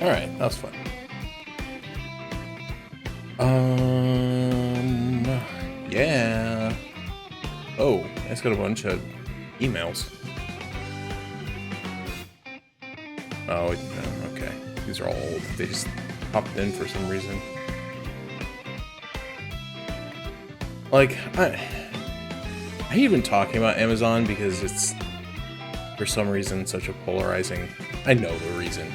Alright, that was fun. Yeah. Oh, I just got a bunch of emails. Oh, no, okay. These are all old. They just popped in for some reason. Like, I hate even talking about Amazon because it's, for some reason, such a polarizing... I know the reason.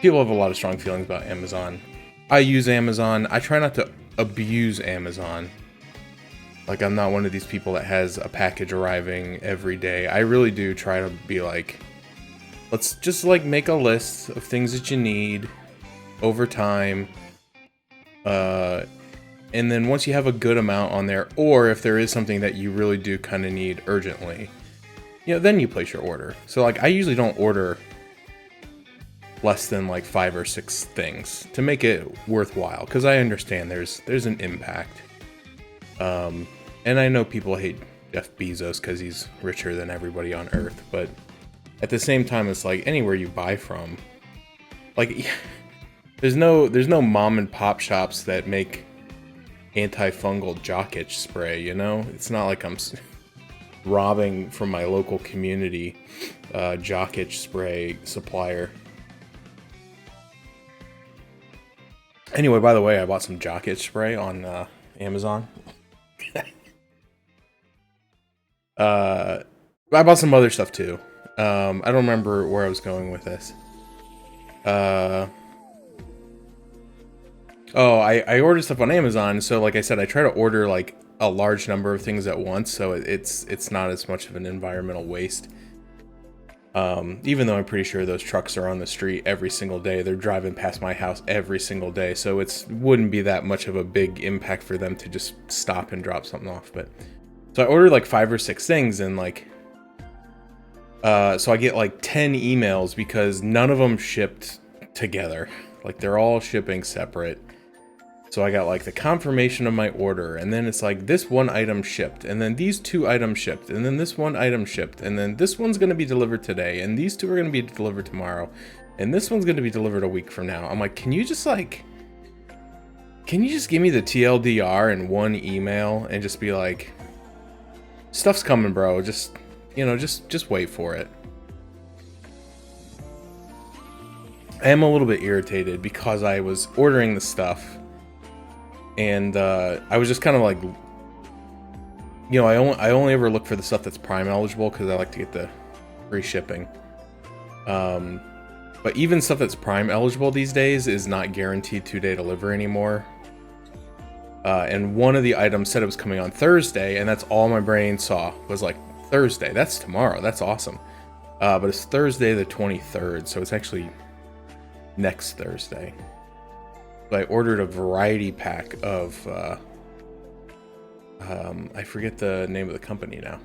People have a lot of strong feelings about Amazon. I use Amazon. I try not to abuse Amazon. Like, I'm not one of these people that has a package arriving every day. I really do try to be like, let's just, like, make a list of things that you need over time. And then once you have a good amount on there, or if there is something that you really do kind of need urgently, you know, then you place your order. So, like, I usually don't order less than, like, 5 or 6 things to make it worthwhile, because I understand there's an impact. And I know people hate Jeff Bezos because he's richer than everybody on Earth, but at the same time, it's like anywhere you buy from, like, there's no mom and pop shops that make antifungal jock itch spray, you know? It's not like I'm robbing from my local community jock itch spray supplier. Anyway, by the way, I bought some jock itch spray on Amazon. I bought some other stuff too. I don't remember where I was going with this. Oh, I ordered stuff on Amazon, so like I said, I try to order like a large number of things at once, so it's not as much of an environmental waste. Even though I'm pretty sure those trucks are on the street every single day, they're driving past my house every single day, so wouldn't be that much of a big impact for them to just stop and drop something off. But so I ordered like 5 or 6 things, and like, so I get like 10 emails because none of them shipped together. Like, they're all shipping separate. So I got like the confirmation of my order, and then it's like this one item shipped, and then these 2 items shipped, and then this one item shipped, and then this one's going to be delivered today, and these 2 are going to be delivered tomorrow, and this one's going to be delivered a week from now. I'm like, can you just give me the TLDR in one email and just be like, stuff's coming, bro. Just, you know, just wait for it. I am a little bit irritated because I was ordering the stuff, and I was just kind of like, you know, I only ever look for the stuff that's Prime eligible because I like to get the free shipping. But even stuff that's Prime eligible these days is not guaranteed 2-day delivery anymore. And one of the items said it was coming on Thursday, and that's all my brain saw was like, Thursday, that's tomorrow, that's awesome. But it's Thursday the 23rd, so it's actually next Thursday. So I ordered a variety pack of, I forget the name of the company now.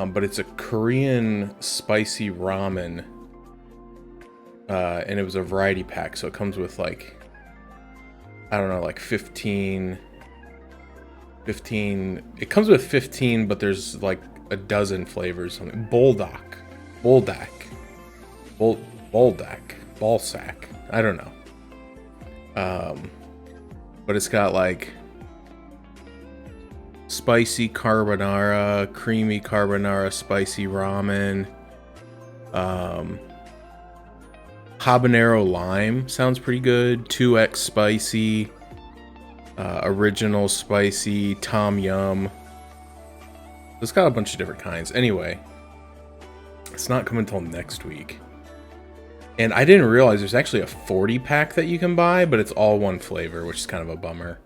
But it's a Korean spicy ramen. And it was a variety pack, so it comes with like, I don't know, like 15, it comes with 15, but there's like a dozen flavors. Boldak, Balsac, I don't know. But it's got like spicy carbonara, creamy carbonara, spicy ramen, habanero lime sounds pretty good, 2x spicy, original spicy, tom yum. It's got a bunch of different kinds. Anyway, it's not coming until next week. And I didn't realize there's actually a 40 pack that you can buy, but it's all one flavor, which is kind of a bummer.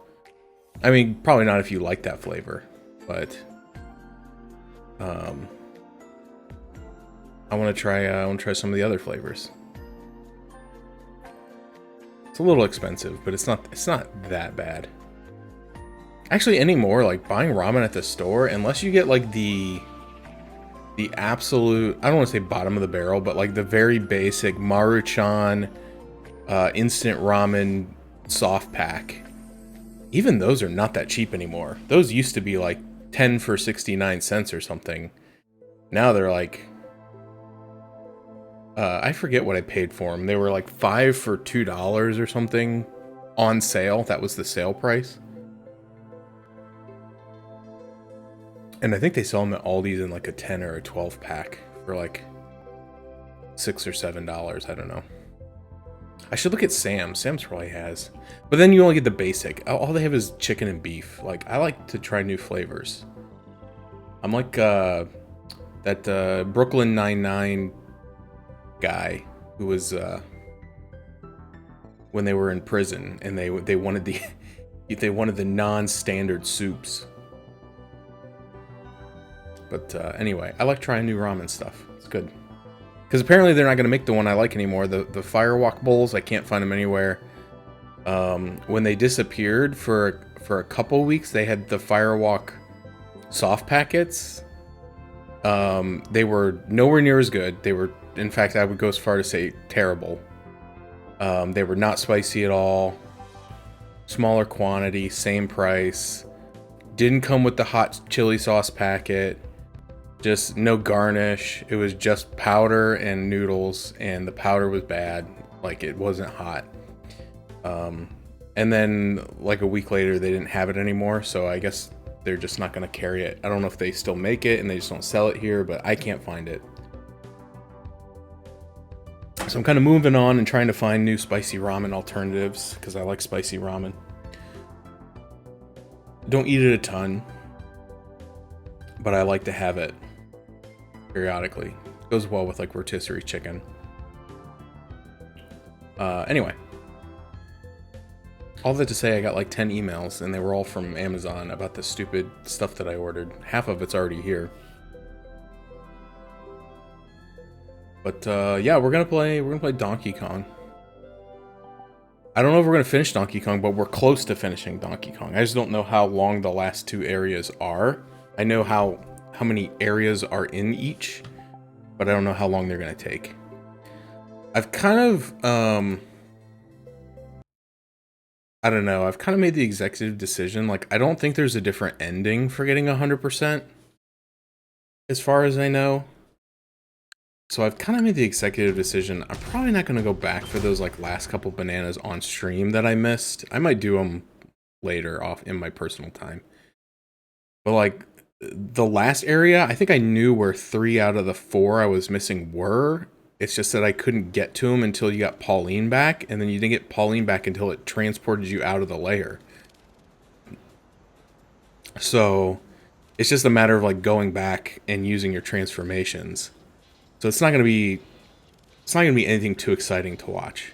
I mean, probably not if you like that flavor, but I want to try some of the other flavors. It's a little expensive, but it's not that bad. Actually, anymore, like buying ramen at the store, unless you get like the absolute, I don't want to say bottom of the barrel, but like the very basic Maruchan instant ramen soft pack. Even those are not that cheap anymore. Those used to be like 10 for 69 cents or something. Now they're like I forget what I paid for them. They were like 5 for $2 or something on sale. That was the sale price. And I think they sell them at Aldi's in like a 10 or a 12 pack for like $6 or $7. I don't know. I should look at Sam's. Sam's probably has. But then you only get the basic. All they have is chicken and beef. Like, I like to try new flavors. I'm like that Brooklyn Nine-Nine guy who was when they were in prison and they wanted the they wanted the non-standard soups. But anyway, I like trying new ramen stuff. It's good. Because apparently they're not going to make the one I like anymore. The Firewalk bowls, I can't find them anywhere. When they disappeared for a couple weeks, they had the Firewalk soft packets. They were nowhere near as good. They were, in fact, I would go as far to say terrible. They were not spicy at all. Smaller quantity, same price. Didn't come with the hot chili sauce packet. Just no garnish. It was just powder and noodles, and the powder was bad. Like, it wasn't hot. And then like a week later, they didn't have it anymore. So I guess they're just not going to carry it. I don't know if they still make it and they just don't sell it here, but I can't find it. So I'm kind of moving on and trying to find new spicy ramen alternatives because I like spicy ramen. Don't eat it a ton, but I like to have it periodically. It goes well with like rotisserie chicken. Anyway. All that to say, I got like 10 emails, and they were all from Amazon about the stupid stuff that I ordered. Half of it's already here. But yeah, we're gonna play Donkey Kong. I don't know if we're gonna finish Donkey Kong, but we're close to finishing Donkey Kong. I just don't know how long the last two areas are. I know how many areas are in each, but I don't know how long they're gonna take. I've kind of I don't know. I've kind of made the executive decision. Like, I don't think there's a different ending for getting 100%, as far as I know. So I've kind of made the executive decision. I'm probably not going to go back for those like last couple bananas on stream that I missed. I might do them later off in my personal time. But like the last area, I think I knew where 3 out of the 4 I was missing were. It's just that I couldn't get to them until you got Pauline back, and then you didn't get Pauline back until it transported you out of the lair. So it's just a matter of like going back and using your transformations. So it's not gonna be anything too exciting to watch.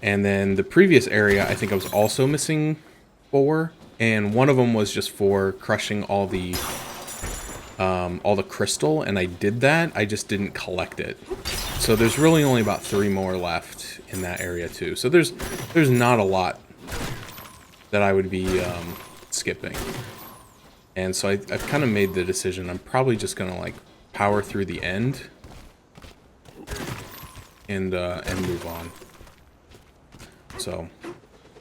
And then the previous area, I think I was also missing 4, and one of them was just for crushing all the crystal, and I did that. I just didn't collect it. So there's really only about 3 more left in that area too. So there's not a lot that I would be skipping. And so I've kind of made the decision. I'm probably just gonna like power through the end and move on. So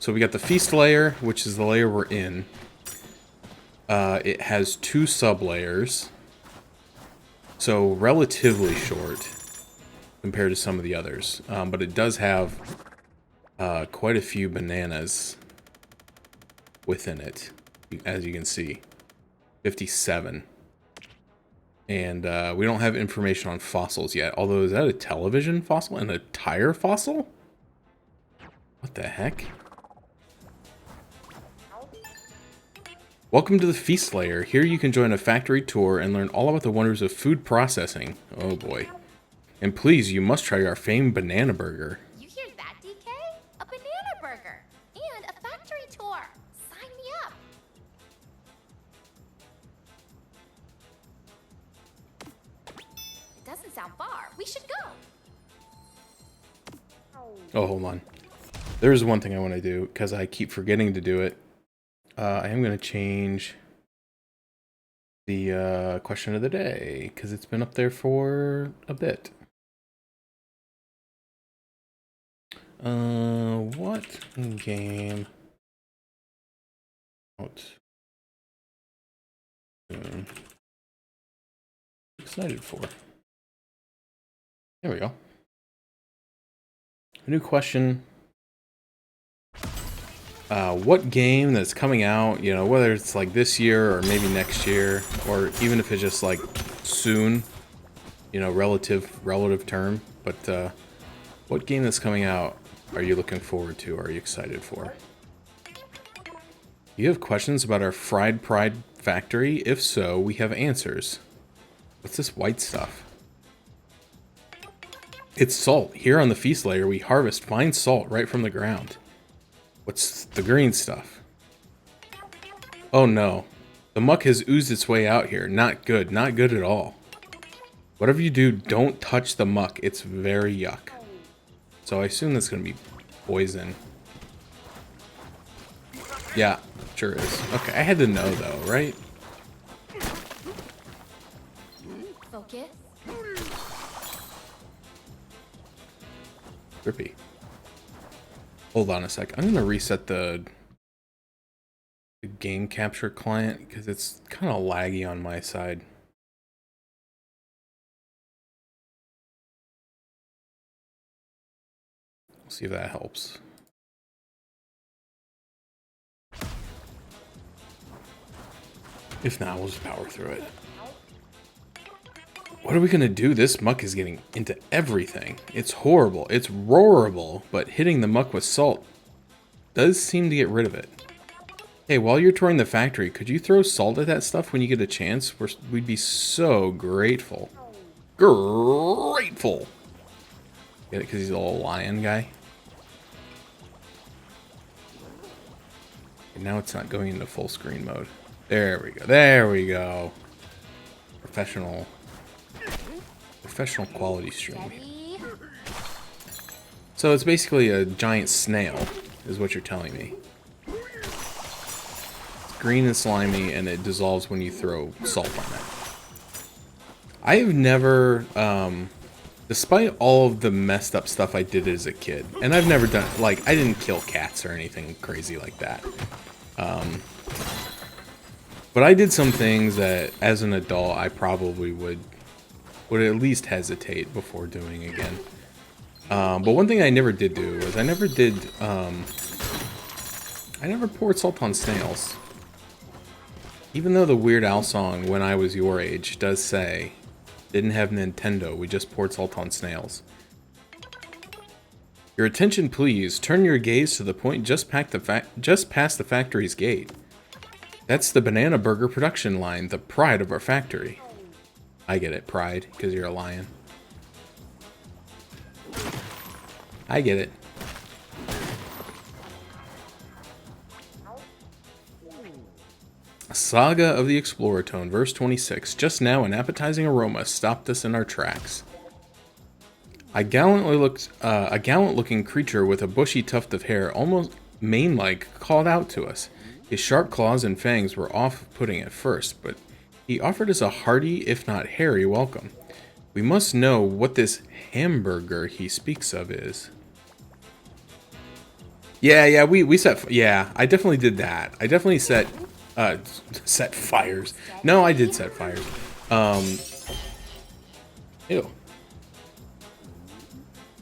we got the feast layer, which is the layer we're in. It has 2 sub layers, so relatively short compared to some of the others, but it does have quite a few bananas within it, as you can see. 57. And we don't have information on fossils yet, although is that a television fossil and a tire fossil? What the heck? Welcome to the Feast Layer. Here you can join a factory tour and learn all about the wonders of food processing. Oh boy. And please, you must try our famed banana burger. You hear that, DK? A banana burger and a factory tour. Sign me up. It doesn't sound far. We should go. Oh, hold on. There's one thing I want to do, because I keep forgetting to do it. I am going to change the question of the day, because it's been up there for a bit. What game out soon? Excited for. There we go. A new question. What game that's coming out, you know, whether it's like this year or maybe next year, or even if it's just like soon, you know, relative term, but what game that's coming out are you looking forward to? Or are you excited for? You have questions about our fried pride factory? If so, we have answers. What's this white stuff? It's salt. Here on the feast layer, we harvest fine salt right from the ground. What's the green stuff? Oh no. The muck has oozed its way out here. Not good. Not good at all. Whatever you do, don't touch the muck. It's very yuck. So I assume that's going to be poison. Yeah, sure is. Okay, I had to know though, right? Focus. Trippy. Hold on a sec. I'm going to reset the game capture client because it's kind of laggy on my side. We'll see if that helps. If not, we'll just power through it. What are we gonna do? This muck is getting into everything. It's horrible. It's roarable, but hitting the muck with salt does seem to get rid of it. Hey, while you're touring the factory, could you throw salt at that stuff when you get a chance? We'd be so grateful. Grateful! Get it because he's a little lion guy? And now it's not going into full screen mode. There we go. There we go. Professional quality stream. So it's basically a giant snail, is what you're telling me. It's green and slimy, and it dissolves when you throw salt on it. I have never, despite all of the messed up stuff I did as a kid, and I've never done, like, I didn't kill cats or anything crazy like that. But I did some things that, as an adult, I probably would at least hesitate before doing again. But one thing I never did do was I never poured salt on snails. Even though the Weird Al song, When I Was Your Age, does say, didn't have Nintendo, we just poured salt on snails. Your attention please, turn your gaze to the point just past the factory's gate. That's the Banana Burger production line, the pride of our factory. I get it, pride, because you're a lion. I get it. Saga of the Explorer Tone, verse 26. Just now an appetizing aroma stopped us in our tracks. A gallant-looking creature with a bushy tuft of hair, almost mane-like, called out to us. His sharp claws and fangs were off-putting at first, but he offered us a hearty, if not hairy, welcome. We must know what this hamburger he speaks of is. Yeah, we set... Yeah, I definitely did that. I definitely set fires. No, I did set fires. Ew.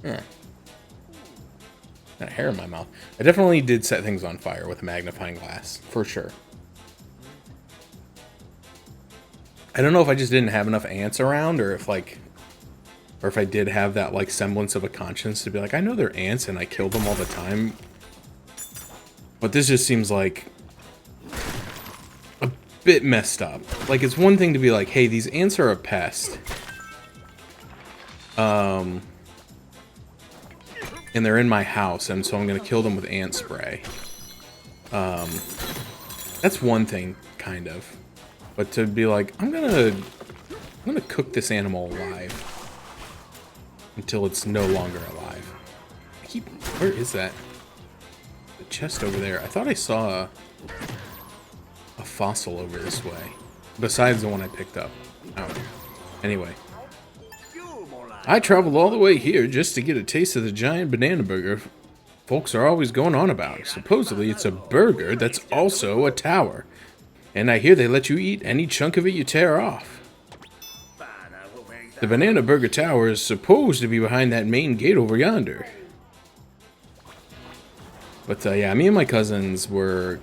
Yeah. Got hair in my mouth. I definitely did set things on fire with a magnifying glass, for sure. I don't know if I just didn't have enough ants around, or if I did have that like semblance of a conscience to be like, I know they're ants and I kill them all the time. But this just seems like a bit messed up. Like, it's one thing to be like, hey, these ants are a pest. And they're in my house, and so I'm gonna kill them with ant spray. That's one thing, kind of. But to be like, I'm gonna cook this animal alive until it's no longer alive. Where is that? The chest over there. I thought I saw a fossil over this way, besides the one I picked up. Oh, anyway. I traveled all the way here just to get a taste of the giant banana burger folks are always going on about. Supposedly it's a burger that's also a tower. And I hear they let you eat any chunk of it you tear off. The Banana Burger Tower is supposed to be behind that main gate over yonder. But yeah, me and my cousins were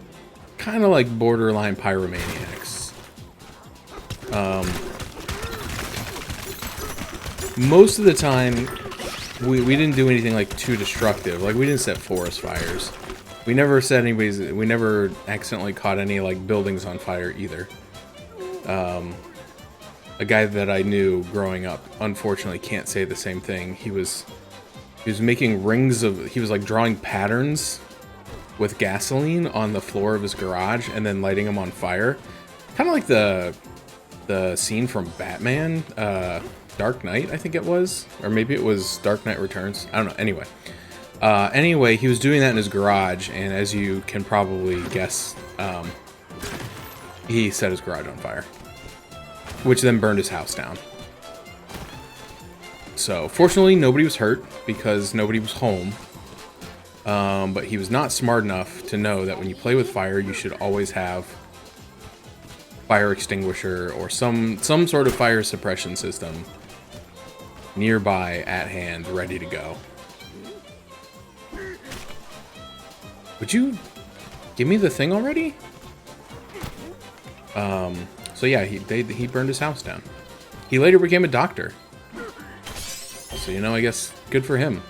kind of like borderline pyromaniacs. Most of the time, we didn't do anything like too destructive. Like we didn't set forest fires. We never set anybody's. We never accidentally caught any like buildings on fire either. A guy that I knew growing up, unfortunately, can't say the same thing. He was making rings of. He was like drawing patterns with gasoline on the floor of his garage and then lighting them on fire, kind of like the scene from Batman, Dark Knight, I think it was, or maybe it was Dark Knight Returns. I don't know. Anyway, he was doing that in his garage, and as you can probably guess, he set his garage on fire, which then burned his house down. So, fortunately, nobody was hurt because nobody was home. But he was not smart enough to know that when you play with fire, you should always have fire extinguisher or some sort of fire suppression system nearby at hand, ready to go. Would you give me the thing already? So yeah, he burned his house down. He later became a doctor. So, you know, I guess good for him.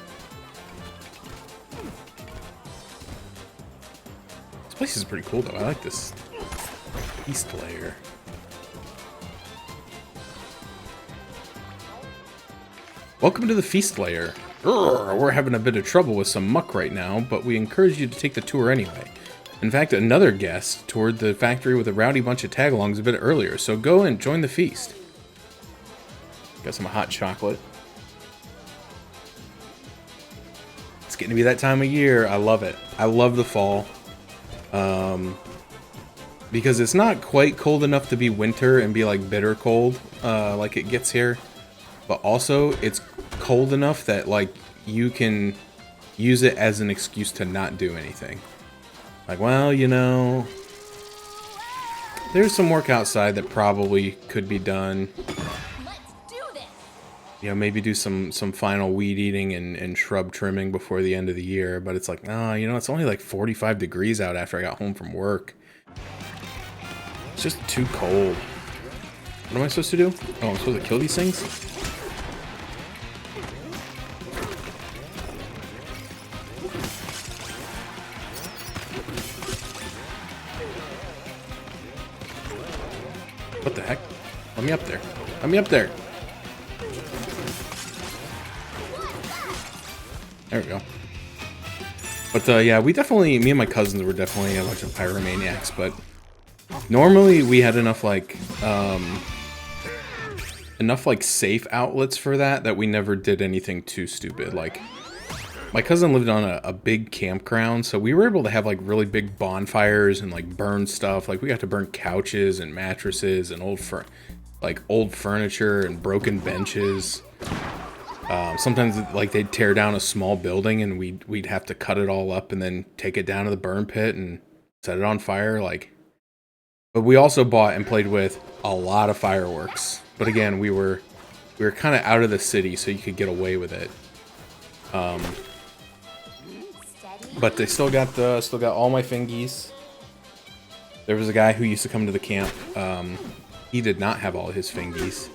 This place is pretty cool, though. I like this feast layer. Welcome to the feast layer. We're having a bit of trouble with some muck right now, but we encourage you to take the tour anyway. In fact, another guest toured the factory with a rowdy bunch of tagalongs a bit earlier, so go and join the feast. Got some hot chocolate. It's getting to be that time of year. I love it. I love the fall. Because it's not quite cold enough to be winter and be like bitter cold, like it gets here. But also, it's cold enough that like you can use it as an excuse to not do anything. Like, well, you know, there's some work outside that probably could be done. Let's do this. You know, maybe do some final weed eating and shrub trimming before the end of the year. But it's like, nah, you know, it's only like 45 degrees out after I got home from work. It's just too cold. What am I supposed to do? Oh, I'm supposed to kill these things? What the heck? Let me up there. Let me up there. There we go. But yeah, me and my cousins were definitely a bunch of pyromaniacs, but normally we had enough like safe outlets for that we never did anything too stupid. Like, my cousin lived on a big campground, so we were able to have like really big bonfires and like burn stuff. Like, we got to burn couches and mattresses and old furniture and broken benches. Sometimes like they'd tear down a small building and we'd have to cut it all up and then take it down to the burn pit and set it on fire. Like, but we also bought and played with a lot of fireworks. But again, we were kind of out of the city, so you could get away with it. But they still got all my fingies. There was a guy who used to come to the camp. He did not have all his fingies.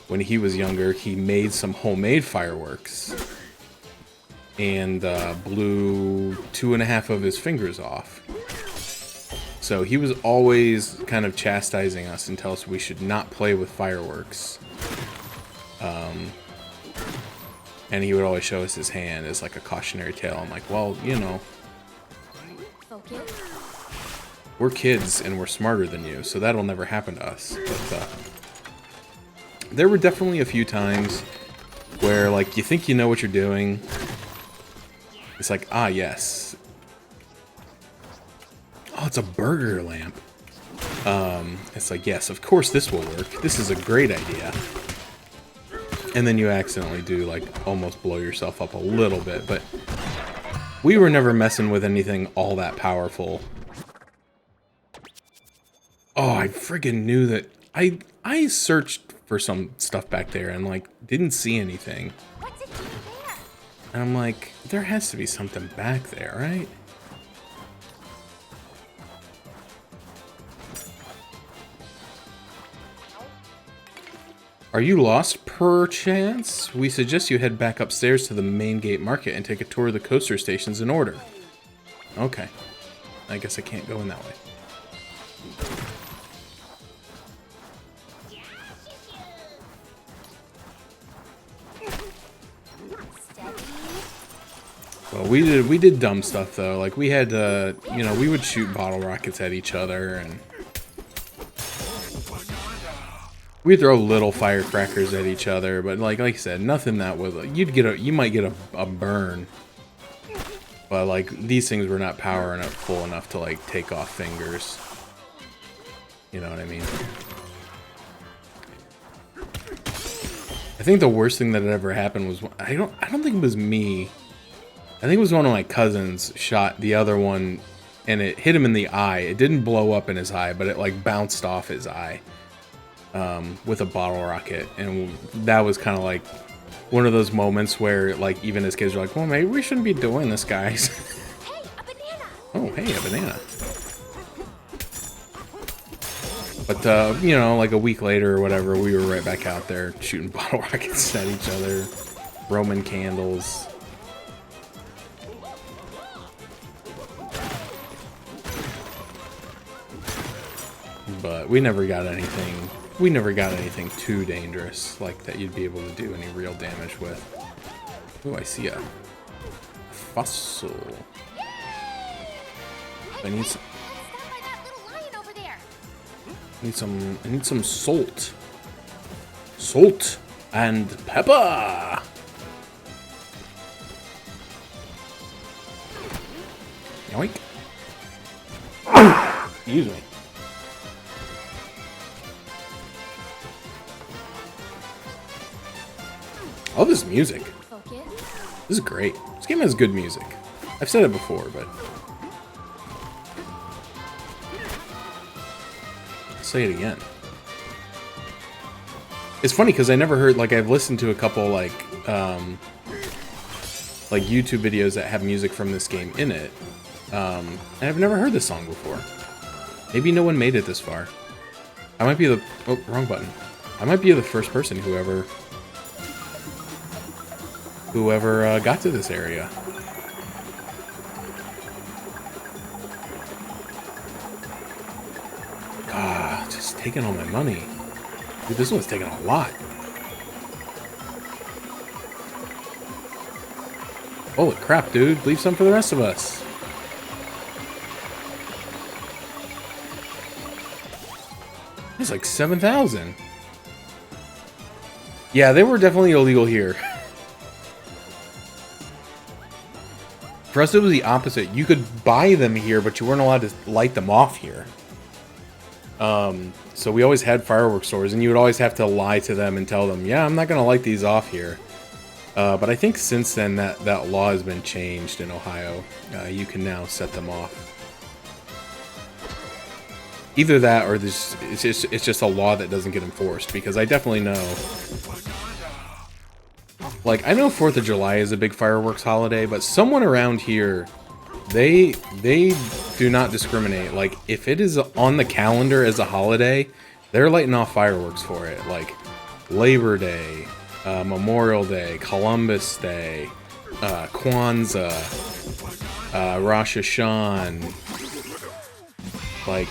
When he was younger, he made some homemade fireworks and blew 2.5 of his fingers off. So he was always kind of chastising us and tell us we should not play with fireworks. And he would always show us his hand as like a cautionary tale. I'm like, well, you know, we're kids and we're smarter than you, so that'll never happen to us. But there were definitely a few times where like you think you know what you're doing. It's like, ah, yes. Oh, it's a burger lamp. It's like, yes, of course this will work. This is a great idea. And then you accidentally do like almost blow yourself up a little bit, but we were never messing with anything all that powerful. Oh, I friggin' knew that. I searched for some stuff back there and like didn't see anything. What's it doing there? And I'm like, there has to be something back there, right? Are you lost, perchance? We suggest you head back upstairs to the main gate market and take a tour of the coaster stations in order. Okay. I guess I can't go in that way. Well, we did dumb stuff though. Like we had you know, we would shoot bottle rockets at each other, and we'd throw little firecrackers at each other. But like I said, nothing that would you might get a burn, but like these things were not power full enough to like take off fingers. You know what I mean? I think the worst thing that had ever happened was I don't think it was me. I think it was one of my cousins shot the other one, and it hit him in the eye. It didn't blow up in his eye, but it like bounced off his eye with a bottle rocket, and that was kind of like one of those moments where like even his kids were like, "Well, maybe we shouldn't be doing this, guys." Hey, a banana! Oh, hey, a banana. But you know, like a week later or whatever, we were right back out there shooting bottle rockets at each other, Roman candles. But we never got anything. We never got anything too dangerous like that you'd be able to do any real damage with. Oh, I see a fossil. I need some. Let's stop by that little lion over there. I need some salt. Salt and pepper. Yoink. Excuse me. Oh, this music. Focus. This is great. This game has good music. I've said it before, but I'll say it again. It's funny because I never heard, like, I've listened to a couple like YouTube videos that have music from this game in it, and I've never heard this song before. Maybe no one made it this far. I might be the wrong button. I might be the first person whoever got to this area. Ah, just taking all my money. Dude, this one's taking a lot. Holy crap, dude. Leave some for the rest of us. It's like 7,000. Yeah, they were definitely illegal here. For us, it was the opposite. You could buy them here, but you weren't allowed to light them off here. So we always had fireworks stores, and you would always have to lie to them and tell them, yeah, I'm not going to light these off here. But I think since then that law has been changed in Ohio. You can now set them off. Either that, or it's just a law that doesn't get enforced. Because I definitely know, like, I know 4th of July is a big fireworks holiday, but someone around here, they do not discriminate. Like, if it is on the calendar as a holiday, they're lighting off fireworks for it. Like Labor Day, Memorial Day, Columbus Day, Kwanzaa, Rosh Hashanah. Like,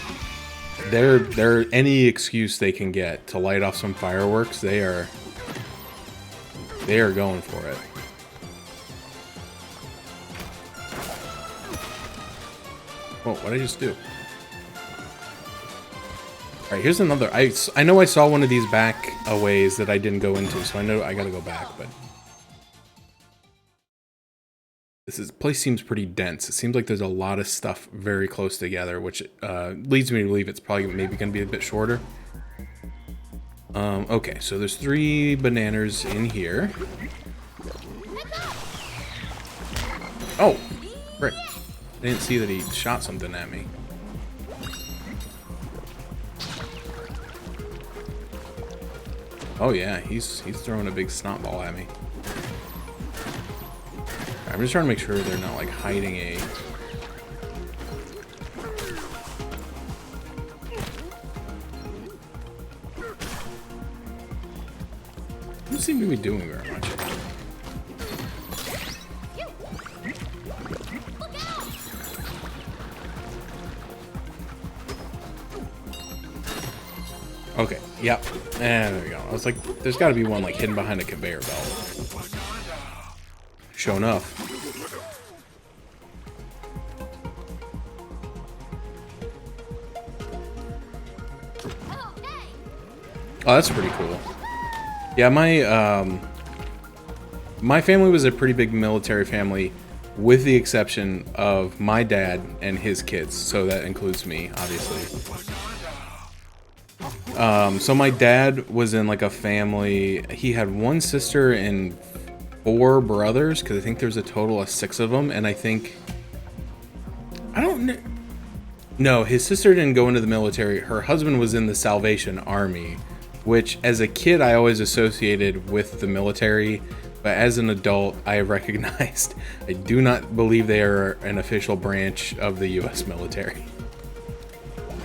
they're any excuse they can get to light off some fireworks, they are going for it. Oh, what did I just do? Alright, here's another. I know I saw one of these back a ways that I didn't go into, so I know I gotta go back, but this place seems pretty dense. It seems like there's a lot of stuff very close together, which leads me to believe it's probably maybe gonna be a bit shorter. Okay, so there's 3 bananas in here. Oh, frick. I didn't see that he shot something at me. Oh yeah, he's throwing a big snot ball at me. I'm just trying to make sure they're not like hiding a... Don't seem to be doing very much. Okay, yep. And there we go. I was like, there's got to be one like hidden behind a conveyor belt. Sure enough. Oh, that's pretty cool. Yeah, my family was a pretty big military family, with the exception of my dad and his kids. So that includes me, obviously. So my dad was in like a family. He had one sister and 4 brothers, because I think there's a total of 6 of them. And I don't know. No, his sister didn't go into the military. Her husband was in the Salvation Army, which as a kid I always associated with the military, but as an adult I recognized I do not believe they are an official branch of the US military.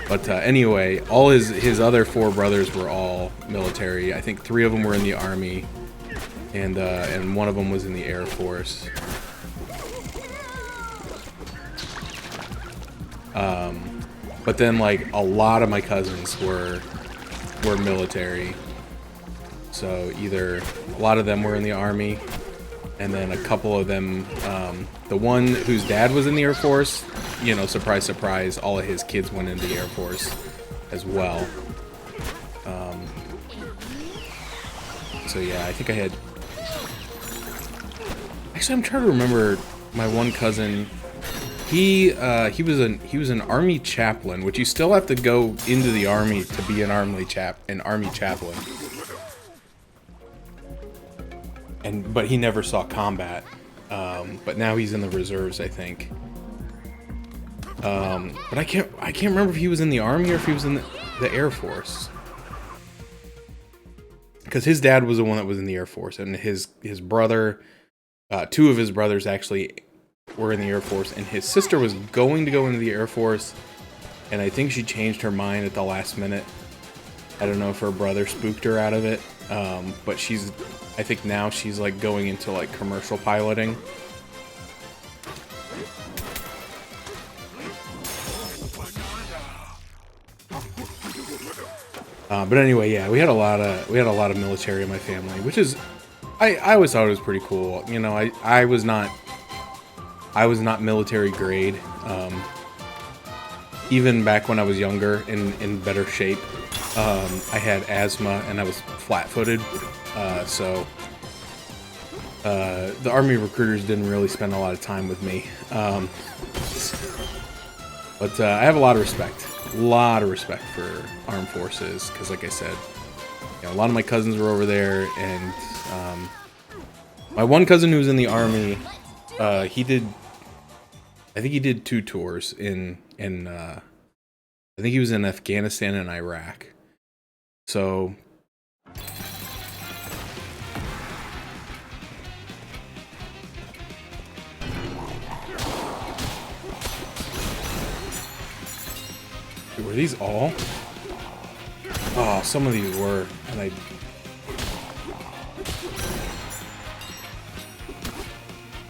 But anyway, all his other 4 brothers were all military. I think 3 of them were in the Army, and one of them was in the Air Force. But then like a lot of my cousins were military. So either a lot of them were in the Army, and then a couple of them, the one whose dad was in the Air Force, you know, surprise, surprise, all of his kids went into the Air Force as well. So yeah, I think I had... Actually, I'm trying to remember my one cousin. He was an Army chaplain, which you still have to go into the Army to be an Army chaplain. But he never saw combat. But now he's in the reserves, I think. But I can't remember if he was in the Army or if he was in the Air Force. Because his dad was the one that was in the Air Force, and his brother, 2 of his brothers actually were in the Air Force, and his sister was going to go into the Air Force, and I think she changed her mind at the last minute. I don't know if her brother spooked her out of it, but I think now she's like going into like commercial piloting. But anyway, yeah, we had a lot of military in my family, which is, I always thought it was pretty cool. You know, I was not military grade. Even back when I was younger, in better shape, I had asthma and I was flat-footed, so the Army recruiters didn't really spend a lot of time with me. But I have a lot of respect for armed forces, because like I said, you know, a lot of my cousins were over there, and my one cousin who was in the Army, I think he did 2 tours in I think he was in Afghanistan and Iraq. So were these all? Oh, some of these were, and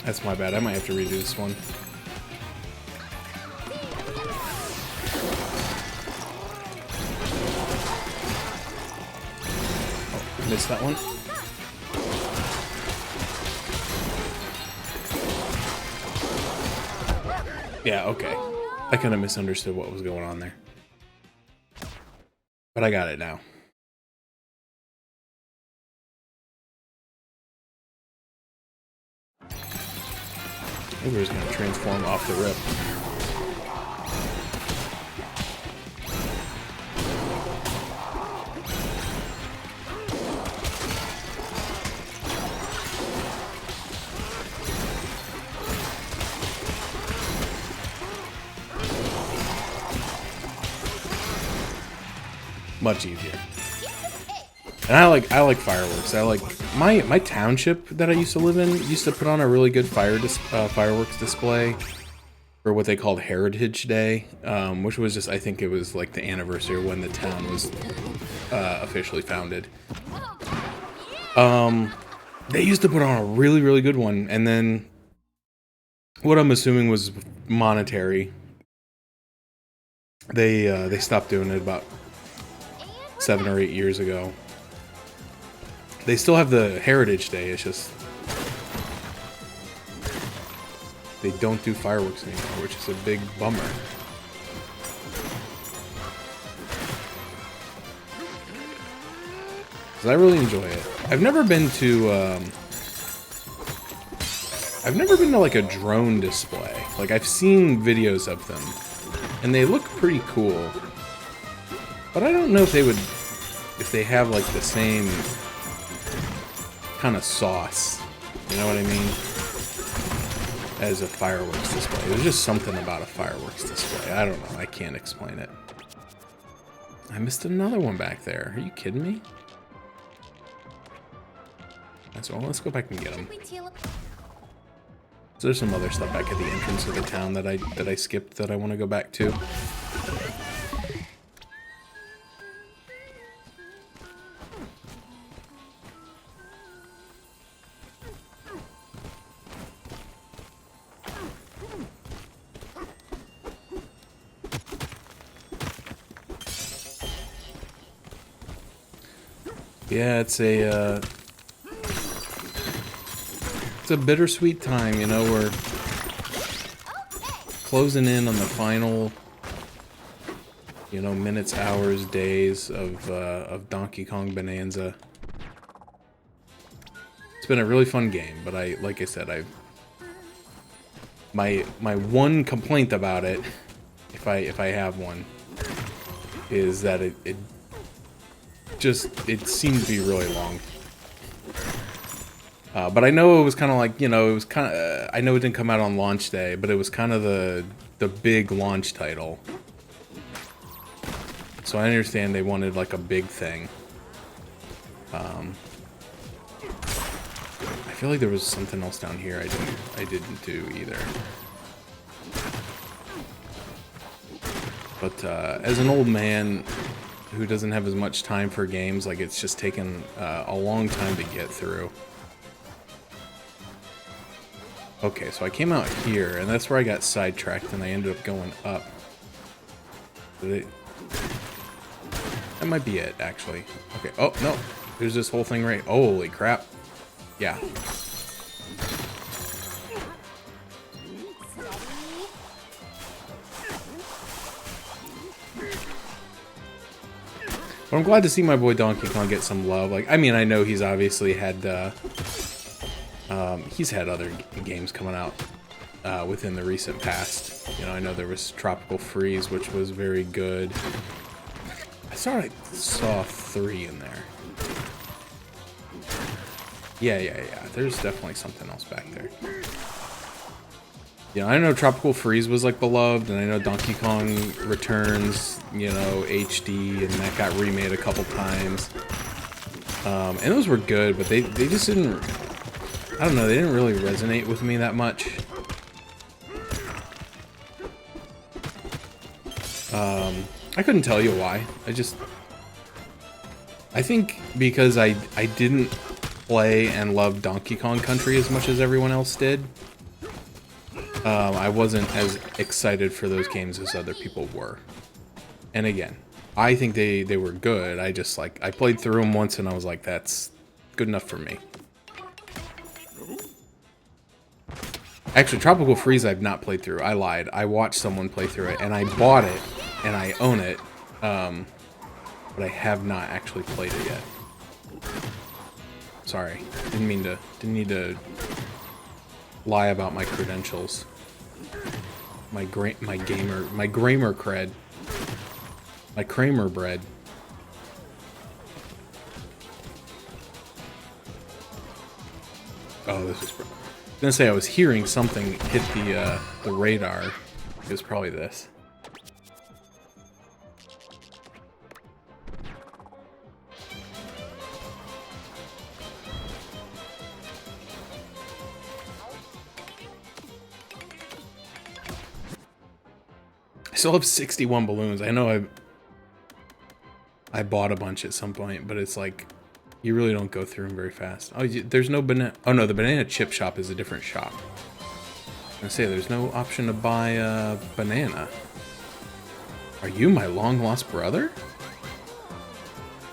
that's my bad. I might have to redo this one. Oh, missed that one. Yeah, okay. I kind of misunderstood what was going on there. But I got it now. Maybe we're just gonna transform off the rip. Much easier. And I like fireworks. I like my township that I used to live in used to put on a really good fireworks display for what they called Heritage Day, which was just, I think it was like the anniversary of when the town was officially founded. They used to put on a really, really good one, and then what I'm assuming was monetary. They stopped doing it about 7 or 8 years ago. They still have the Heritage Day, it's just they don't do fireworks anymore, which is a big bummer. Because I really enjoy it. I've never been to like a drone display. Like, I've seen videos of them, and they look pretty cool. But I don't know if they have like the same kind of sauce, you know what I mean, as a fireworks display. There's just something about a fireworks display. I don't know. I can't explain it. I missed another one back there. Are you kidding me? That's well. Let's go back and get them. So there's some other stuff back at the entrance of the town that I skipped that I want to go back to. Yeah, it's a bittersweet time, you know. We're closing in on the final, you know, minutes, hours, days of Donkey Kong Bonanza. It's been a really fun game, but like I said, my one complaint about it, if I have one, is that it seemed to be really long. But I know it was kind of like, you know, it was kind of, I know it didn't come out on launch day, but it was kind of the big launch title. So I understand they wanted like a big thing. I feel like there was something else down here I didn't do either. But as an old man who doesn't have as much time for games, like, it's just taken a long time to get through. Okay, so I came out here, and that's where I got sidetracked, and I ended up going up. That might be it, actually. Okay, oh, no. There's this whole thing right... Holy crap. Yeah. But I'm glad to see my boy Donkey Kong get some love. Like, I mean, I know he's obviously had... he's had other games coming out within the recent past. You know, I know there was Tropical Freeze, which was very good. I saw 3 in there. Yeah. There's definitely something else back there. You know, I know Tropical Freeze was like beloved, and I know Donkey Kong Returns, you know, HD, and that got remade a couple times. And those were good, but they just didn't... I don't know, they didn't really resonate with me that much. I couldn't tell you why. I think because I didn't play and love Donkey Kong Country as much as everyone else did. I wasn't as excited for those games as other people were. And again, I think they were good. I just, like, I played through them once and I was like, that's good enough for me. Actually, Tropical Freeze I've not played through. I lied. I watched someone play through it, and I bought it, and I own it, but I have not actually played it yet. Sorry, didn't need to lie about my credentials. My Kramer cred. My Kramer bread. Oh, this is... I was gonna say I was hearing something hit the radar. It was probably this. still have 61 balloons. I know I bought a bunch at some point, but it's like you really don't go through them very fast. Oh, there's no banana. Oh no, the banana chip shop is a different shop. I say there's no option to buy a banana. Are you my long lost brother?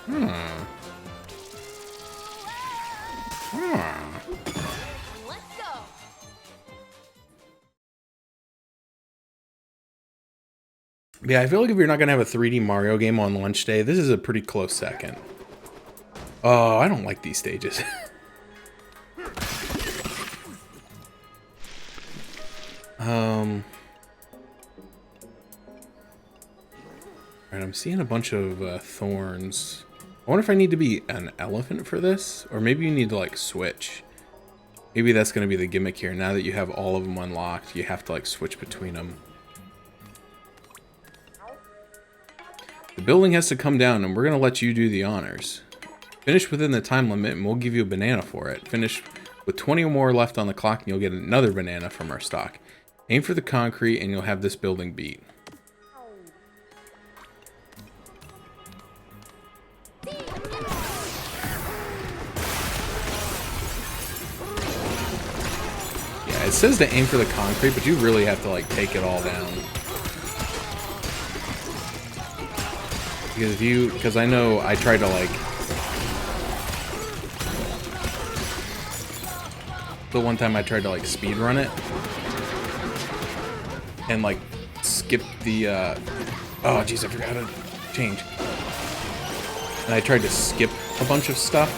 Let's go. Yeah, I feel like if you're not gonna have a 3D Mario game on launch day, this is a pretty close second. Oh, I don't like these stages. Alright, I'm seeing a bunch of thorns. I wonder if I need to be an elephant for this, or maybe you need to like switch. Maybe that's gonna be the gimmick here. Now that you have all of them unlocked, you have to like switch between them. The building has to come down, and we're gonna let you do the honors. Finish within the time limit, and we'll give you a banana for it. Finish with 20 or more left on the clock, and you'll get another banana from our stock. Aim for the concrete, and you'll have this building beat. Yeah, it says to aim for the concrete, but you really have to like take it all down. Because I know I tried to like the one time I tried to like speed run it and like skip the oh jeez, I forgot how to change. And I tried to skip a bunch of stuff.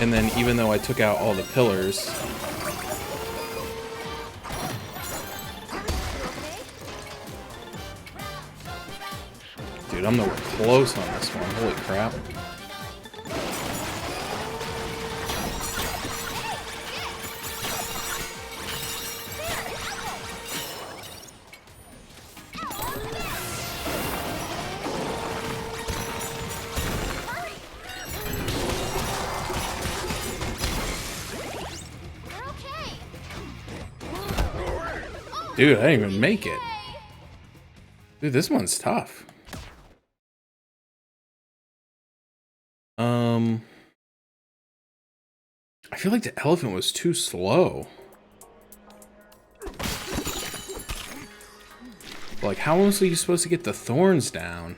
And then even though I took out all the pillars, dude, I'm nowhere close on this one. Holy crap. Dude, I didn't even make it. Dude, this one's tough. I feel like the elephant was too slow. Like, how else are you supposed to get the thorns down?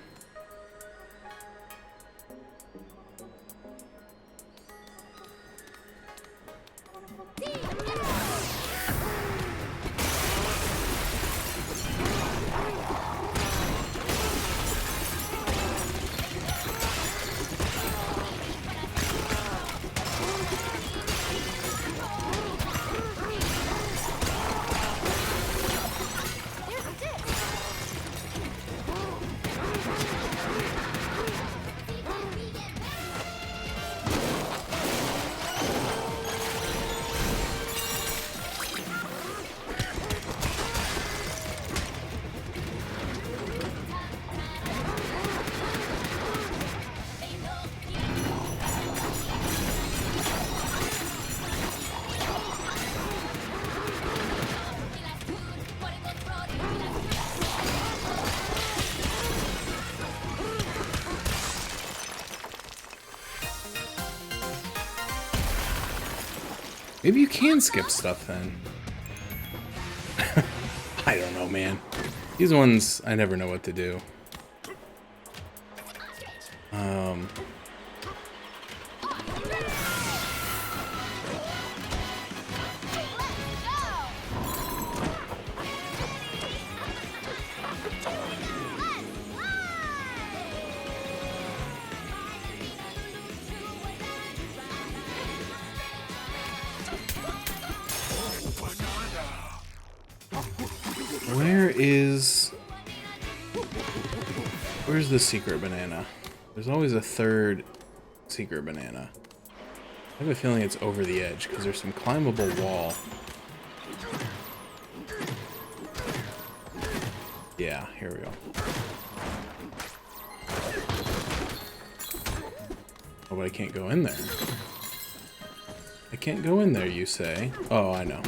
Maybe you can skip stuff then. I don't know, man. These ones, I never know what to do. Where's the secret banana? There's always a third secret banana. I have a feeling it's over the edge because there's some climbable wall. Yeah, here we go. Oh, but I can't go in there. I can't go in there, you say? Oh, I know.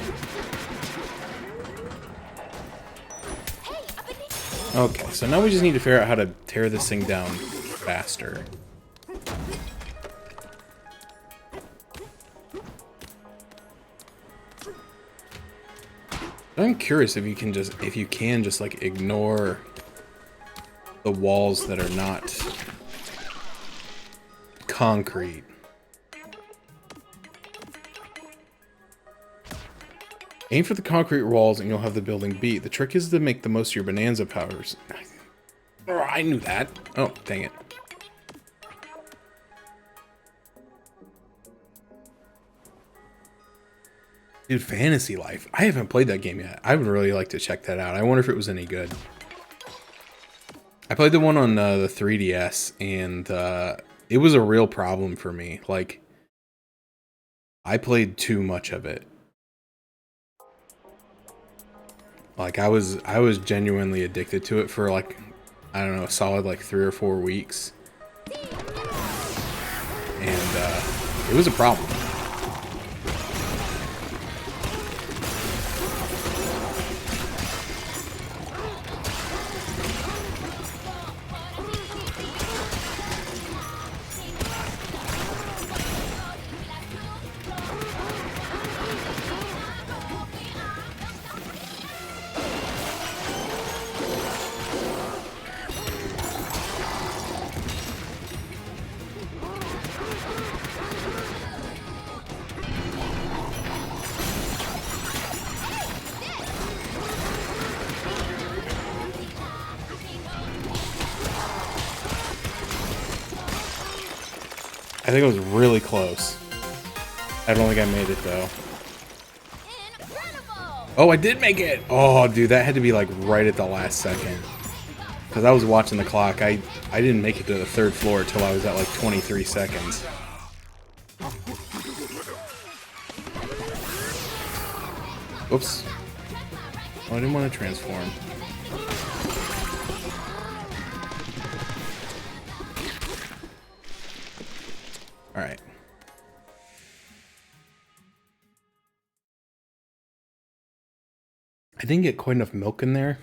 Okay, so now we just need to figure out how to tear this thing down faster. I'm curious if you can just like ignore the walls that are not concrete. Aim for the concrete walls and you'll have the building beat. The trick is to make the most of your Bananza powers. Oh, I knew that. Oh, dang it. Dude, Fantasy Life. I haven't played that game yet. I would really like to check that out. I wonder if it was any good. I played the one on the 3DS, and it was a real problem for me. Like, I played too much of it. Like, I was genuinely addicted to it for, like, I don't know, a solid, like, 3 or 4 weeks. And it was a problem. I think it was really close. I don't think I made it, though. Incredible! Oh, I did make it! Oh, dude, that had to be, like, right at the last second. Because I was watching the clock. I didn't make it to the 3rd floor until I was at, like, 23 seconds. Oops. Oh, I didn't want to transform. Alright. I didn't get quite enough milk in there.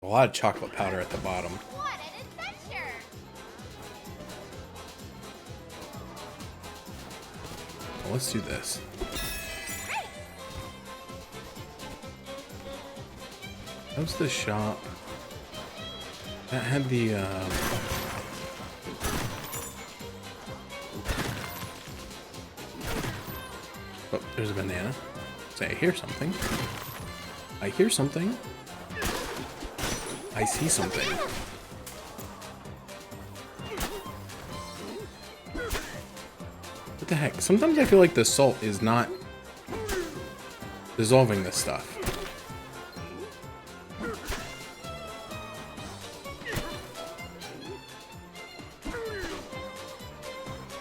A lot of chocolate powder at the bottom. What an adventure! Well, let's do this. That was the shop. That had the, Oh, there's a banana. Say, I hear something. I hear something. I see something. What the heck? Sometimes I feel like the salt is not dissolving this stuff.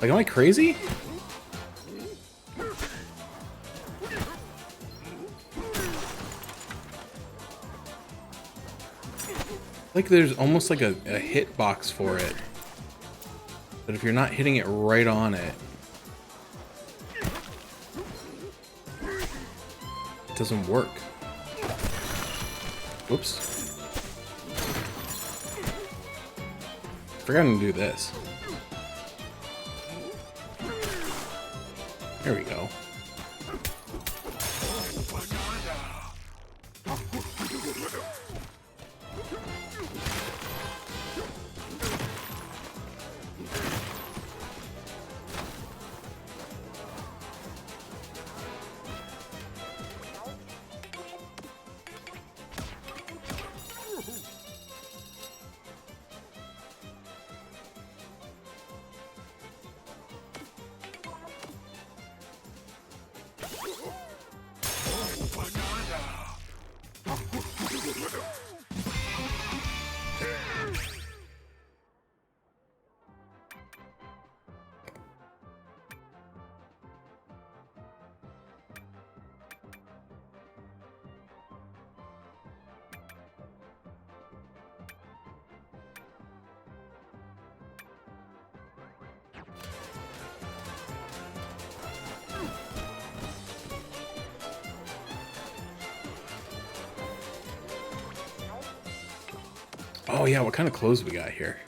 Like, am I crazy? Like there's almost like a hit box for it. But if you're not hitting it right on it, it doesn't work. Whoops. Forgot to do this. There we go. Oh yeah, what kind of clothes we got here?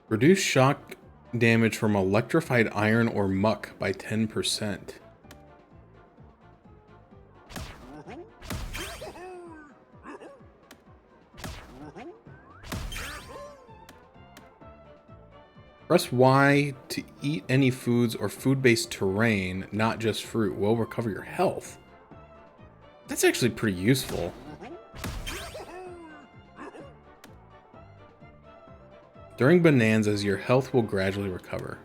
Reduce shock damage from electrified iron or muck by 10%. Press Y to eat any foods or food-based terrain, not just fruit. Will recover your health. That's actually pretty useful. During Bananzas, your health will gradually recover.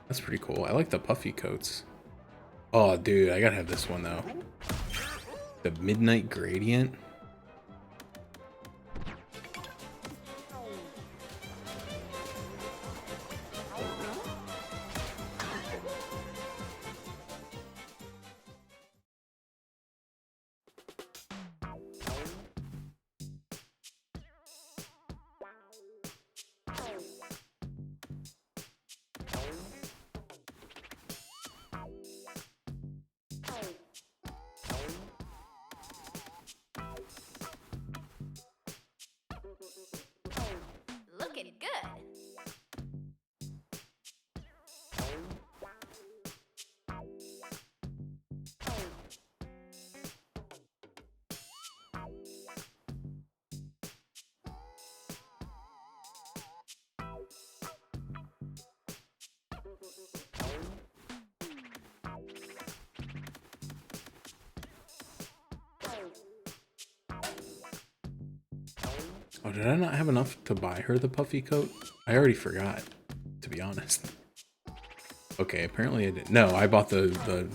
That's pretty cool. I like the puffy coats. Oh, dude, I gotta have this one, though. The Midnight Gradient. Looking good. Oh, did I not have enough to buy her the puffy coat? I already forgot, to be honest. Okay, apparently I didn't. No, I bought the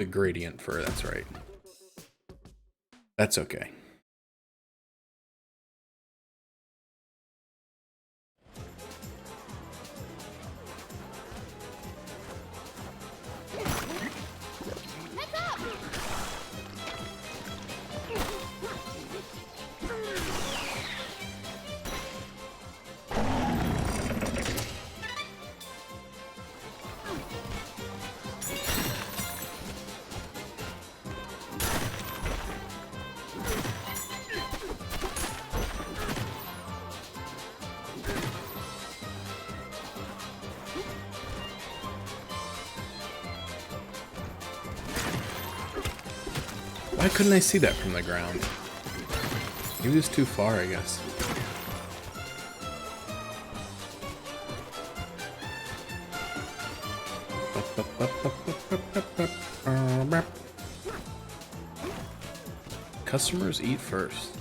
gradient fur, that's right. That's okay. Heads up! Why couldn't I see that from the ground? Maybe it was too far, I guess. Customers eat first.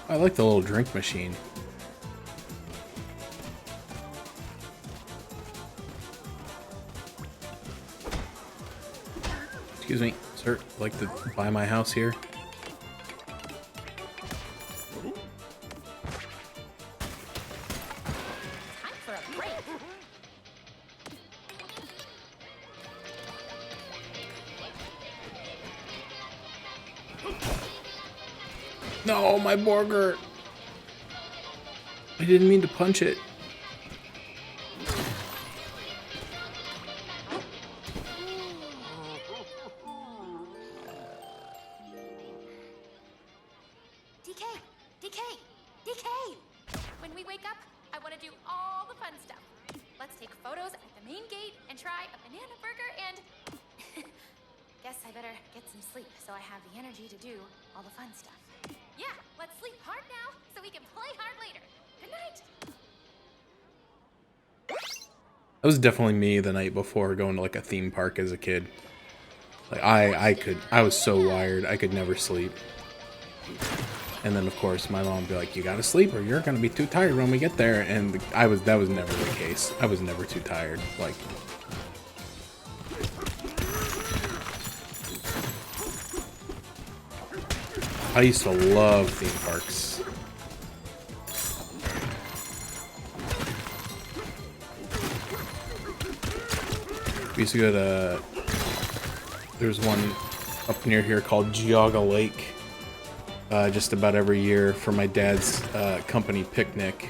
I like the little drink machine. Excuse me, sir. Like to buy my house here? Time for a break. No, my Borgir! I didn't mean to punch it. DK! DK! DK! When we wake up, I want to do all the fun stuff. Let's take photos at the main gate and try a banana burger and... Guess I better get some sleep so I have the energy to do all the fun stuff. Yeah, let's sleep hard now so we can play hard later. Good night! That was definitely me the night before going to like a theme park as a kid. Like I was so wired, I could never sleep. And then of course my mom would be like, you gotta sleep or you're gonna be too tired when we get there. And that was never the case. I was never too tired. Like, I used to love theme parks. We used to go to, there's one up near here called Geauga Lake, just about every year for my dad's company picnic.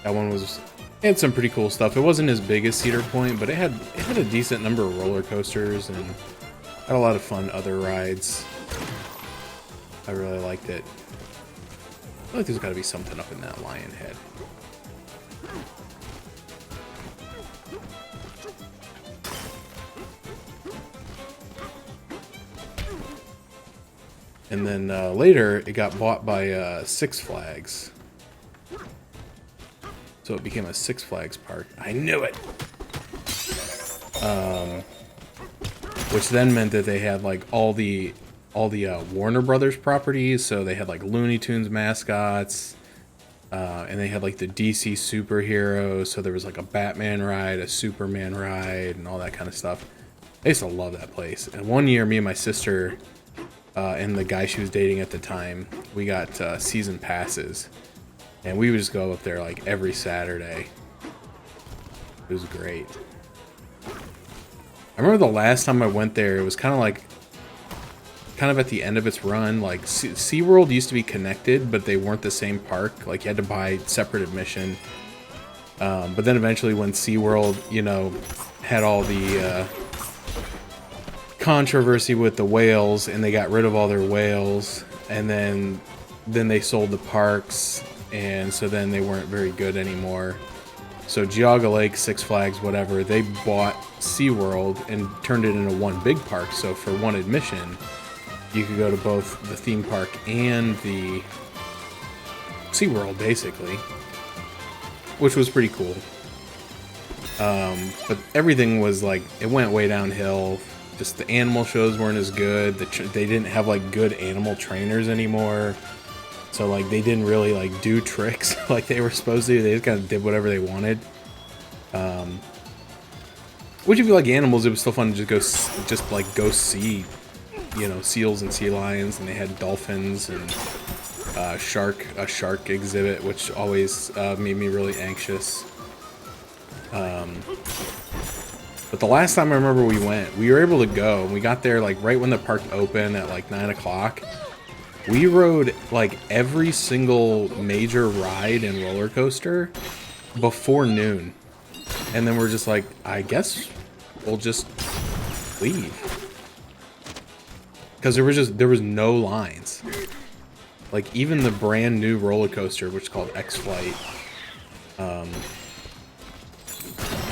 That one was, it had some pretty cool stuff. It wasn't as big as Cedar Point, but it had a decent number of roller coasters and had a lot of fun other rides. I really liked it. I feel like there's got to be something up in that lion head. And then later, it got bought by Six Flags. So it became a Six Flags park. I knew it! Which then meant that they had like all the Warner Brothers properties. So they had like Looney Tunes mascots. And they had like the DC superheroes. So there was like a Batman ride, a Superman ride, and all that kind of stuff. I used to love that place. And one year, me and my sister... and the guy she was dating at the time, we got season passes, and we would just go up there like every Saturday. It was great. I remember the last time I went there, it was kind of at the end of its run. Like SeaWorld used to be connected, but they weren't the same park. Like you had to buy separate admission. But then eventually when SeaWorld, you know, had all the controversy with the whales, and they got rid of all their whales, and then they sold the parks, and so then they weren't very good anymore. So Geauga Lake, Six Flags, whatever, they bought SeaWorld and turned it into one big park. So for one admission, you could go to both the theme park and the SeaWorld, basically, which was pretty cool. But everything was like, it went way downhill. Just the animal shows weren't as good. They didn't have like good animal trainers anymore. So like they didn't really like do tricks like they were supposed to. They just kind of did whatever they wanted. Which if you like animals, it was still fun to just go see, you know, seals and sea lions, and they had dolphins and a shark exhibit, which always made me really anxious. But the last time I remember we went, we were able to go, and we got there like right when the park opened at like 9 o'clock. We rode like every single major ride and roller coaster before noon. And then we're just like, I guess we'll just leave. Because there was no lines. Like even the brand new roller coaster, which is called X-Flight,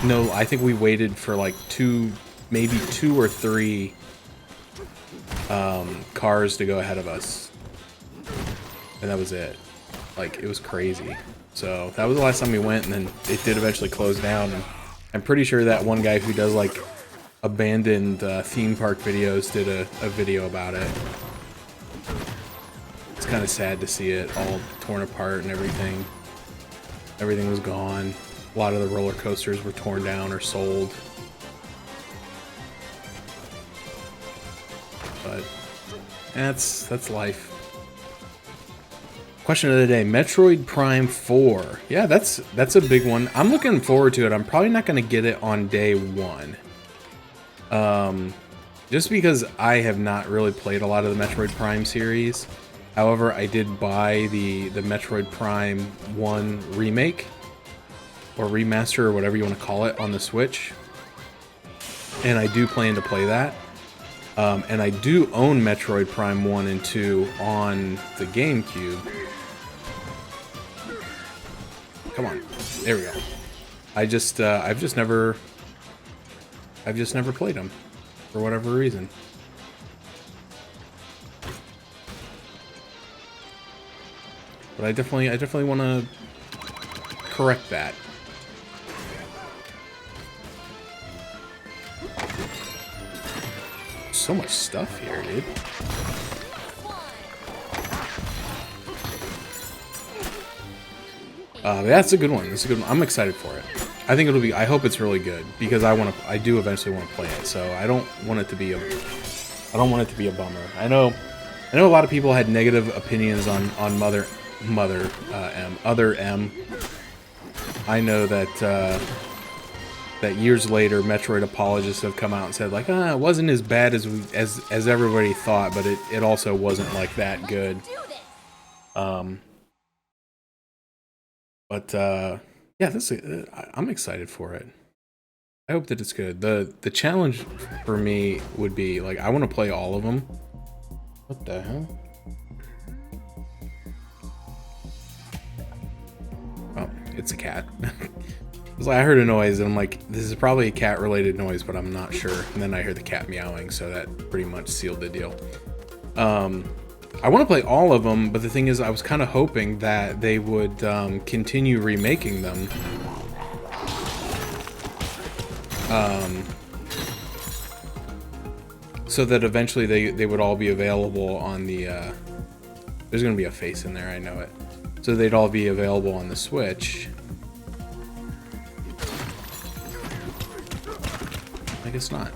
no, I think we waited for like maybe two or three cars to go ahead of us. And that was it. Like, it was crazy. So that was the last time we went, and then it did eventually close down. And I'm pretty sure that one guy who does like abandoned theme park videos did a video about it. It's kind of sad to see it all torn apart and everything. Everything was gone. A lot of the roller coasters were torn down or sold. But that's life. Question of the day: Metroid Prime 4. Yeah, that's a big one. I'm looking forward to it. I'm probably not going to get it on day one. Just because I have not really played a lot of the Metroid Prime series. However, I did buy the Metroid Prime 1 remake or remaster or whatever you want to call it on the Switch. And I do plan to play that. And I do own Metroid Prime 1 and 2 on the GameCube. Come on. There we go. I've just never played them for whatever reason. But I definitely want to correct that. So much stuff here, dude. That's a good one. That's a good one. I'm excited for it. I think it'll be. I hope it's really good because I do eventually want to play it. So I don't want it to be a bummer. I know a lot of people had negative opinions on Other M. I know that that years later, Metroid apologists have come out and said like, it wasn't as bad as everybody thought, but it also wasn't like that good. Yeah, I'm excited for it. I hope that it's good. The challenge for me would be like I want to play all of them. What the hell? it's a cat. It's like I heard a noise and I'm like, this is probably a cat related noise, but I'm not sure. And then I heard the cat meowing, so that pretty much sealed the deal. I want to play all of them, but the thing is, I was kind of hoping that they would continue remaking them. So that eventually they would all be available on the... there's going to be a face in there, I know it. So they'd all be available on the Switch. I guess not.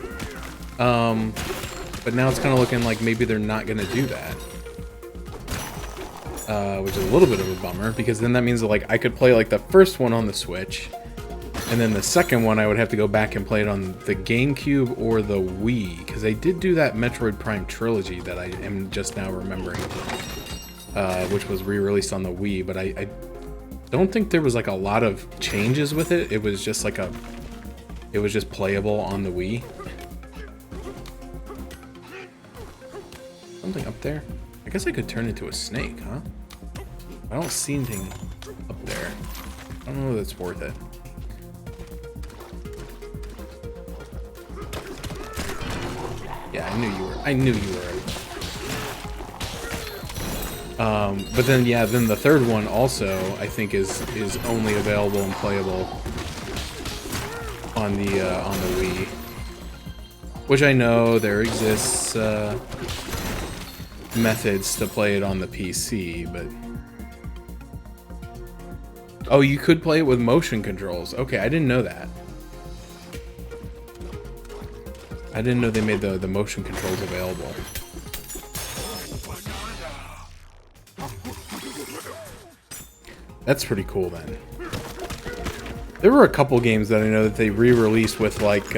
But now it's kind of looking like maybe they're not going to do that. Which is a little bit of a bummer, because then that means that, like, I could play like the first one on the Switch, and then the second one I would have to go back and play it on the GameCube or the Wii, because they did do that Metroid Prime trilogy that I am just now remembering, which was re-released on the Wii, but I don't think there was like a lot of changes with it. It was just like it was just playable on the Wii. Something up there? I guess I could turn into a snake, huh? I don't see anything up there. I don't know if that's worth it. Yeah, I knew you were. But then, yeah, then the third one also, I think, is only available and playable on the Wii. Which I know there exists methods to play it on the PC, but... Oh, you could play it with motion controls. Okay, I didn't know that. I didn't know they made the motion controls available. That's pretty cool then. There were a couple games that I know that they re-released with, like,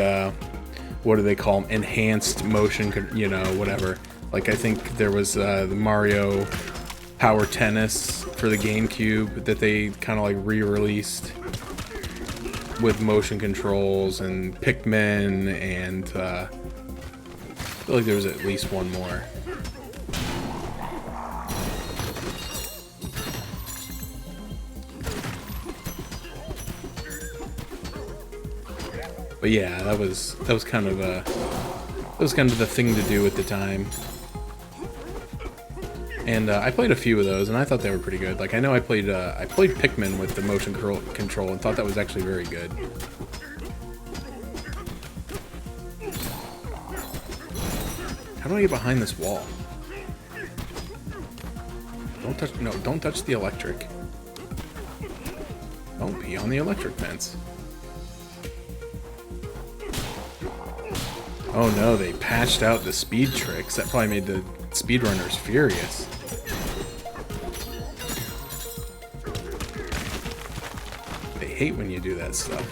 what do they call them? Enhanced motion, you know, whatever. Like, I think there was the Mario Power Tennis for the GameCube that they kind of like re-released with motion controls, and Pikmin, and I feel like there was at least one more. But yeah, that was kind of the thing to do at the time. And I played a few of those, and I thought they were pretty good. Like, I know I played Pikmin with the motion control and thought that was actually very good. How do I get behind this wall? Don't touch the electric. Don't pee on the electric fence. Oh no, they patched out the speed tricks. That probably made the speedrunners furious. They hate when you do that stuff.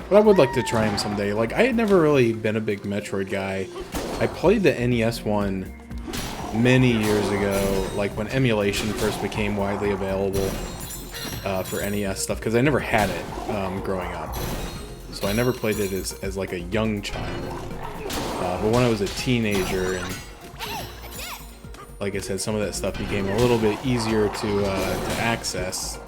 But I would like to try him someday. Like, I had never really been a big Metroid guy. I played the NES one many years ago, like when emulation first became widely available for NES stuff, because I never had it growing up. So I never played it as like a young child. But when I was a teenager, and like I said, some of that stuff became a little bit easier to access.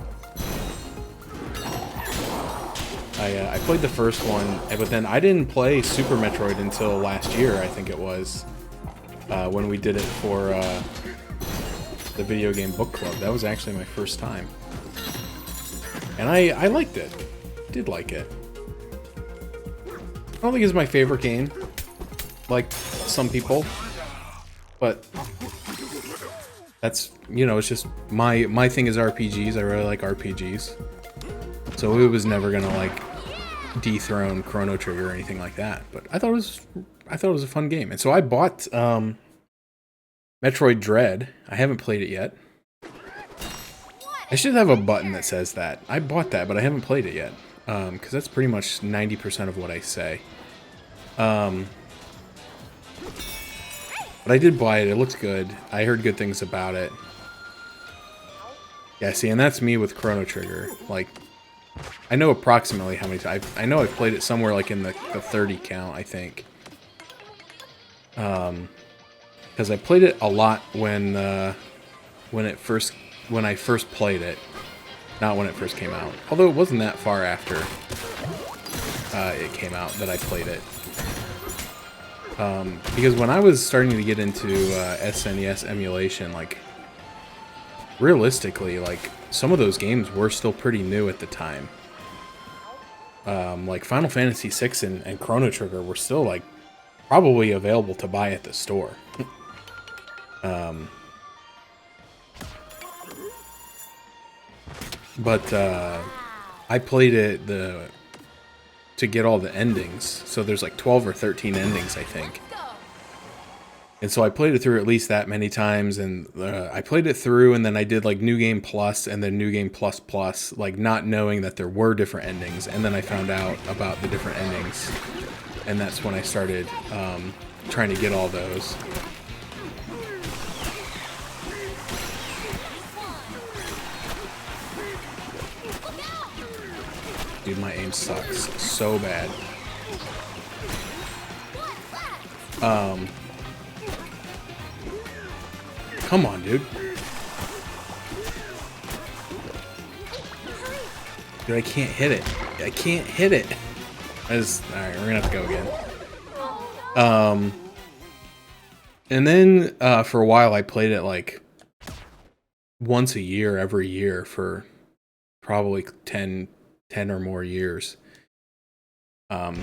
I played the first one, but then I didn't play Super Metroid until last year, I think it was, when we did it for the video game book club. That was actually my first time. And I liked it. Did like it. I don't think it's my favorite game, like some people, but that's, you know, it's just my thing is RPGs. I really like RPGs. So it was never gonna like dethrone Chrono Trigger or anything like that. But I thought it was a fun game. And so I bought Metroid Dread. I haven't played it yet. I should have a button that says that. I bought that, but I haven't played it yet. Because that's pretty much 90% of what I say. But I did buy it. It looks good. I heard good things about it. Yeah, see, and that's me with Chrono Trigger. Like, I know approximately how many times. I know I've played it somewhere like in the 30 count, I think. Because I played it a lot when I first played it, not when it first came out. Although it wasn't that far after it came out that I played it. Because when I was starting to get into SNES emulation, like, realistically, like, some of those games were still pretty new at the time. Like Final Fantasy VI and Chrono Trigger were still, like, probably available to buy at the store. But I played it to get all the endings. So there's like 12 or 13 endings, I think. And so I played it through at least that many times, and I played it through, and then I did like New Game Plus and then New Game Plus Plus, like not knowing that there were different endings, and then I found out about the different endings, and that's when I started trying to get all those. Dude, my aim sucks so bad. Come on, dude. Dude, I can't hit it. I can't hit it. Alright, we're gonna have to go again. And then for a while I played it like once a year, every year for probably 10 or more years.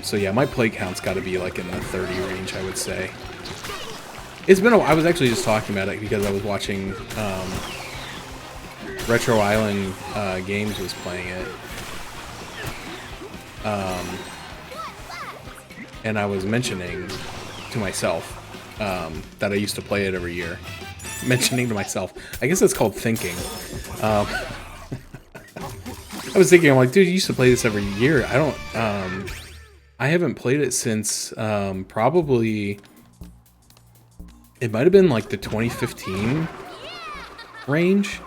So yeah, my play count's got to be like in the 30 range, I would say. It's been I was actually just talking about it because I was watching Retro Island Games was playing it. And I was mentioning to myself that I used to play it every year. Mentioning to myself. I guess it's called thinking. I was thinking, I'm like, dude, you used to play this every year. I haven't played it since probably, it might have been like the 2015 range,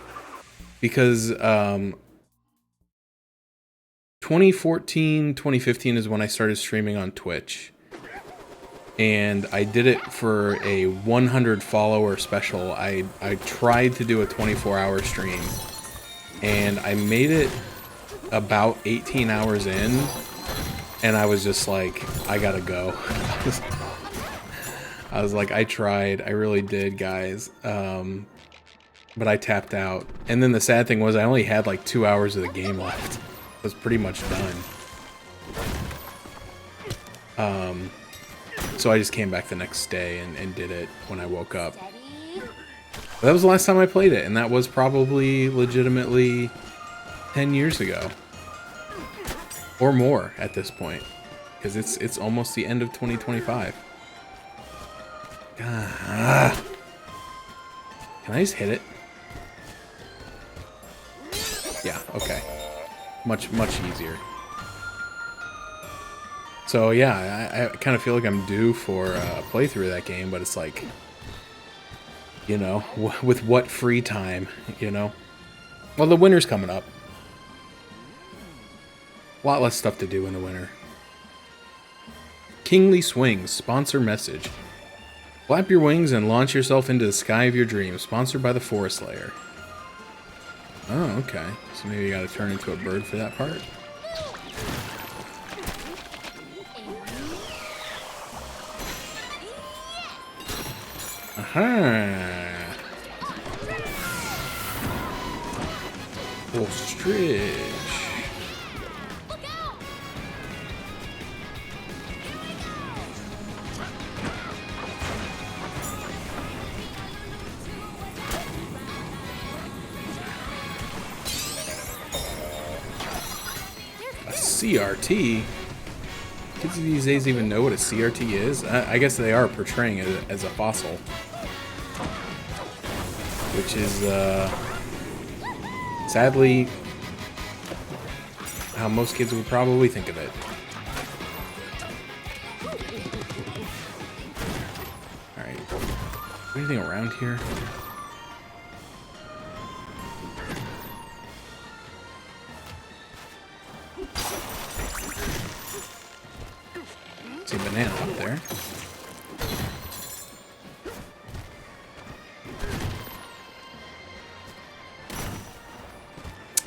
because 2014, 2015 is when I started streaming on Twitch. And I did it for a 100 follower special. I tried to do a 24-hour stream, and I made it about 18 hours in, and I was just like, I gotta go. I was like, I tried, I really did, guys, but I tapped out. And then the sad thing was I only had like 2 hours of the game left. I was pretty much done. So I just came back the next day and did it when I woke up. But that was the last time I played it, and that was probably legitimately 10 years ago. Or more at this point. Because it's almost the end of 2025. God. Can I just hit it? Yeah, okay. Much easier. So yeah, I kind of feel like I'm due for a playthrough of that game, but it's like, you know, with what free time, you know? Well, the winter's coming up. A lot less stuff to do in the winter. Kingly Swings, sponsor message. Flap your wings and launch yourself into the sky of your dreams. Sponsored by the Forest Layer. Oh, okay. So maybe you gotta turn into a bird for that part? Aha! Ostrich. A CRT? Kids these days even know what a CRT is? I guess they are portraying it as a fossil. Which is, sadly, how most kids would probably think of it. Alright. Anything around here? See a banana up there.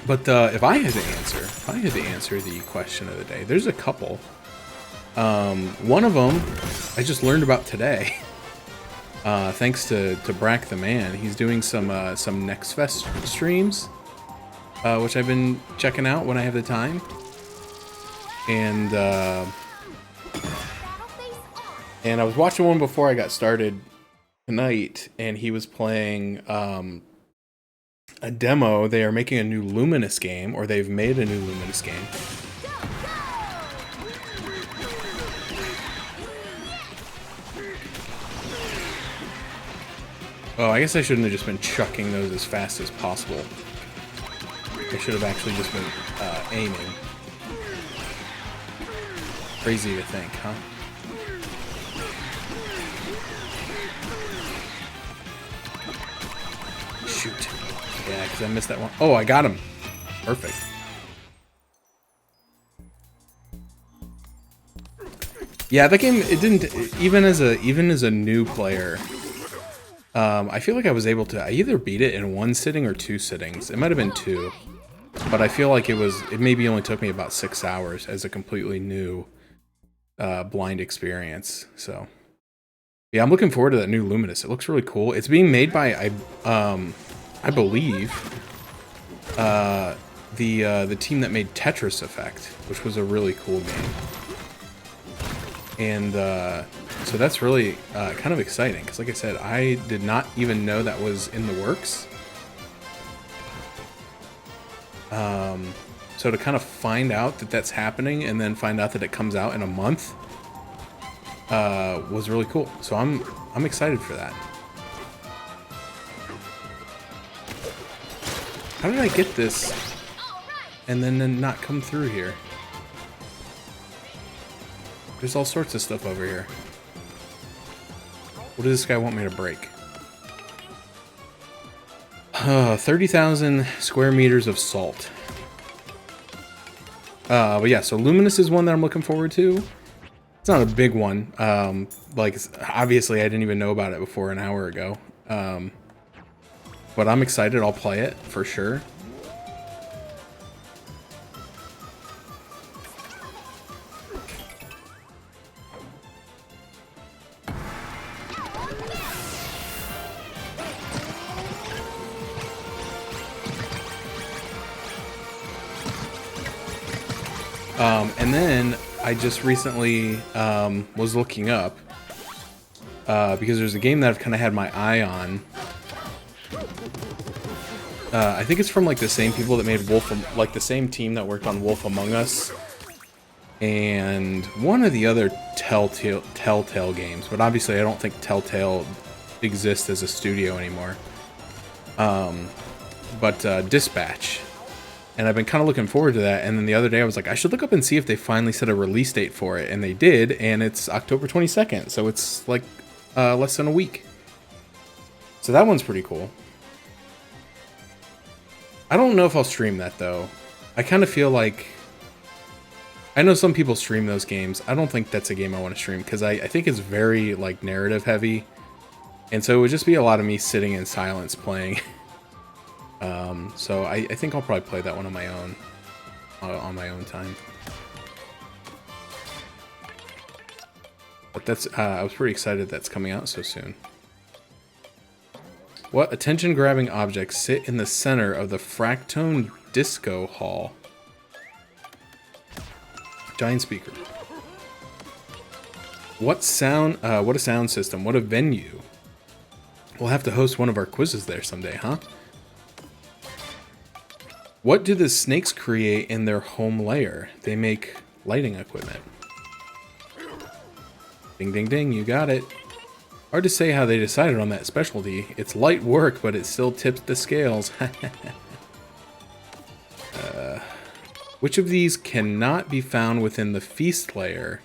But if I had to answer the question of the day, there's a couple. One of them I just learned about today. Thanks to Brack the Man. He's doing some Next Fest streams, which I've been checking out when I have the time. And I was watching one before I got started tonight, and he was playing a demo. They are making a new Luminous game, or they've made a new Luminous game. Oh, I guess I shouldn't have just been chucking those as fast as possible. I should have actually just been aiming. Crazy to think, huh? Shoot. Yeah, because I missed that one. Oh, I got him. Perfect. Yeah, that game, it didn't, even as a new player, I feel like I was able to, I either beat it in one sitting or two sittings. It might have been two, but I feel like it maybe only took me about 6 hours as a completely new blind experience. So yeah, I'm looking forward to that new Luminous. It looks really cool. It's being made by I believe the team that made Tetris Effect, which was a really cool game. And so that's really kind of exciting, because like I said, I did not even know that was in the works. So to kind of find out that that's happening, and then find out that it comes out in a month, was really cool. So I'm excited for that. How did I get this and then not come through here? There's all sorts of stuff over here. What does this guy want me to break? 30,000 square meters of salt. But yeah, so Luminous is one that I'm looking forward to. It's not a big one. Like, obviously I didn't even know about it before an hour ago. But I'm excited. I'll play it for sure. And then I just recently was looking up because there's a game that I've kind of had my eye on. I think it's from like the same people that made like the same team that worked on Wolf Among Us and one of the other Telltale games, but obviously I don't think Telltale exists as a studio anymore. But Dispatch. And I've been kind of looking forward to that. And then the other day I was like, I should look up and see if they finally set a release date for it. And they did, and it's October 22nd. So it's like less than a week. So that one's pretty cool. I don't know if I'll stream that though. I kind of feel like, I know some people stream those games. I don't think that's a game I want to stream, because I think it's very like narrative heavy. And so it would just be a lot of me sitting in silence playing. So I think I'll probably play that one on my own time. But that's I was pretty excited that's coming out so soon. What attention-grabbing objects sit in the center of the Fractone Disco Hall? Giant speaker. What a sound system. What a venue. We'll have to host one of our quizzes there someday, huh? What do the snakes create in their home lair? They make lighting equipment. Ding, ding, ding, you got it. Hard to say how they decided on that specialty. It's light work, but it still tips the scales. Which of these cannot be found within the feast layer?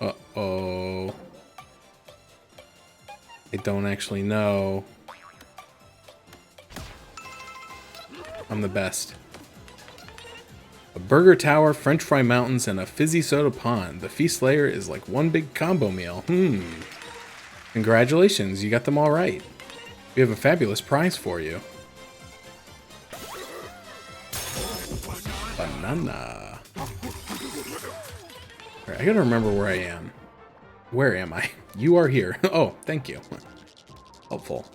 Uh-oh. I don't actually know. I'm the best. A Burger Tower, French Fry Mountains, and a Fizzy Soda Pond. The Feast Layer is like one big combo meal. Congratulations, you got them all right. We have a fabulous prize for you. Banana. Alright, I gotta remember where I am. Where am I? You are here. Oh, thank you. Helpful.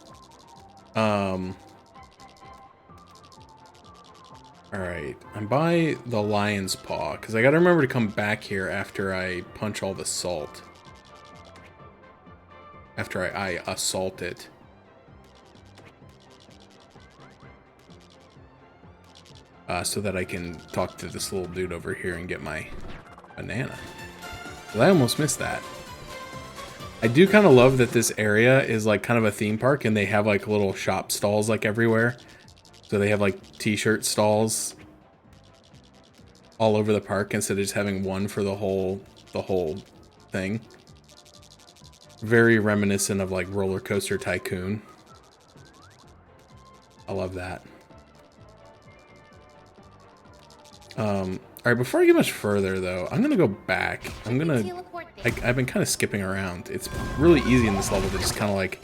Alright, I'm by the Lion's Paw, because I gotta remember to come back here after I punch all the salt. After I assault it. So that I can talk to this little dude over here and get my banana. Well, I almost missed that. I do kind of love that this area is like kind of a theme park, and they have like little shop stalls like everywhere. So they have like t-shirt stalls all over the park instead of just having one for the whole thing. Very reminiscent of like Roller Coaster Tycoon. I love that. Alright, before I get much further though, I'm gonna go back. I've been kind of skipping around. It's really easy in this level to just kind of like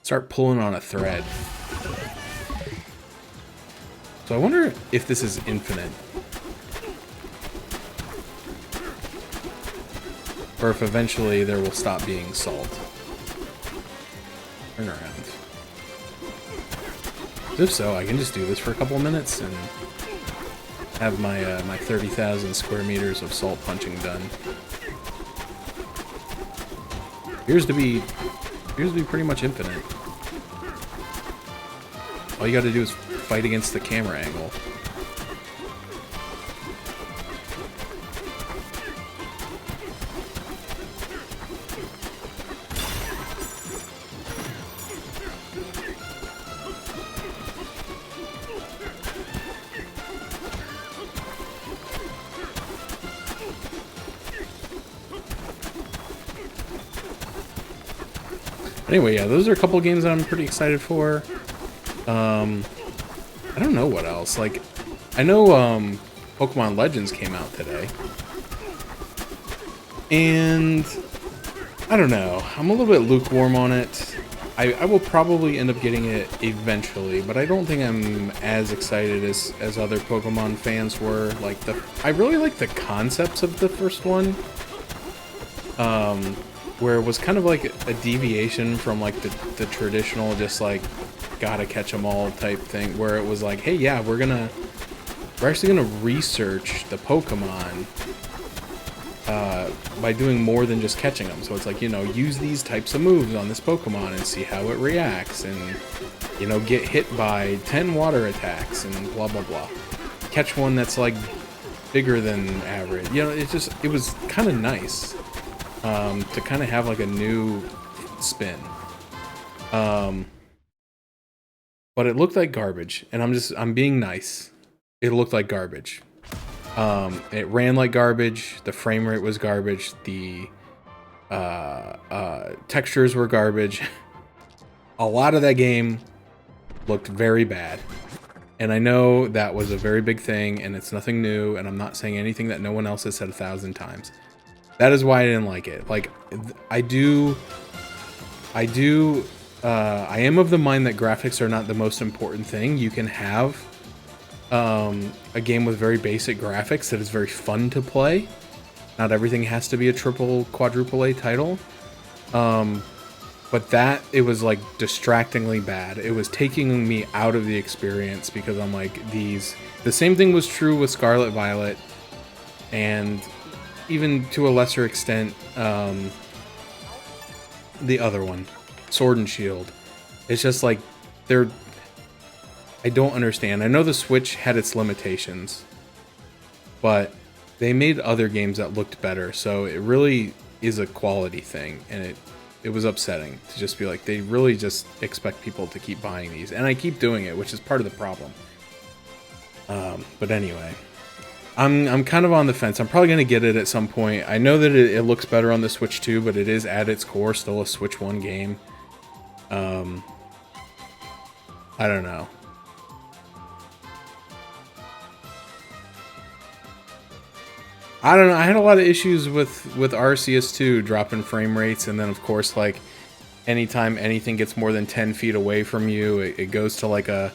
start pulling on a thread. So I wonder if this is infinite. Or if eventually there will stop being salt. Turn around. If so, I can just do this for a couple of minutes and have my my 30,000 square meters of salt punching done. Appears to be pretty much infinite. All you got to do is fight against the camera angle. Anyway, yeah, those are a couple of games that I'm pretty excited for. I don't know what else. Like, I know Pokemon Legends came out today. And I don't know. I'm a little bit lukewarm on it. I will probably end up getting it eventually, but I don't think I'm as excited as other Pokemon fans were. Like I really like the concepts of the first one. Where it was kind of like a deviation from like the traditional just like gotta catch them all type thing, where it was like, hey, yeah, we're actually gonna research the Pokemon by doing more than just catching them. So it's like, you know, use these types of moves on this Pokemon and see how it reacts, and, you know, get hit by 10 water attacks and blah blah blah. Catch one that's like bigger than average. You know, it was kind of nice. To kind of have like a new spin. But it looked like garbage, and I'm being nice. It looked like garbage. It ran like garbage, the frame rate was garbage, the textures were garbage. A lot of that game looked very bad. And I know that was a very big thing, and it's nothing new, and I'm not saying anything that no one else has said 1,000 times. That is why I didn't like it. Like, I am of the mind that graphics are not the most important thing. You can have a game with very basic graphics that is very fun to play. Not everything has to be a triple, quadruple A title. But it was like distractingly bad. It was taking me out of the experience because I'm like, the same thing was true with Scarlet Violet, and even to a lesser extent, the other one, Sword and Shield. It's just like, I don't understand. I know the Switch had its limitations, but they made other games that looked better, so it really is a quality thing, and it was upsetting to just be like, they really just expect people to keep buying these, and I keep doing it, which is part of the problem. But anyway, I'm kind of on the fence. I'm probably going to get it at some point. I know that it looks better on the Switch 2, but it is at its core still a Switch 1 game. I don't know. I don't know. I had a lot of issues with Arceus 2 dropping frame rates, and then of course, like, anytime anything gets more than 10 feet away from you, it goes to like a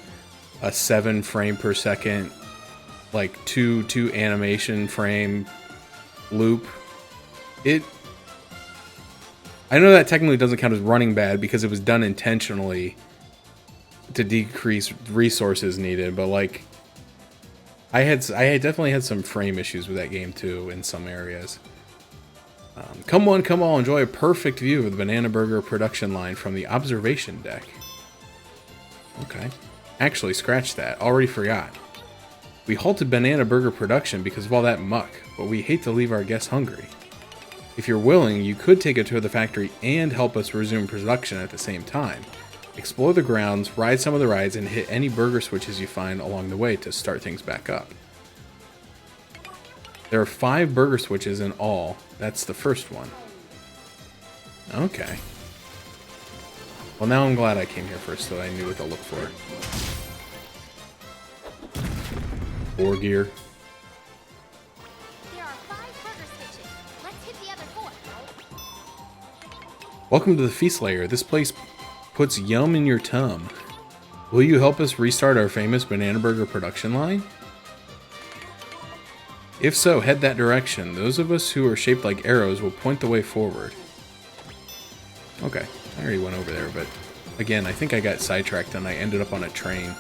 7 frame per second, like two animation frame loop. I know that technically doesn't count as running bad because it was done intentionally to decrease resources needed, but like, I had definitely had some frame issues with that game too in some areas. Come on, enjoy a perfect view of the Banana Burger production line from the observation deck. Okay. Actually, scratch that. Already forgot. We halted Banana Burger production because of all that muck, but we hate to leave our guests hungry. If you're willing, you could take a tour of the factory and help us resume production at the same time. Explore the grounds, ride some of the rides, and hit any burger switches you find along the way to start things back up. There are 5 burger switches in all. That's the first one. Okay. Well, now I'm glad I came here first so I knew what to look for. Borgir. There are 5 burger switches. Let's hit the other 4. Welcome to the feast layer. This place puts yum in your tum. Will you help us restart our famous Banana Burger production line? If so, head that direction. Those of us who are shaped like arrows will point the way forward. Okay, I already went over there, but again, I think I got sidetracked and I ended up on a train.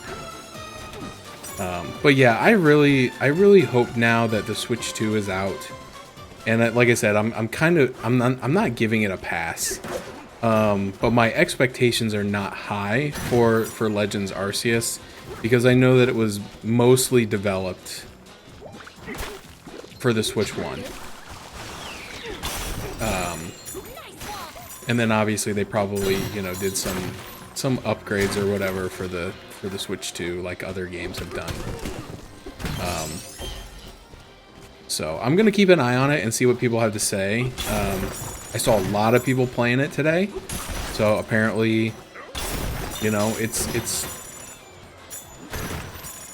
But yeah, I really hope now that the Switch 2 is out, and like I said, I'm not giving it a pass. But my expectations are not high for Legends Arceus because I know that it was mostly developed for the Switch 1. And then obviously they probably, you know, did some upgrades or whatever for the Switch 2 like other games have done. So I'm gonna keep an eye on it and see what people have to say. I saw a lot of people playing it today, so apparently, you know, it's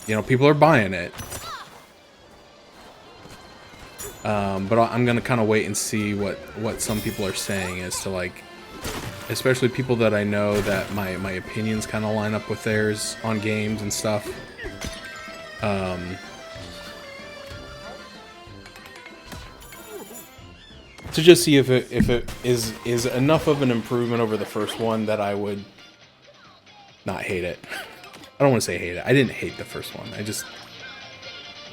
you know, people are buying it. But I'm gonna kind of wait and see what some people are saying as to, like, especially people that I know that my opinions kind of line up with theirs on games and stuff. To just see if it is enough of an improvement over the first one that I would not hate it. I don't want to say hate it. I didn't hate the first one.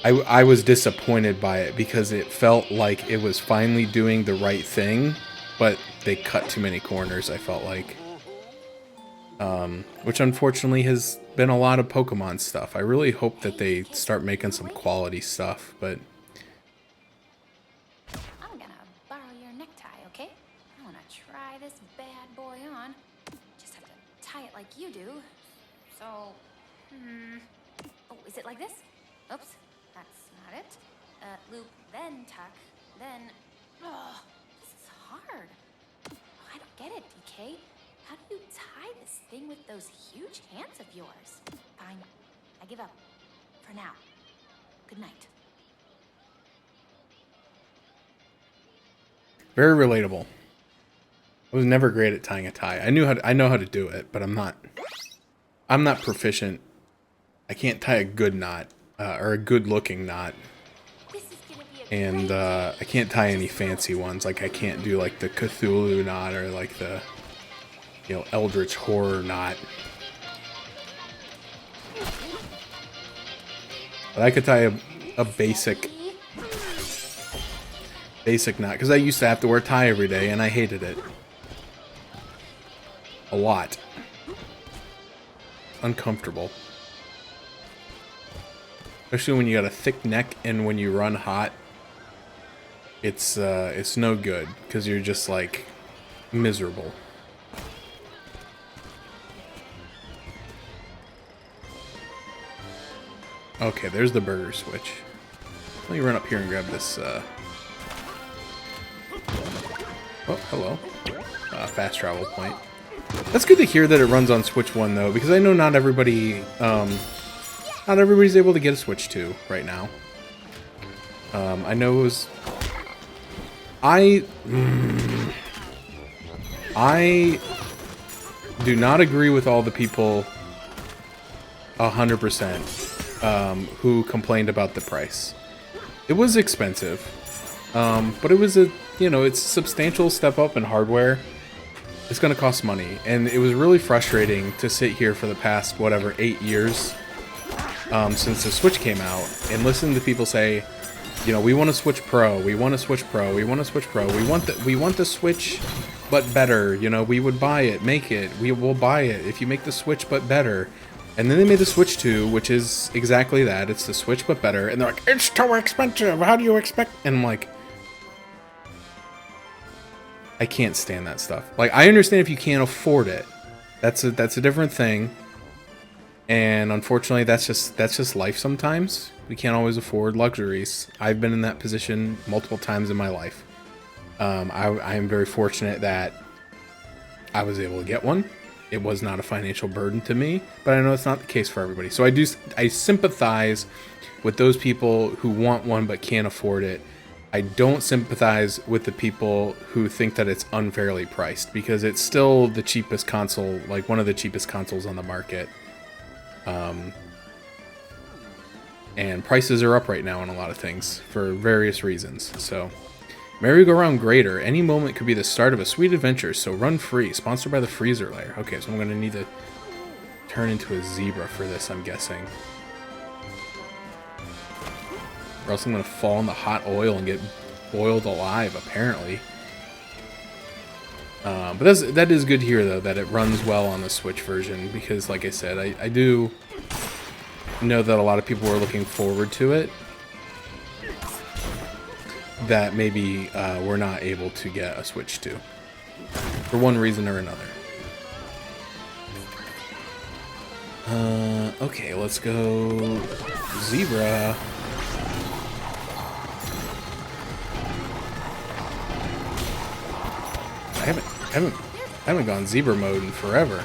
I was disappointed by it because it felt like it was finally doing the right thing, but they cut too many corners, I felt like. Which unfortunately has been a lot of Pokemon stuff. I really hope that they start making some quality stuff, but... I'm gonna borrow your necktie, okay? I wanna try this bad boy on. Just have to tie it like you do. So, oh, is it like this? Oops. That's not it. Loop, then tuck, then... Oh, this is hard. Oh, I don't get it, DK. How do you tie this thing with those huge hands of yours? Fine. I give up. For now. Good night. Very relatable. I was never great at tying a tie. I know how to do it, but I'm not proficient. I can't tie a good knot. Or a good-looking knot, and I can't tie any fancy ones. Like I can't do like the Cthulhu knot or like the, you know, Eldritch Horror knot. But I could tie a basic knot because I used to have to wear a tie every day, and I hated it a lot. Uncomfortable. Especially when you got a thick neck and when you run hot, it's no good because you're just like miserable. Okay, there's the burger switch. Let me run up here and grab this. Oh, hello. Fast travel point. That's good to hear that it runs on Switch 1 though, because I know not everybody. Not everybody's able to get a Switch 2 right now. I know it was... I do not agree with all the people 100% who complained about the price. It was expensive, but it was a, you know, it's a substantial step up in hardware. It's going to cost money, and it was really frustrating to sit here for the past, whatever, 8 years since the Switch came out and listen to people say, you know, we want to Switch Pro, we want to Switch Pro, we want to Switch Pro, we want the Switch but better, you know, we would buy it, make it, we will buy it if you make the Switch but better. And then they made the Switch 2, which is exactly that, it's the Switch but better, and they're like, it's too expensive, how do you expect? And I'm like, I can't stand that stuff. Like, I understand if you can't afford it, that's a different thing. And unfortunately, that's just life sometimes. We can't always afford luxuries. I've been in that position multiple times in my life. I am very fortunate that I was able to get one. It was not a financial burden to me, but I know it's not the case for everybody. So I sympathize with those people who want one but can't afford it. I don't sympathize with the people who think that it's unfairly priced, because it's still the cheapest console, like one of the cheapest consoles on the market. And prices are up right now on a lot of things for various reasons. So, merry-go-round grater. Any moment could be the start of a sweet adventure, so run free. Sponsored by the freezer layer. Okay, so I'm going to need to turn into a zebra for this, I'm guessing. Or else I'm going to fall in the hot oil and get boiled alive, apparently. But that is good here, though, that it runs well on the Switch version, because, like I said, I do know that a lot of people were looking forward to it that maybe were not able to get a Switch 2 for one reason or another. Okay, let's go zebra. I haven't gone zebra mode in forever.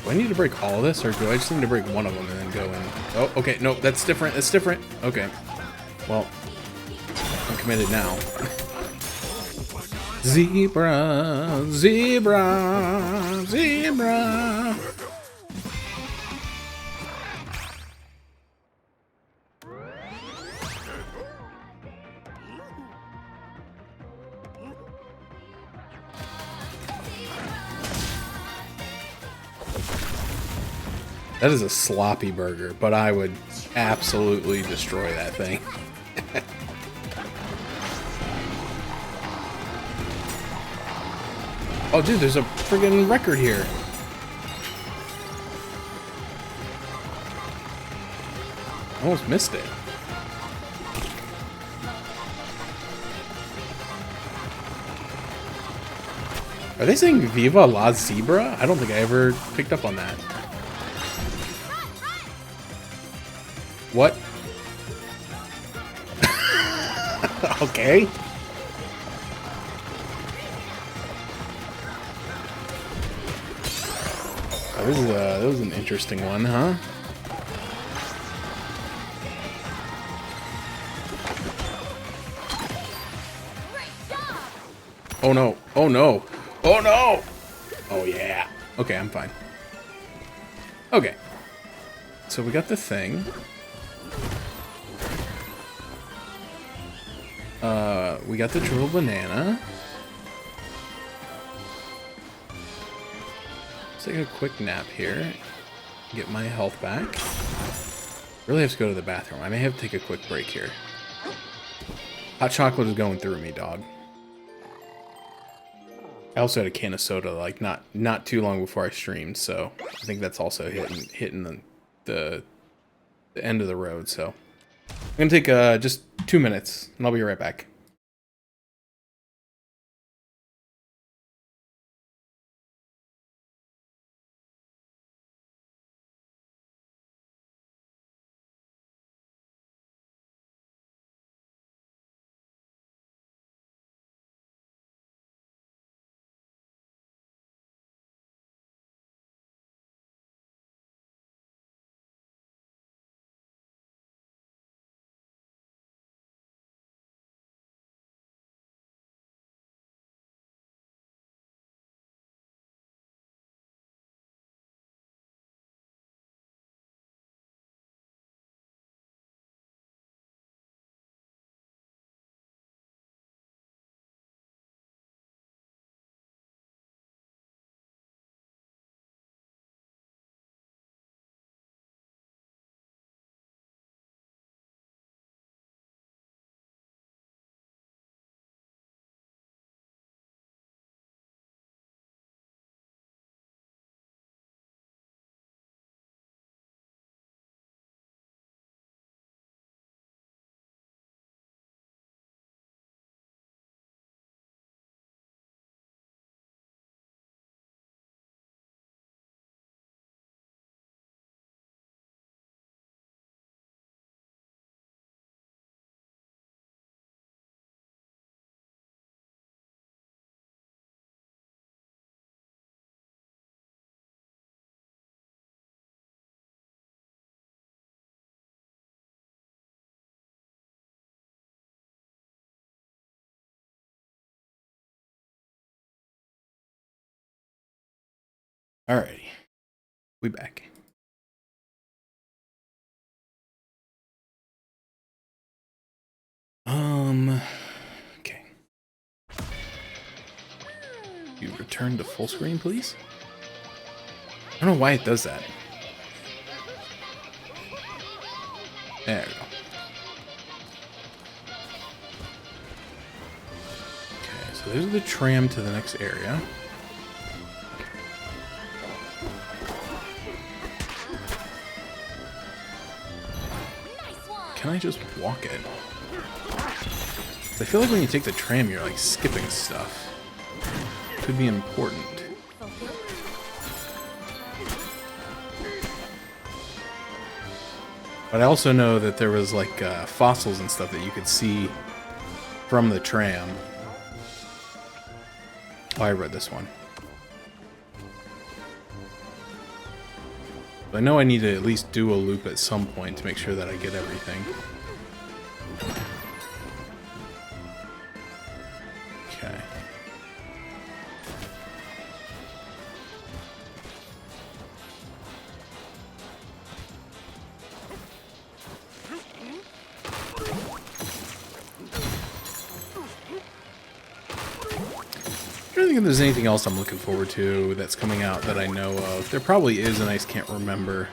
Do I need to break all of this, or do I just need to break one of them and then go in? Oh, okay, no, that's different. That's different. Okay, well, I'm committed now. Zebra, zebra, zebra. That is a sloppy burger, but I would absolutely destroy that thing. Oh, dude, there's a friggin' record here. I almost missed it. Are they saying Viva la Zebra? I don't think I ever picked up on that. What? Okay. Oh, that was an interesting one, huh? Oh no! Oh no! Oh no! Oh yeah! Okay, I'm fine. Okay. So we got the thing. We got the drill banana. Let's take a quick nap here. Get my health back. Really have to go to the bathroom. I may have to take a quick break here. Hot chocolate is going through me, dog. I also had a can of soda, like, not too long before I streamed, so I think that's also hitting the end of the road, so. I'm gonna take just 2 minutes, and I'll be right back. Alrighty. We back. Okay. You return to full screen, please? I don't know why it does that. There we go. Okay, so there's the tram to the next area. Can I just walk it? I feel like when you take the tram, you're like skipping stuff. Could be important. But I also know that there was like fossils and stuff that you could see from the tram. Oh, I read this one. But I know I need to at least do a loop at some point to make sure that I get everything. Okay. I don't think if there's anything else I'm looking forward to that's coming out that I know of. There probably is, and I just can't remember.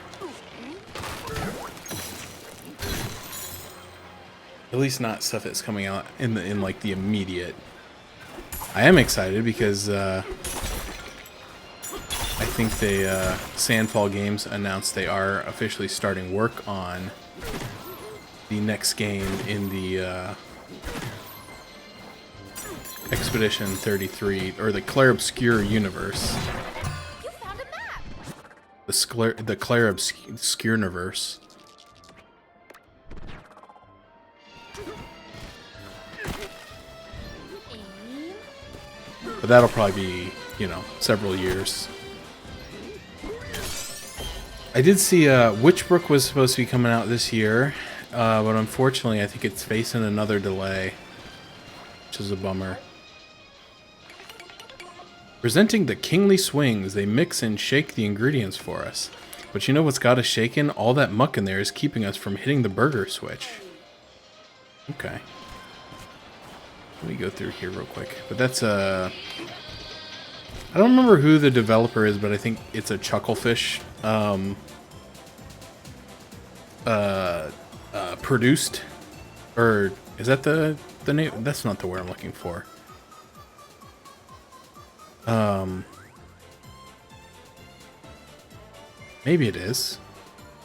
At least not stuff that's coming out in like the immediate. I am excited because I think they Sandfall Games announced they are officially starting work on the next game in the Expedition 33 or the Clair Obscur universe. You found a map. The Clair Obscur universe. But that'll probably be, you know, several years. I did see Witchbrook was supposed to be coming out this year, but unfortunately I think it's facing another delay, which is a bummer. Presenting the Kingly Swings, they mix and shake the ingredients for us. But you know what's got us shaken? All that muck in there is keeping us from hitting the burger switch. Okay. Let me go through here real quick. But that's I don't remember who the developer is, but I think it's a Chucklefish produced. Or is that the name? That's not the word I'm looking for. Maybe it is.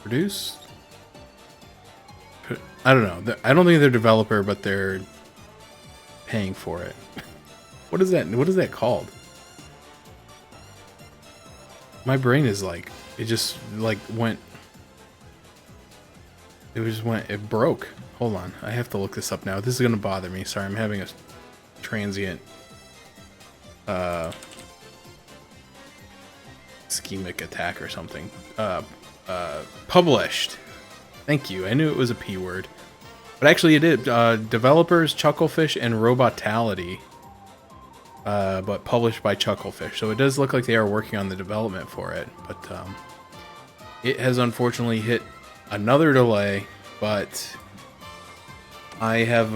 Produced? I don't know. I don't think they're a developer, but they're paying for it. What is that? What is that called? My brain is like, it just like went. It broke. Hold on. I have to look this up now. This is going to bother me. Sorry, I'm having a transient ischemic attack or something. Published. Thank you. I knew it was a P word. But actually it is. Developers Chucklefish and Robotality. But published by Chucklefish. So it does look like they are working on the development for it. But it has unfortunately hit another delay. But I have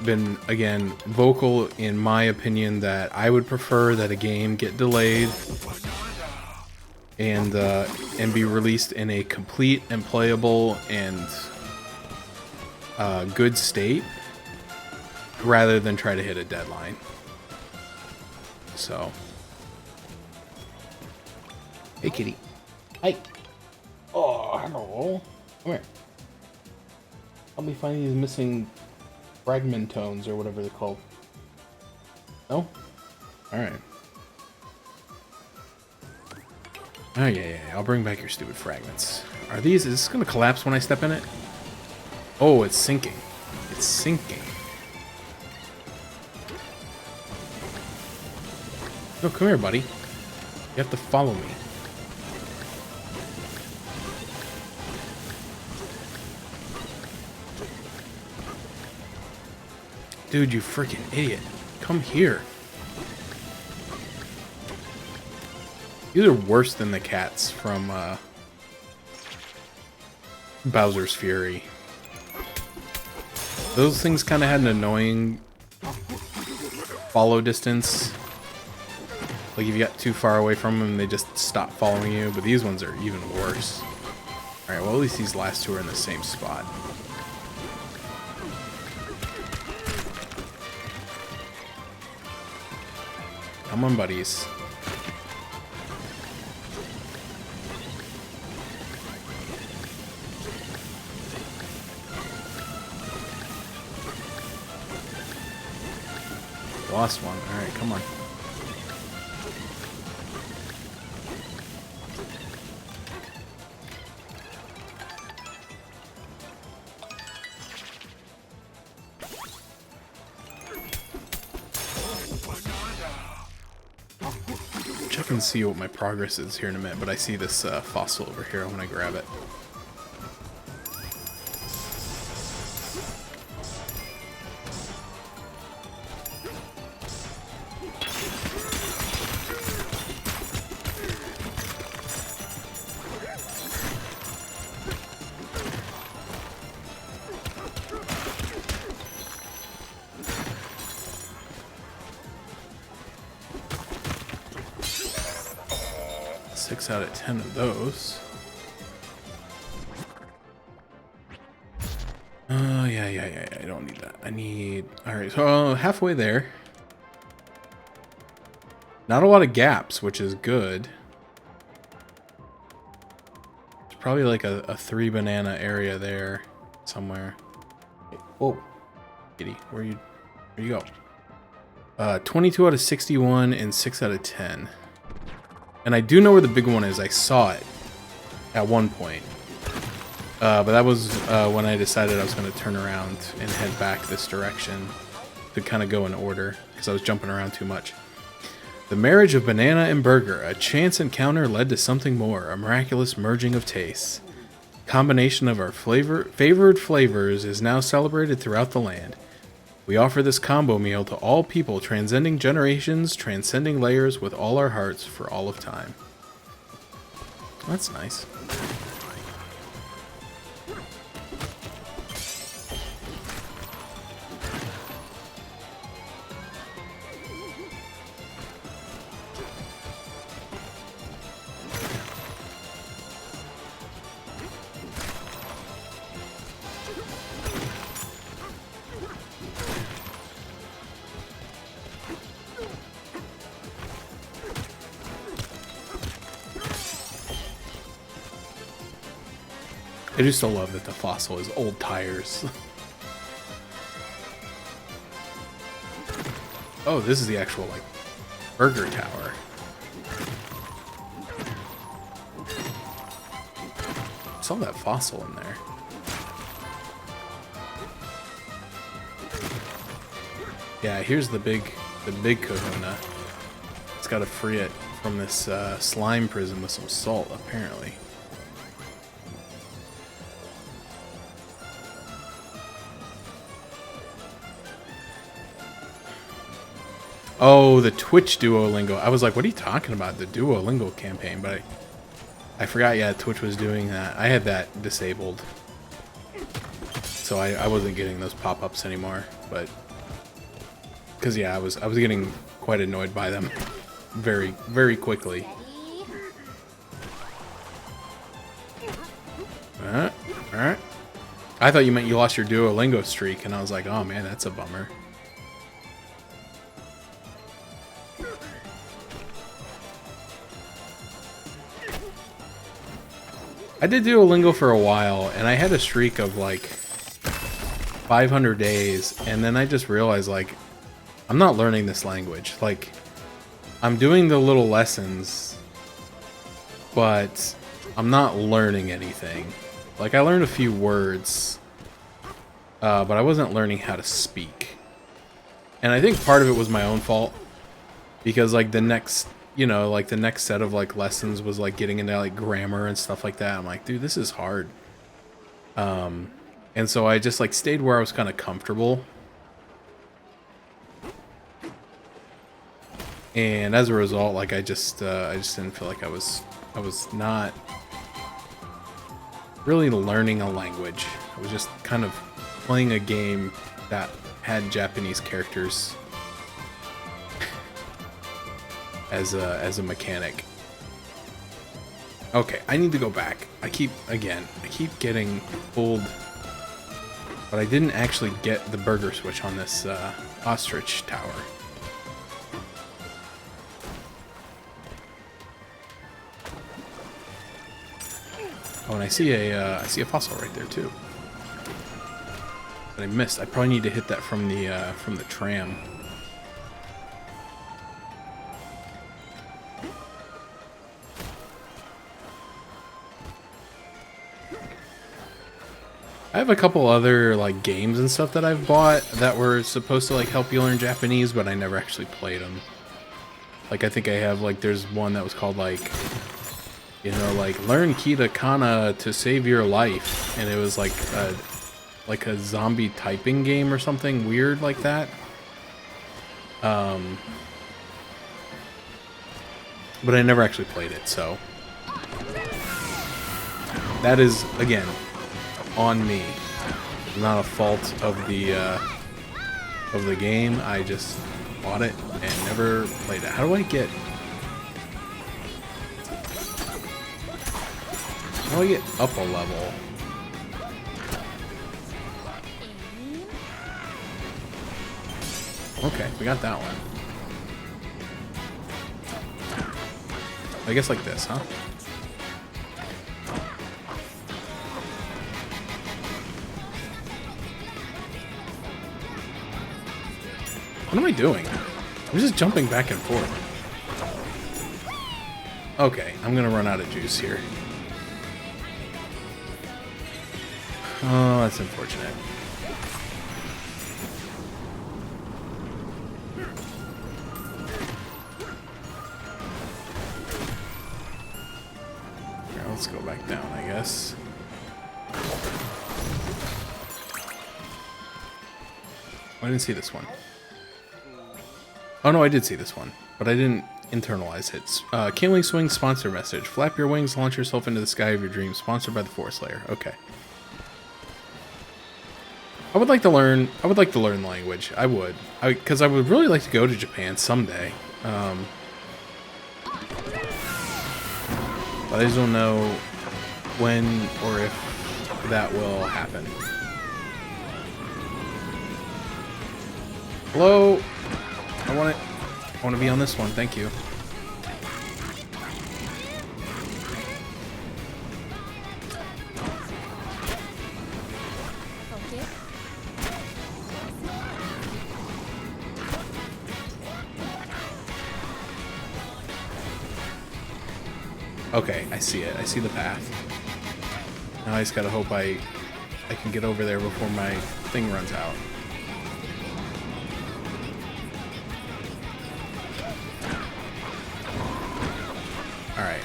been, again, vocal in my opinion that I would prefer that a game get delayed and be released in a complete and playable and good state rather than try to hit a deadline. So, hey kitty, hi. Oh, hello. Come here. Help me find these missing fragmentones or whatever they're called. No? Alright. Oh, yeah. I'll bring back your stupid fragments. Is this going to collapse when I step in it? Oh, it's sinking. It's sinking. No, come here, buddy. You have to follow me. Dude, you freaking idiot. Come here. These are worse than the cats from Bowser's Fury. Those things kind of had an annoying follow distance. Like if you got too far away from them, they just stop following you. But these ones are even worse. Alright, well at least these last two are in the same spot. Come on, buddies. Lost one. Alright, come on. Check and see what my progress is here in a minute, but I see this fossil over here. I want to grab it. Six out of 10 of those. Yeah. I don't need that. I need... Alright, so halfway there. Not a lot of gaps, which is good. There's probably like a 3 banana area there somewhere. Whoa. Kitty, where you go? 22 out of 61 and 6 out of 10. And I do know where the big one is. I saw it at one point. But that was when I decided I was going to turn around and head back this direction to kind of go in order because I was jumping around too much. The marriage of Banana and Burger. A chance encounter led to something more. A miraculous merging of tastes. Combination of our favored flavors is now celebrated throughout the land. We offer this combo meal to all people, transcending generations, transcending layers with all our hearts for all of time. That's nice. I do still love that the fossil is old tires. Oh, this is the actual, like, burger tower. I saw that fossil in there. Yeah, here's the big kahuna. It's got to free it from this slime prison with some salt, apparently. Oh, the Twitch Duolingo. I was like, what are you talking about? The Duolingo campaign. But I forgot, yeah, Twitch was doing that. I had that disabled. So I wasn't getting those pop-ups anymore. But, because, yeah, I was getting quite annoyed by them very, very quickly. Alright. I thought you meant you lost your Duolingo streak. And I was like, oh, man, that's a bummer. I did Duolingo for a while, and I had a streak of like 500 days, and then I just realized, like, I'm not learning this language. Like, I'm doing the little lessons, but I'm not learning anything. Like, I learned a few words, but I wasn't learning how to speak. And I think part of it was my own fault, because, like, the next set of, like, lessons was, like, getting into, like, grammar and stuff like that. I'm like, dude, this is hard. And so I just, like, stayed where I was kind of comfortable. And as a result, like I just didn't feel like I was not really learning a language. I was just kind of playing a game that had Japanese characters as a mechanic. Okay, I need to go back. I keep getting pulled, but I didn't actually get the burger switch on this ostrich tower. Oh, and I see a fossil right there too. But I missed. I probably need to hit that from the tram. I have a couple other like games and stuff that I've bought that were supposed to like help you learn Japanese, but I never actually played them. Like I think I have like there's one that was called like, you know, like learn katakana to save your life, and it was like a zombie typing game or something weird like that. But I never actually played it, so that is again on me. Not a fault of the game. I just bought it and never played it. How do I get up a level? Okay, we got that one. I guess like this, huh? What am I doing? I'm just jumping back and forth. Okay, I'm gonna run out of juice here. Oh, that's unfortunate. Alright, let's go back down, I guess. I didn't see this one. Oh no, I did see this one, but I didn't internalize it. Kingly Swing sponsor message. Flap your wings, launch yourself into the sky of your dreams. Sponsored by the Forest Layer. Okay. I would like to learn the language. I would. Because I would really like to go to Japan someday. But I just don't know when or if that will happen. Hello? I want to be on this one. Thank you. Okay, I see it. I see the path. Now I just gotta hope I can get over there before my thing runs out. Alright.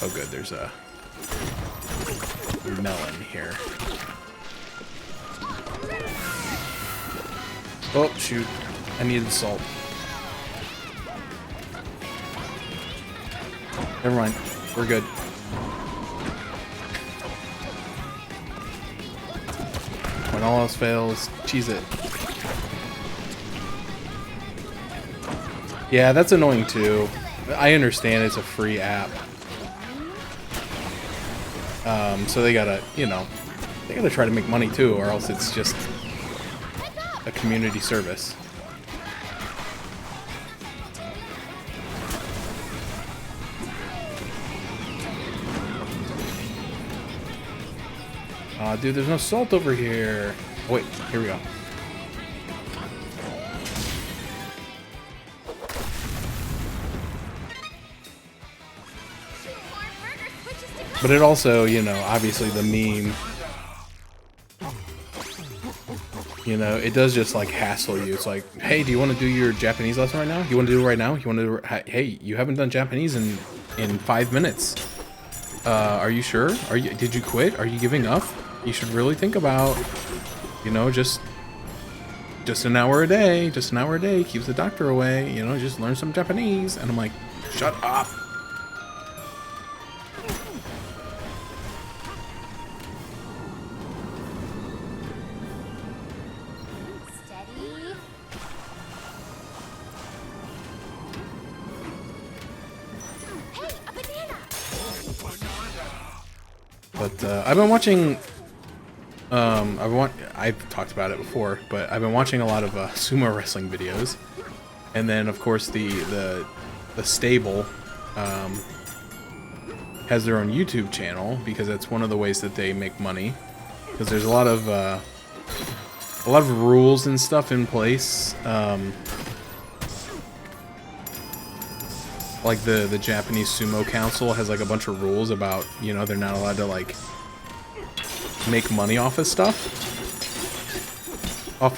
Oh good, there's a melon here. Oh, shoot. I needed salt. Never mind. We're good. When all else fails, cheese it. Yeah, that's annoying too. I understand it's a free app. So they gotta, you know, they gotta try to make money too, or else it's just a community service. Aw, dude, there's no salt over here. Oh, wait, here we go. But it also, you know, obviously the meme, you know, it does just like hassle you. It's like, hey, do you want to do your Japanese lesson right now? You want to do it right now? You want to do it? Hey, you haven't done Japanese in 5 minutes. Are you sure? Did you quit? Are you giving up? You should really think about You know, just an hour a day, just an hour a day keeps the doctor away. You know, just learn some Japanese. And I'm like, shut up. Steady. Hey, a banana! But I've been watching. I've talked about it before, but I've been watching a lot of sumo wrestling videos, and then of course the stable has their own YouTube channel because that's one of the ways that they make money. Because there's a lot of rules and stuff in place. Like the Japanese Sumo Council has like a bunch of rules about, you know, they're not allowed to like make money off of stuff, off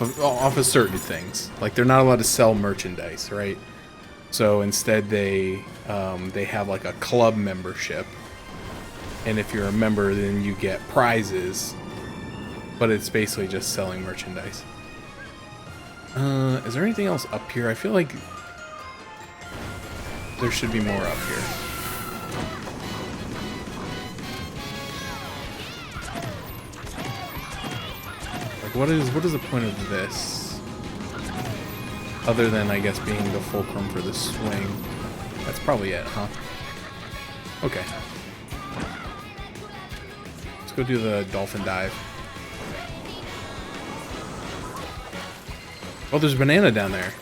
of certain things. Like they're not allowed to sell merchandise, right? So instead they have like a club membership, and if you're a member then you get prizes, but it's basically just selling merchandise. Is there anything else up here? I feel like there should be more up here. What is the point of this? Other than, I guess, being the fulcrum for the swing. That's probably it, huh? Okay. Let's go do the dolphin dive. Oh, there's a banana down there.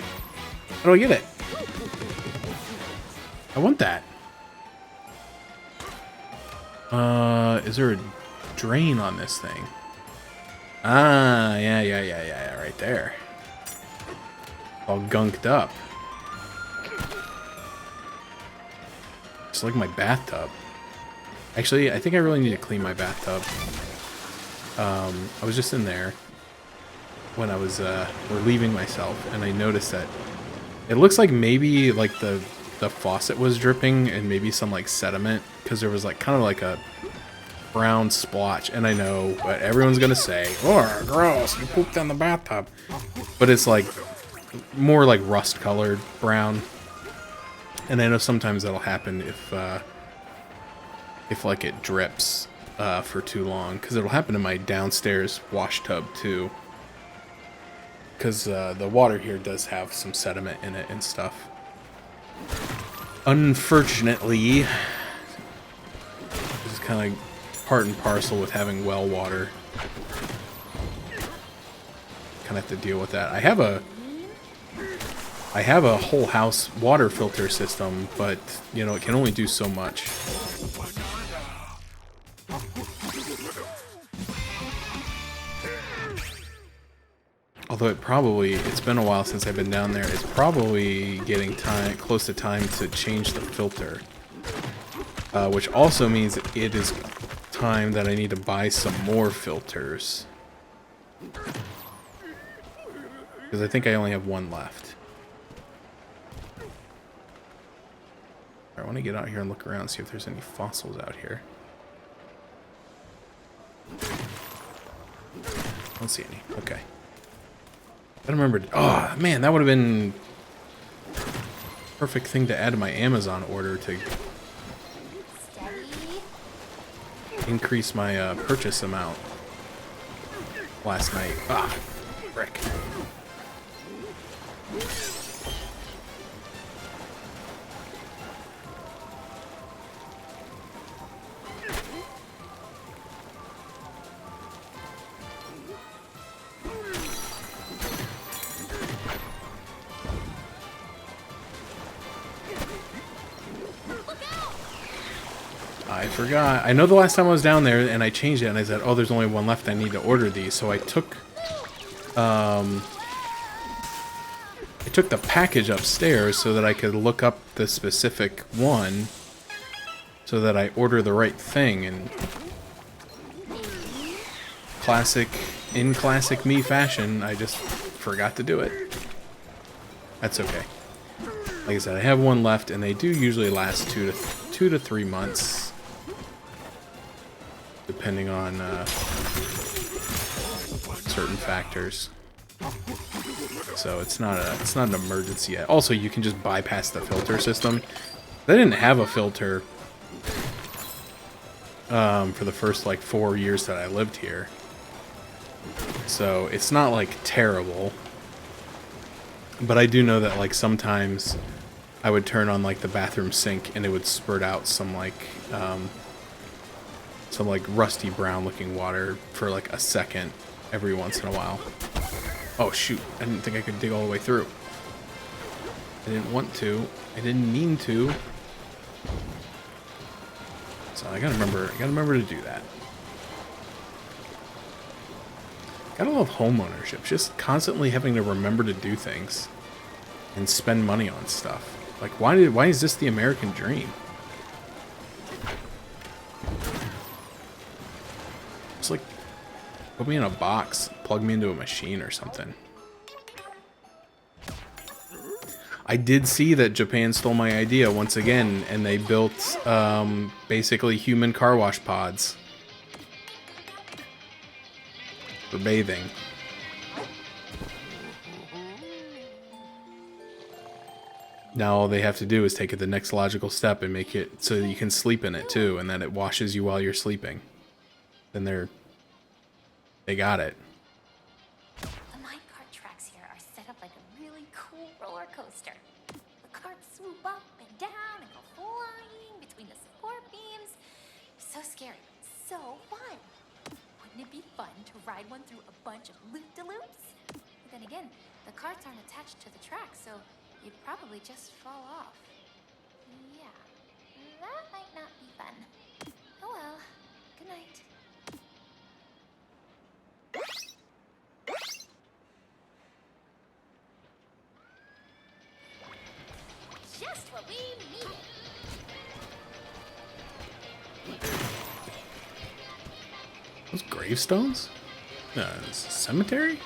How do I get it? I want that. Is there a drain on this thing? Ah, yeah, right there. All gunked up. It's like my bathtub. Actually, I think I really need to clean my bathtub. I was just in there when I was relieving myself, and I noticed that it looks like maybe like the faucet was dripping and maybe some like sediment, because there was like kind of like a brown splotch. And I know what everyone's gonna say, oh gross, you pooped on the bathtub, but it's like more like rust colored brown. And I know sometimes that'll happen if like it drips for too long, because it'll happen in my downstairs wash tub too, because the water here does have some sediment in it and stuff. Unfortunately, this is kind of like part and parcel with having well water. Kind of have to deal with that. I have a whole house water filter system, but you know, it can only do so much. Although it's been a while since I've been down there. It's probably getting close to time to change the filter, which also means it is time that I need to buy some more filters, because I think I only have one left. I want to get out here and look around, see if there's any fossils out here. I don't see any. Okay. I remembered. Oh man, that would have been perfect thing to add to my Amazon order to increase my purchase amount last night. Ah, frick. I forgot. I know the last time I was down there and I changed it and I said, oh, there's only one left. I need to order these. So I took the package upstairs so that I could look up the specific one so that I order the right thing. And in classic me fashion, I just forgot to do it. That's okay. Like I said, I have one left, and they do usually last 2 to 3 months, certain factors. So it's not an emergency yet. Also, you can just bypass the filter system. They didn't have a filter for the first like 4 years that I lived here. So it's not like terrible. But I do know that like sometimes I would turn on like the bathroom sink and it would spurt out some like rusty brown looking water for like a second every once in a while. Oh shoot, I didn't think I could dig all the way through. I didn't want to. I didn't mean to. So I gotta remember to do that. Gotta love home ownership. Just constantly having to remember to do things and spend money on stuff. Like why is this the American dream? It's like put me in a box, plug me into a machine or something. I did see that Japan stole my idea once again, and they built basically human car wash pods for bathing. Now all they have to do is take it the next logical step and make it so that you can sleep in it too, and that it washes you while you're sleeping. Then they got it. The minecart tracks here are set up like a really cool roller coaster. The carts swoop up and down and go flying between the support beams. So scary, but so fun. Wouldn't it be fun to ride one through a bunch of loop-de-loops? But then again, the carts aren't attached to the track, so you'd probably just fall off. Yeah, that might not be fun. Oh well, good night. Just what we needed. Those gravestones? It's a cemetery?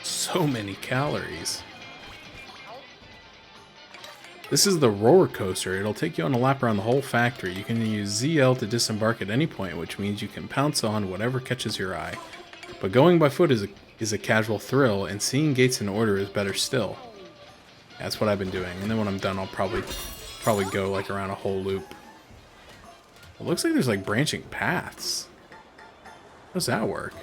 So many calories. This is the roller coaster. It'll take you on a lap around the whole factory. You can use ZL to disembark at any point, which means you can pounce on whatever catches your eye. But going by foot is a casual thrill, and seeing gates in order is better still. That's what I've been doing. And then when I'm done, I'll probably go like around a whole loop. It looks like there's like branching paths. How does that work?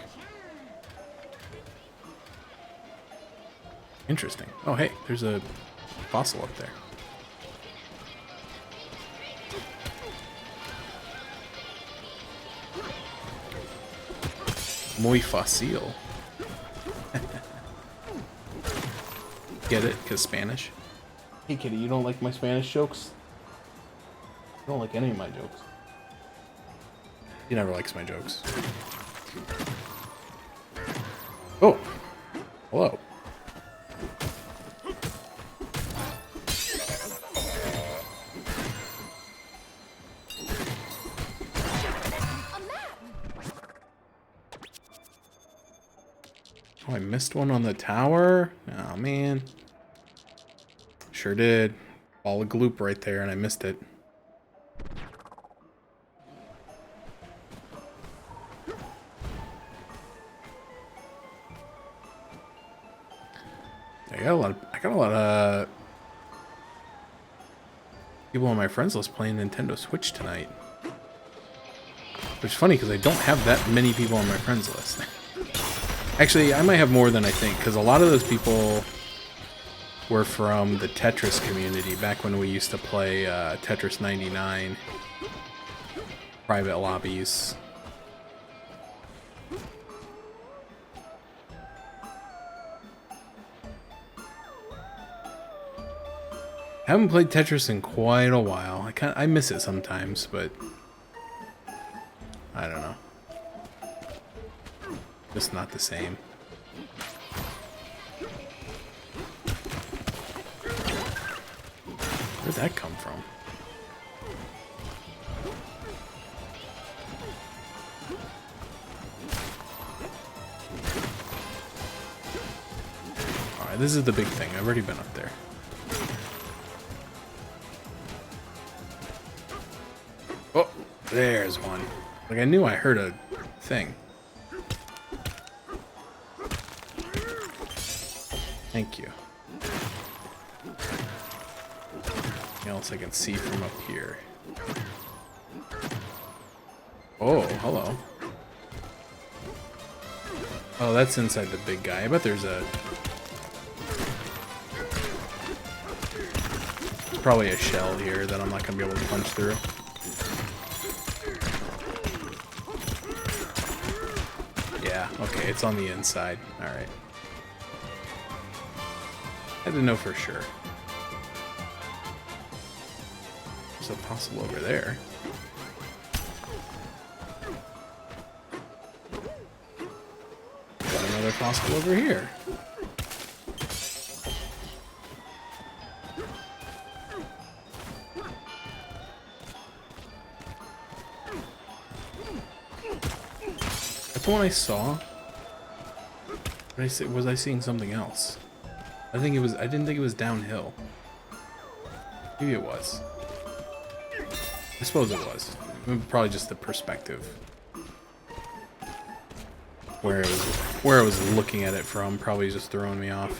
Interesting. Oh, hey, there's a fossil up there. Muy fácil. Get it? Because Spanish? Hey, kitty, you don't like my Spanish jokes? You don't like any of my jokes. He never likes my jokes. Oh! Hello. Oh, I missed one on the tower? Oh, man. Sure did. All a gloop right there, and I missed it. I got a lot of people on my friends list playing Nintendo Switch tonight. Which is funny because I don't have that many people on my friends list. Actually, I might have more than I think, because a lot of those people were from the Tetris community back when we used to play Tetris 99 private lobbies. Haven't played Tetris in quite a while. I miss it sometimes, but I don't know. Just not the same. Where'd that come from? Alright, this is the big thing. I've already been up there. Oh, there's one. Like, I knew I heard a thing. Thank you. Anything else I can see from up here? Oh, hello. Oh, that's inside the big guy. I bet there's probably a shell here that I'm not going to be able to punch through. Yeah, okay, it's on the inside. Alright. I had to know for sure. There's a fossil over there. Got another fossil over here. That's the one I saw. Was I seeing something else? I didn't think it was downhill. Maybe it was. I suppose it was. Probably just the perspective. Where I was looking at it from, probably just throwing me off.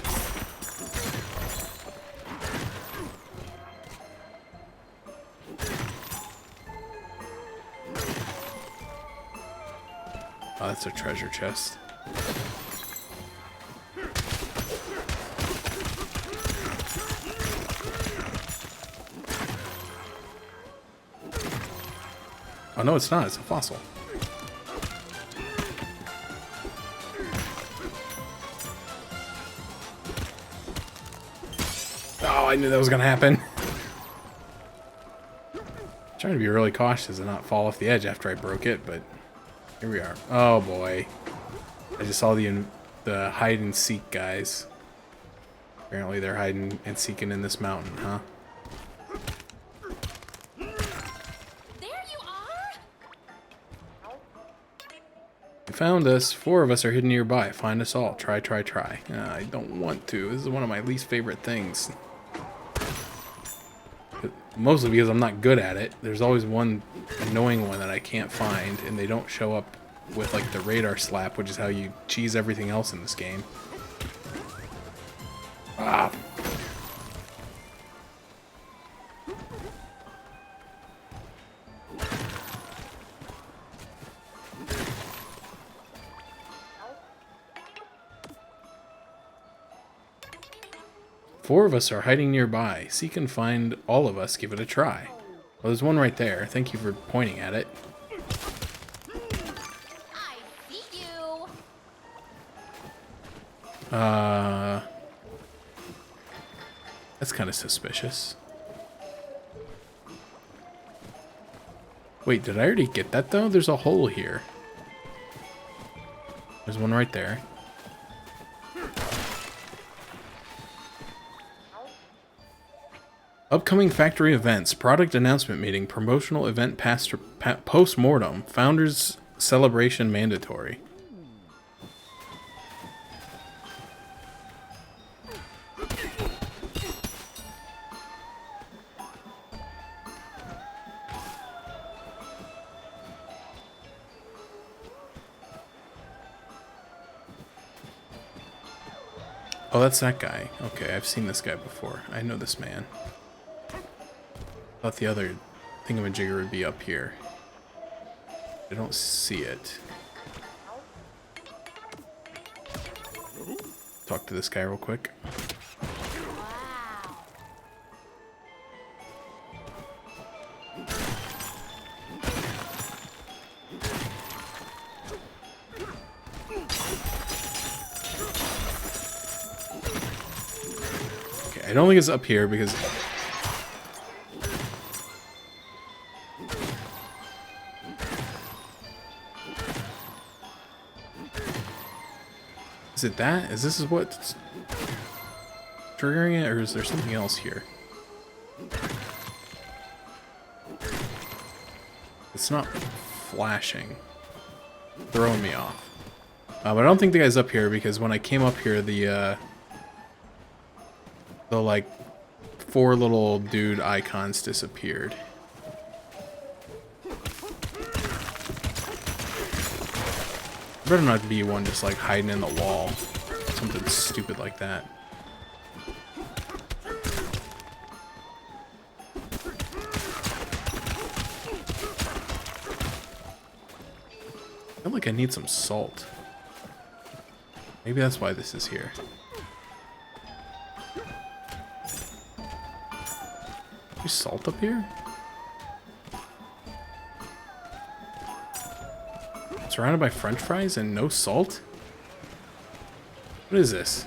Oh, that's a treasure chest. Oh, no, it's not. It's a fossil. Oh, I knew that was going to happen. Trying to be really cautious and not fall off the edge after I broke it, but here we are. Oh, boy. I just saw the hide and seek guys. Apparently they're hiding and seeking in this mountain, huh? Found us. 4 of us are hidden nearby. Find us all. Try, try, try. I don't want to. This is one of my least favorite things. Mostly because I'm not good at it. There's always one annoying one that I can't find, and they don't show up with like the radar slap, which is how you cheese everything else in this game. Ah. Four of us are hiding nearby. Seek and find all of us. Give it a try. Well, there's one right there. Thank you for pointing at it. I see you. That's kind of suspicious. Wait, did I already get that though? There's a hole here. There's one right there. Upcoming factory events, product announcement meeting, promotional event post-mortem, founders celebration mandatory. Oh, that's that guy. Okay, I've seen this guy before. I know this man. Thought the other thingamajigger would be up here. I don't see it. Talk to this guy real quick. Wow. Okay, I don't think it's up here because Is it that? Is this what's triggering it, or is there something else here? It's not flashing. Throwing me off. But I don't think the guy's up here, because when I came up here, the like 4 little dude icons disappeared. Better not be one just like hiding in the wall. Something stupid like that. I feel like I need some salt. Maybe that's why this is here. There's salt up here? Surrounded by french fries and no salt? What is this?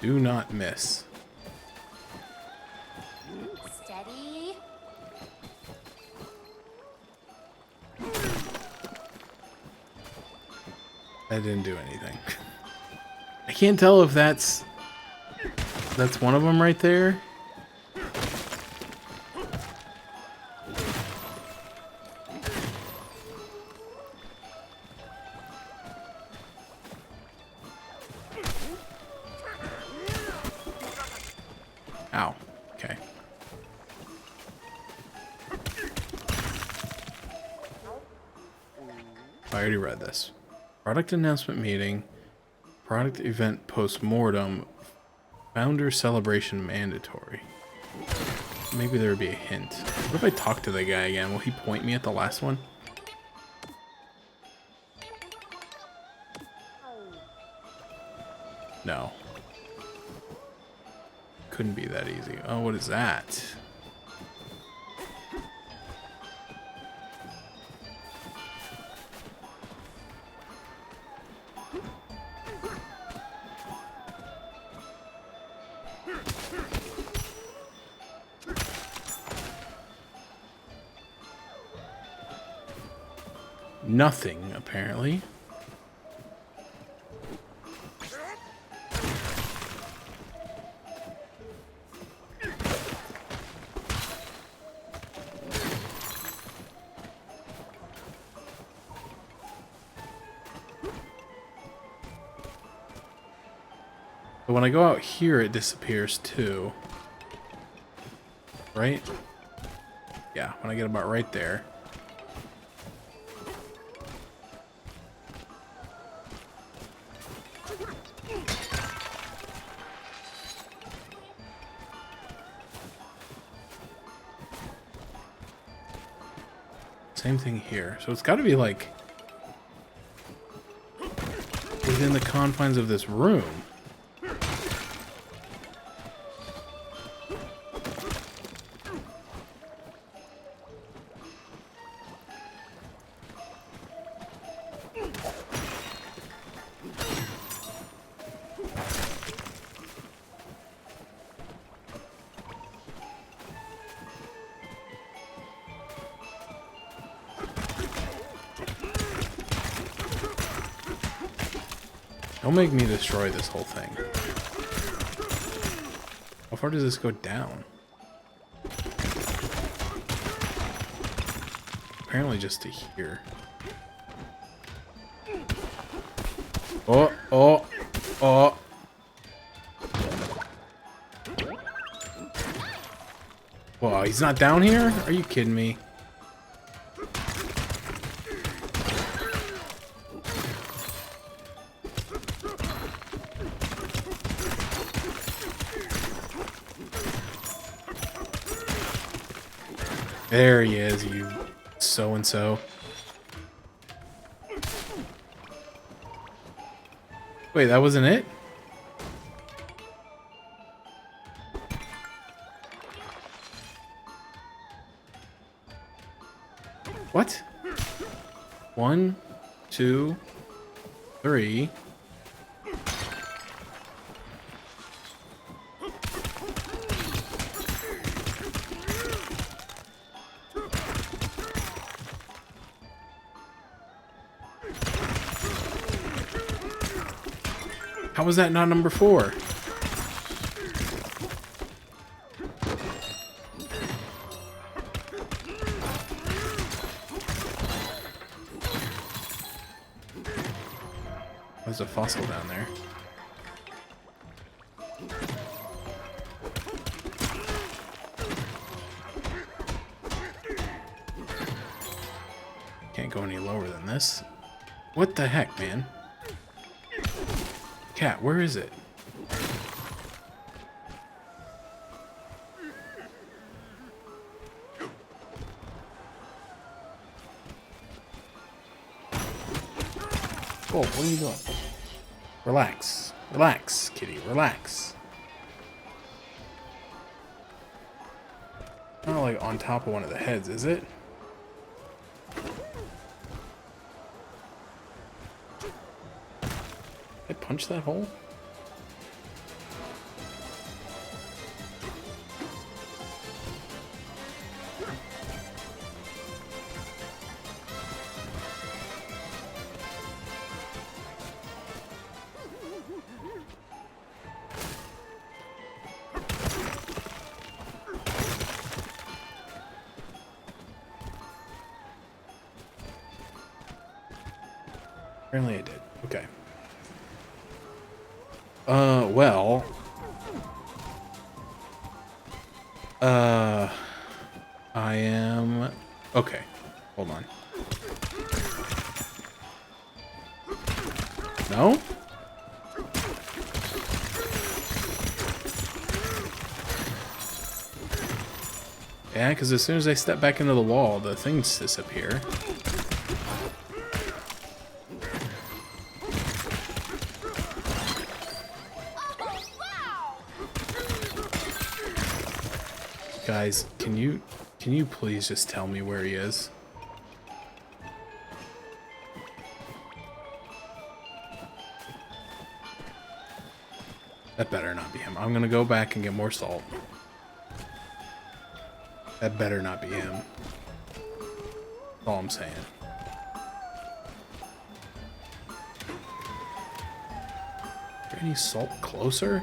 Do not miss. Steady. That didn't do anything. I can't tell if that's one of them right there. Ow. Okay. I already read this. Product announcement meeting. Product event post-mortem. Founder celebration mandatory. Maybe there would be a hint. What if I talk to the guy again? Will he point me at the last one? No. Couldn't be that easy. Oh, what is that? Nothing, apparently. But when I go out here, it disappears too. Right? Yeah, when I get about right there. Same thing here. So it's got to be like within the confines of this room. Don't make me destroy this whole thing. How far does this go down? Apparently just to here. Oh, oh, oh. Whoa, he's not down here? Are you kidding me? There he is, you so-and-so. Wait, that wasn't it? What? 1, 2, 3. How was that not number 4? There's a fossil down there. Can't go any lower than this. What the heck, man? Cat, where is it? Oh, what are you doing? Relax. Relax, kitty. Relax. Not like on top of one of the heads, is it? Did I punch that hole? Apparently I did. Okay. Well. I am... Okay. Hold on. No? Yeah, because as soon as I step back into the wall, the things disappear. Guys, can you please just tell me where he is? That better not be him. I'm gonna go back and get more salt. That better not be him. That's all I'm saying. Is there any salt closer?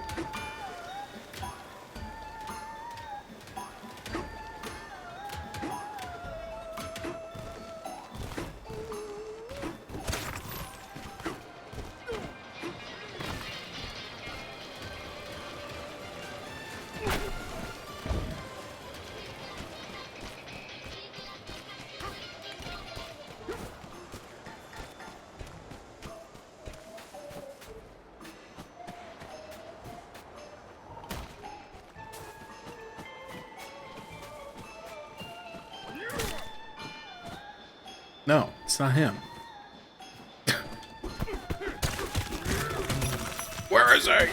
No, it's not him. Where is he?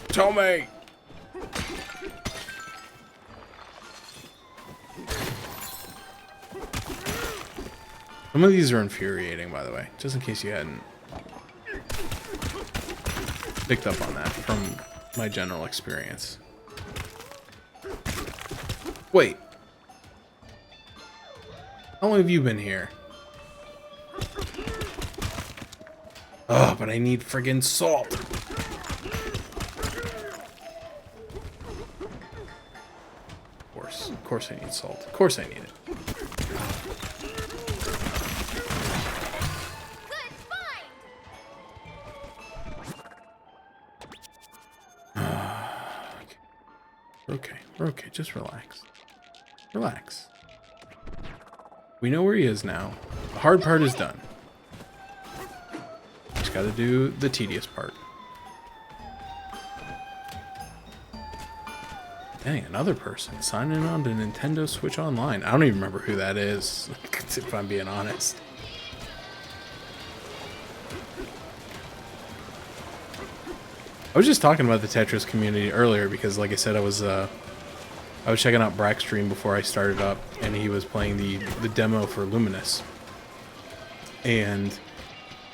Tell me. Some of these are infuriating, by the way, just in case you hadn't picked up on that from my general experience. Wait. How long have you been here? Oh, but I need friggin' salt. Of course I need salt. Of course I need it. Good find. Okay. We're okay. Just relax. Relax. We know where he is now. The hard part is done. Just gotta do the tedious part. Dang, another person signing on to Nintendo Switch Online. I don't even remember who that is, if I'm being honest. I was just talking about the Tetris community earlier because, like I said, I was I was checking out Brack's stream before I started up, and he was playing the demo for Luminous. And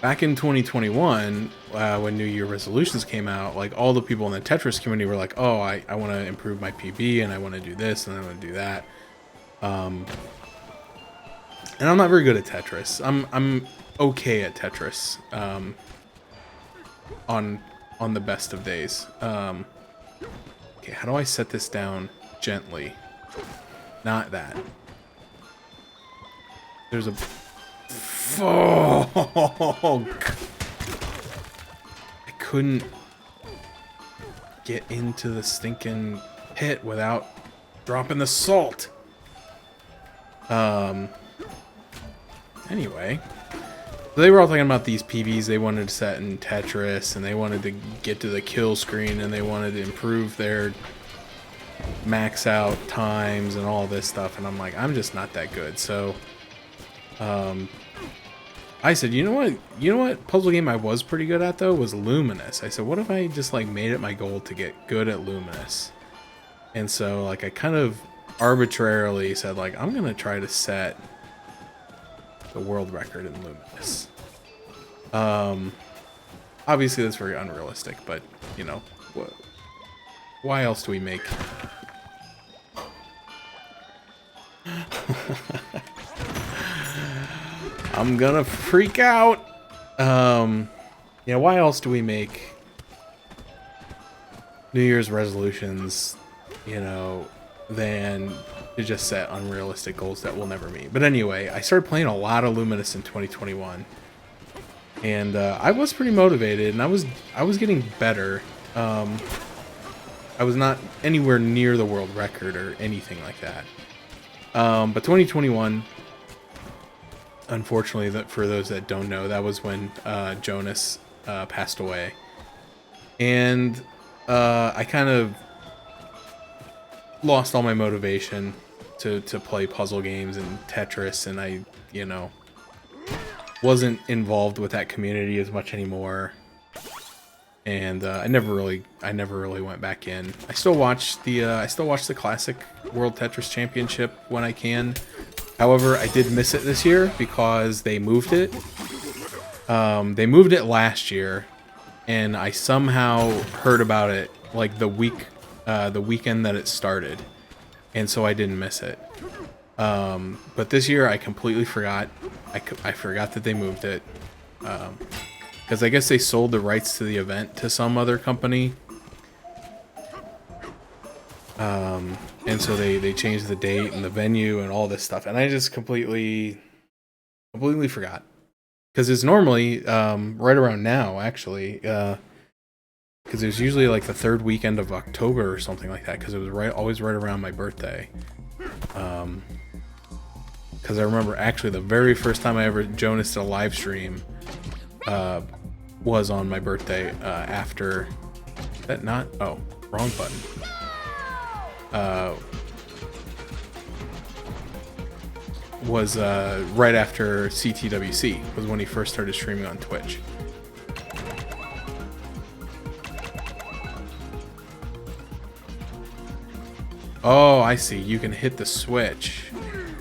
back in 2021, when New Year resolutions came out, like all the people in the Tetris community were like, "Oh, I want to improve my PB, and I want to do this, and I want to do that." And I'm not very good at Tetris. I'm okay at Tetris. On the best of days. Okay, how do I set this down gently? Not that. There's a fog. I couldn't get into the stinking pit without dropping the salt. Anyway, they were all talking about these PBs they wanted to set in Tetris, and they wanted to get to the kill screen, and they wanted to improve their max out times and all this stuff. And I'm like, I'm just not that good. So I said, you know what puzzle game I was pretty good at though was Luminous. I said, what if I just like made it my goal to get good at Luminous? And so like I kind of arbitrarily said like, I'm gonna try to set the world record in Luminous. Obviously that's very unrealistic, but you know, why else do we make? I'm gonna freak out. Yeah, why else do we make New Year's resolutions, you know, than to just set unrealistic goals that we'll never meet? But anyway, I started playing a lot of Luminous in 2021, and I was pretty motivated, and I was getting better. I was not anywhere near the world record or anything like that. But 2021, unfortunately, that for those that don't know, that was when Jonas passed away, and I kind of lost all my motivation to play puzzle games and Tetris, and I, you know, wasn't involved with that community as much anymore. And I never really went back in. I still watch the classic World Tetris Championship when I can. However, I did miss it this year because they moved it. They moved it last year, and I somehow heard about it like the weekend that it started, and so I didn't miss it. But this year I completely forgot. I forgot that they moved it. Because I guess they sold the rights to the event to some other company. And so they changed the date and the venue and all this stuff. And I just completely forgot. Because it's normally right around now, actually. Because it was usually like the third weekend of October or something like that. Because it was always right around my birthday. Because I remember actually the very first time I ever Jonas did a live stream was on my birthday after that not oh wrong button was right after CTWC was when he first started streaming on Twitch. Oh, I see. You can hit the Switch. You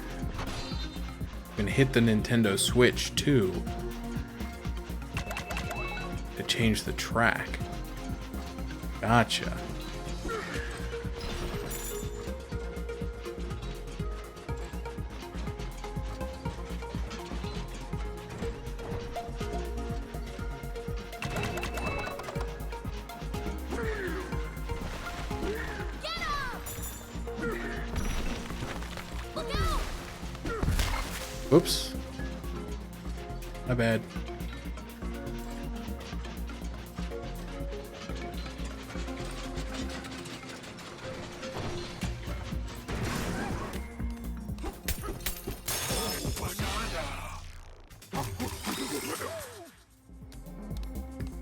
can hit the Nintendo Switch too to change the track. Gotcha. Oops. My bad.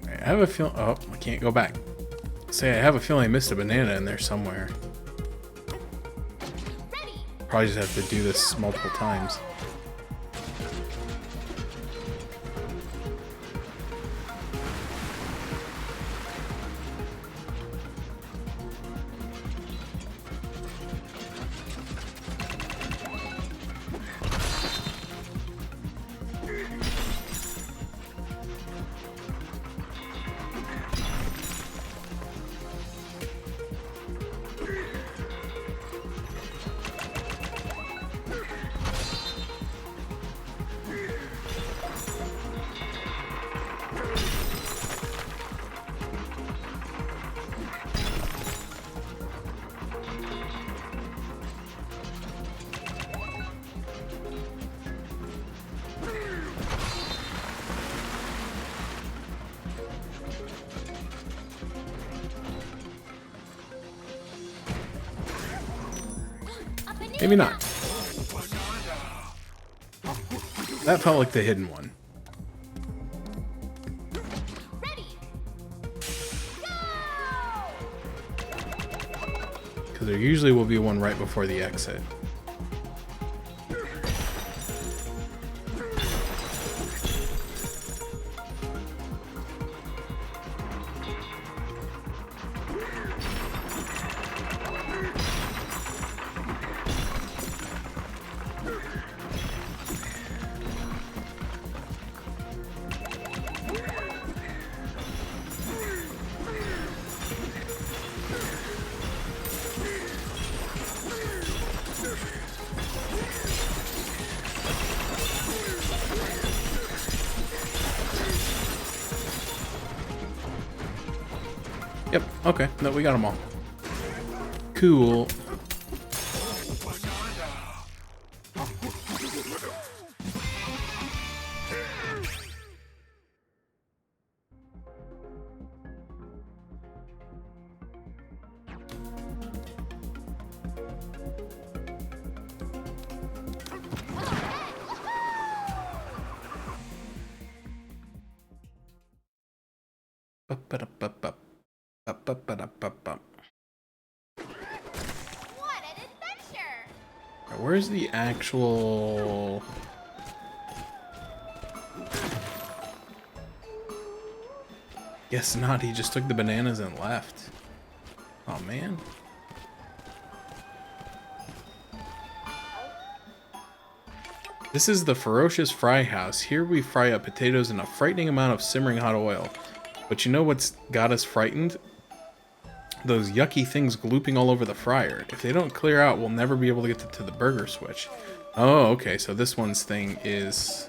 I have a feeling. Oh, I can't go back. Say, I have a feeling I missed a banana in there somewhere. Probably just have to do this multiple times. Maybe not. That felt like the hidden one. Ready. Go! Because there usually will be one right before the exit. Yep, okay. No, we got them all. Cool. Ba-ba-da-ba-ba. Ba-ba-ba-da-ba-ba. What an adventure! Where's the actual... Guess not, he just took the bananas and left. Oh man. This is the Ferocious Fry House. Here we fry up potatoes in a frightening amount of simmering hot oil. But you know what's got us frightened? Those yucky things glooping all over the fryer. If they don't clear out, we'll never be able to get to the burger switch. Oh, okay, so this one's thing is...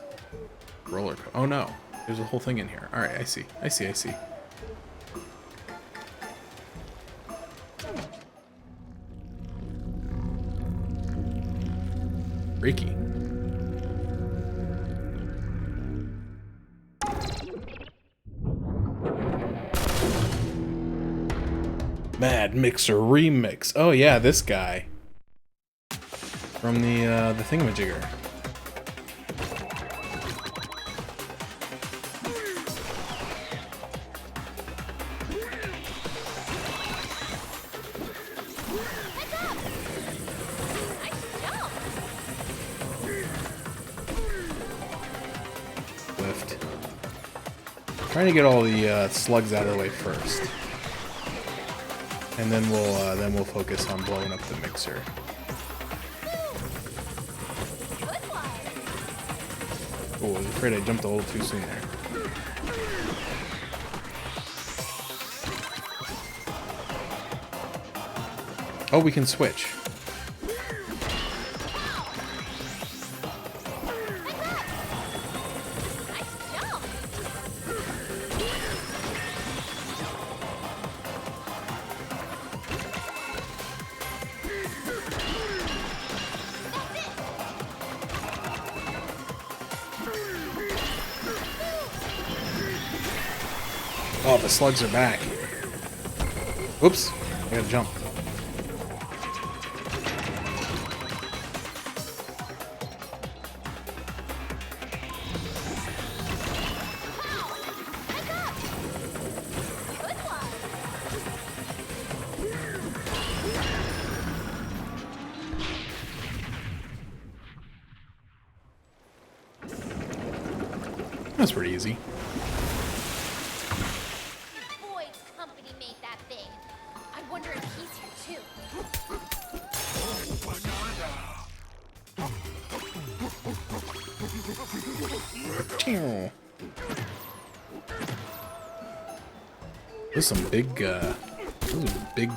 roller coaster. Oh no, there's a whole thing in here. Alright, I see. I see. Freaky. Mad Mixer Remix. Oh yeah, this guy. From the thingamajigger. Lift. Trying to get all the slugs out of the way first. And then we'll focus on blowing up the mixer. Oh, I was afraid I jumped a little too soon there. Oh, we can switch. Oh, the slugs are back. Oops, I gotta jump. That's pretty easy. Boyd's company made that thing. I wonder if he's here too. Those some big, those are big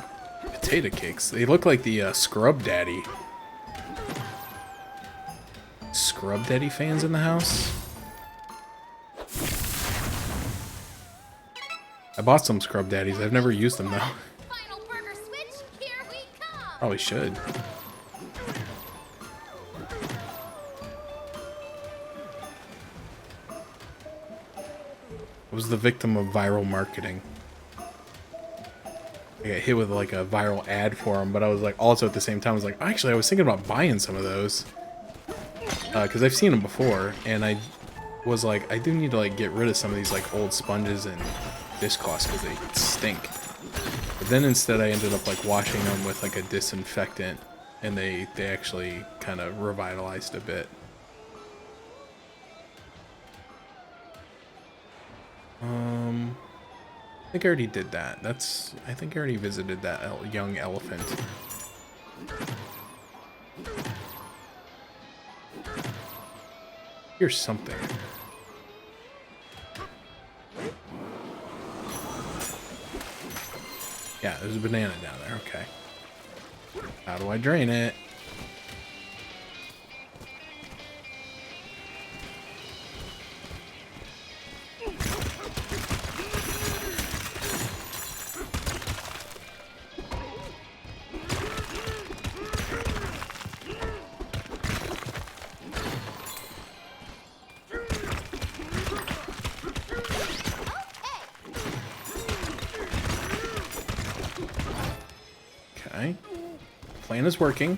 potato cakes. They look like the Scrub Daddy. Scrub Daddy fans in the house? I bought some Scrub Daddies. I've never used them though. Final burger switch, here we come. Probably should. I was the victim of viral marketing. I got hit with like a viral ad for them, but I was like, also at the same time, I was like, actually, I was thinking about buying some of those because I've seen them before, and I was like, I do need to like get rid of some of these like old sponges and dishcloths because they stink. But then instead, I ended up like washing them with like a disinfectant, and they actually kind of revitalized a bit. I think I already did that. I think I already visited that young elephant. Here's something. Yeah, there's a banana down there. Okay. How do I drain it? Okay. Plan is working.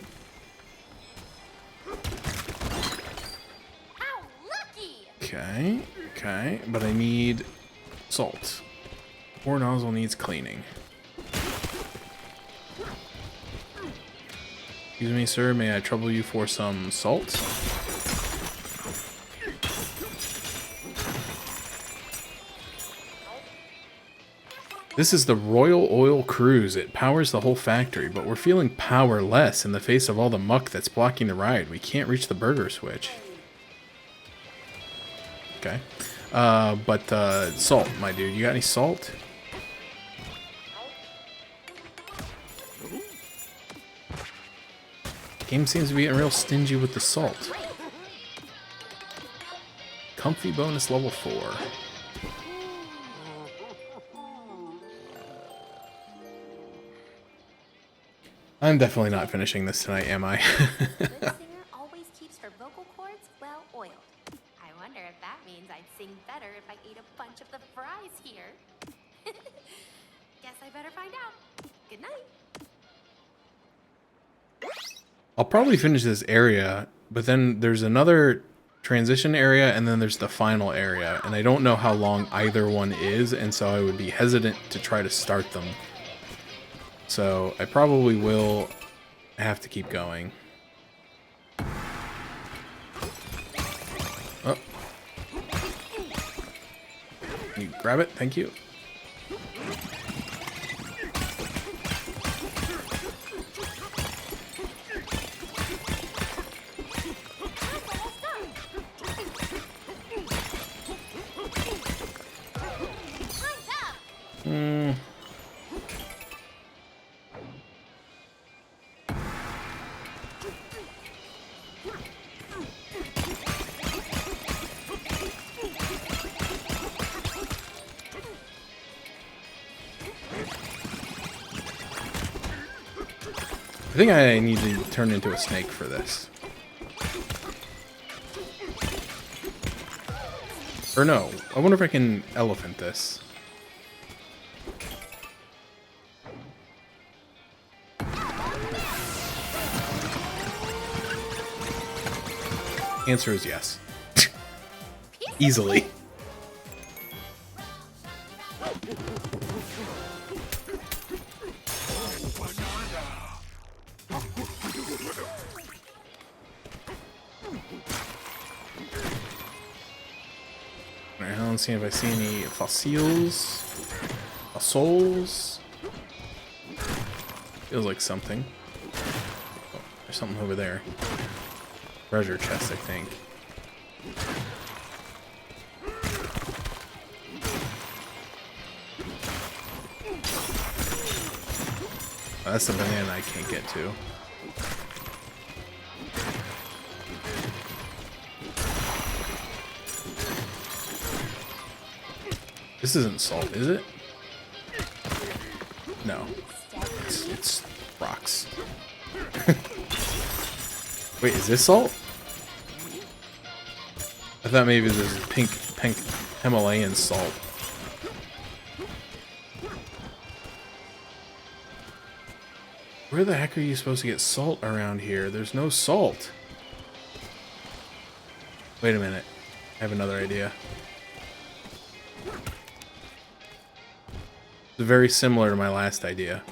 How lucky! Okay. Okay. But I need salt. Ore nozzle needs cleaning. Excuse me, sir. May I trouble you for some salt? This is the Royal Oil Cruise. It powers the whole factory, but we're feeling powerless in the face of all the muck that's blocking the ride. We can't reach the burger switch. Okay. But salt, my dude. You got any salt? Game seems to be getting real stingy with the salt. Comfy bonus level 4. I'm definitely not finishing this tonight, am I? Good singer always keeps her vocal cords well oiled. I wonder if that means I'd sing better if I ate a bunch of the fries here. Guess I better find out. Good night. I'll probably finish this area, but then there's another transition area, and then there's the final area, and I don't know how long either one is, and so I would be hesitant to try to start them. So I probably will have to keep going. Oh. Can you grab it? Thank you. I think I need to turn into a snake for this. Or no, I wonder if I can elephant this. Answer is yes. Easily. Alright, let's see if I see any fossils. Fossils. Feels like something. Oh, there's something over there. Treasure chest, I think. Oh, that's the banana I can't get to. This isn't salt, is it? No. It's rocks. Wait, is this salt? I thought maybe this is pink Himalayan salt. Where the heck are you supposed to get salt around here? There's no salt. Wait a minute. I have another idea. It's very similar to my last idea.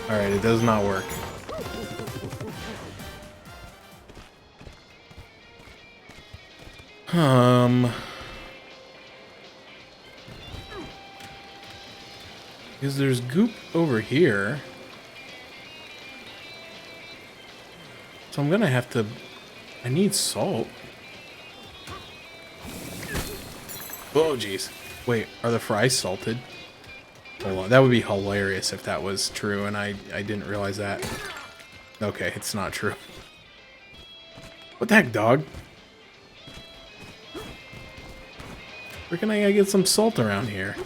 Alright, it does not work. Because there's goop over here. So I'm gonna have to... I need salt. Oh, jeez. Wait, are the fries salted? Hold on, that would be hilarious if that was true, and I didn't realize that. Okay, it's not true. What the heck, dog? Where can I get some salt around here?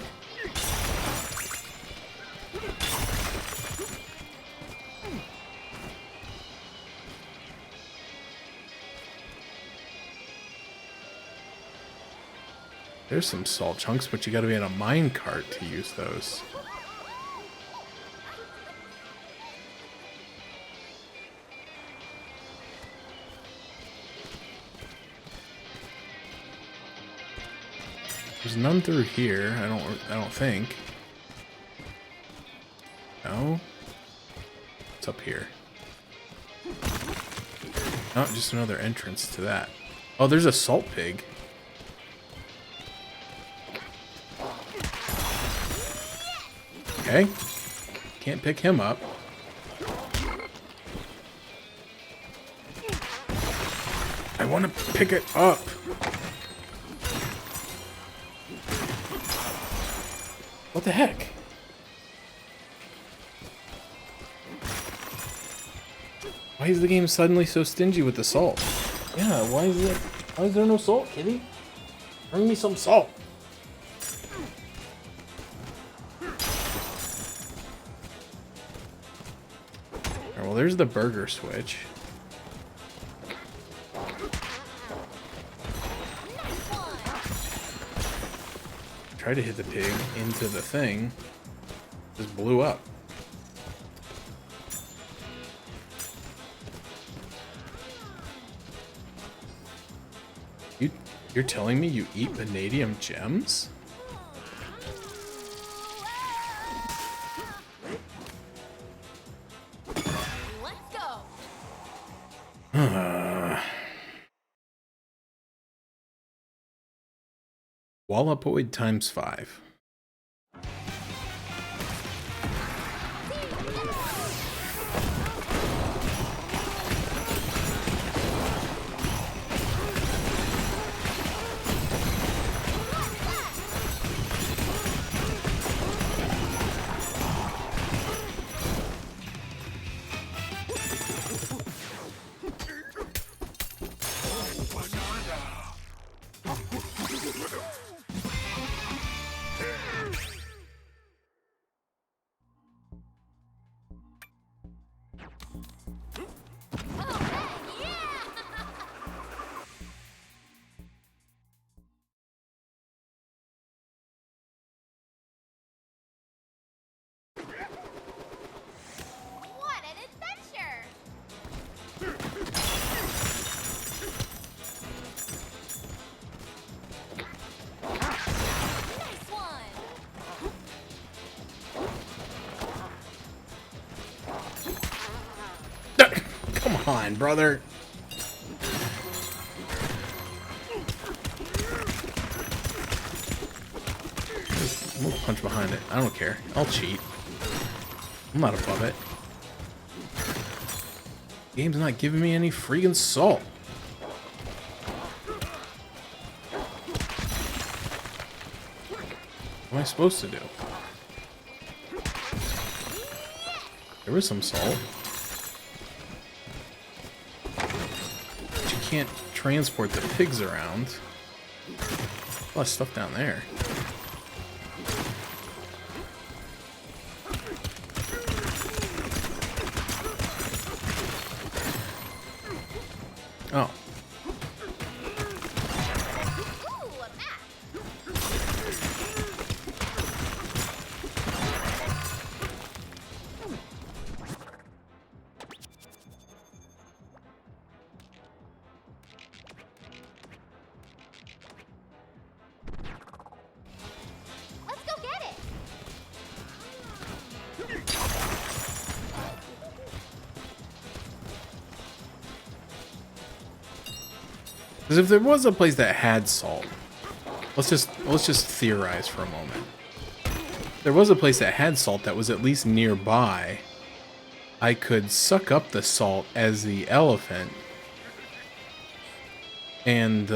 There's some salt chunks, but you gotta be in a mine cart to use those. There's none through here. I don't think. No. What's up here? Oh, just another entrance to that. Oh, there's a salt pig. Okay. Can't pick him up. I want to pick it up. What the heck? Why is the game suddenly so stingy with the salt? Yeah, why is there no salt, kitty? Bring me some salt. Alright, well, there's the burger switch. Tried to hit the pig into the thing. Just blew up. You're telling me you eat vanadium gems? Let's go. Wallopoid times 5. What an adventure! Nice one! Come on, brother. We'll punch behind it. I don't care. I'll cheat. I'm not above it. The game's not giving me any freaking salt. What am I supposed to do? There was some salt. But you can't transport the pigs around. A lot of stuff down there. Oh. Ooh, a map! Because if there was a place that had salt, let's just theorize for a moment. If there was a place that had salt that was at least nearby, I could suck up the salt as the elephant and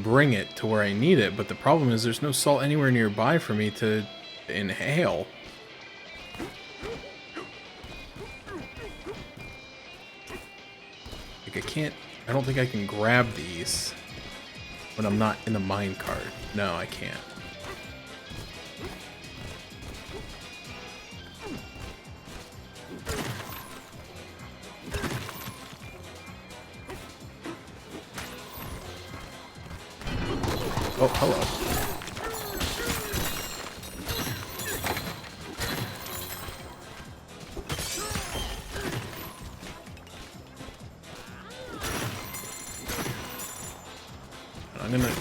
bring it to where I need it. But the problem is there's no salt anywhere nearby for me to inhale. Like I don't think I can grab these when I'm not in the minecart. No, I can't. Oh, hello. I'm gonna...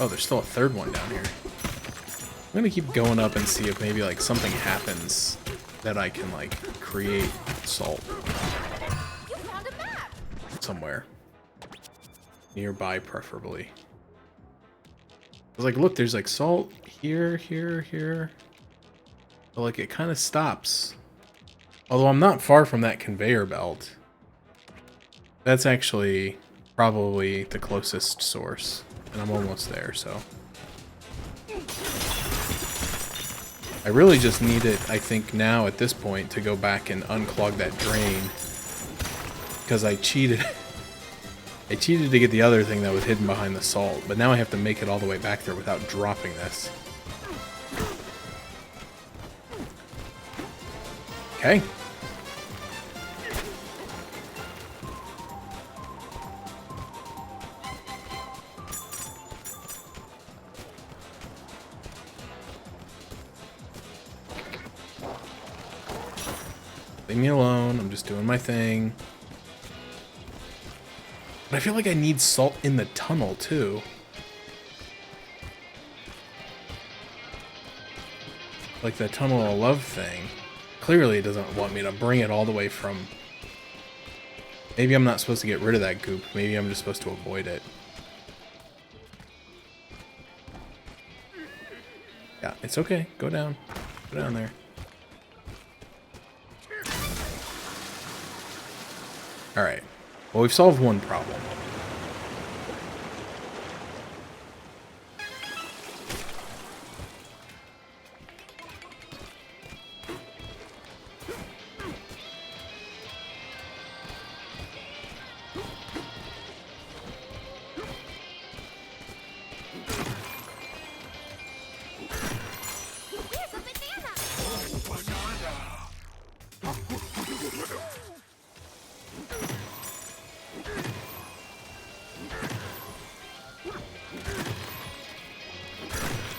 Oh, there's still a third one down here. I'm gonna keep going up and see if maybe, like, something happens that I can, like, create salt. You found a map! Somewhere. Nearby, preferably. I was like, look, there's, like, salt here, here, here. But, like, it kind of stops. Although I'm not far from that conveyor belt. That's actually probably the closest source. And I'm almost there, so. I really just need it, I think, now at this point to go back and unclog that drain. Because I cheated. I cheated to get the other thing that was hidden behind the salt. But now I have to make it all the way back there without dropping this. Okay. Leave me alone. I'm just doing my thing. But I feel like I need salt in the tunnel, too. Like the Tunnel of Love thing. Clearly it doesn't want me to bring it all the way from... Maybe I'm not supposed to get rid of that goop. Maybe I'm just supposed to avoid it. Yeah, it's okay. Go down. Go down there. Alright. Well, we've solved one problem. Where's a banana?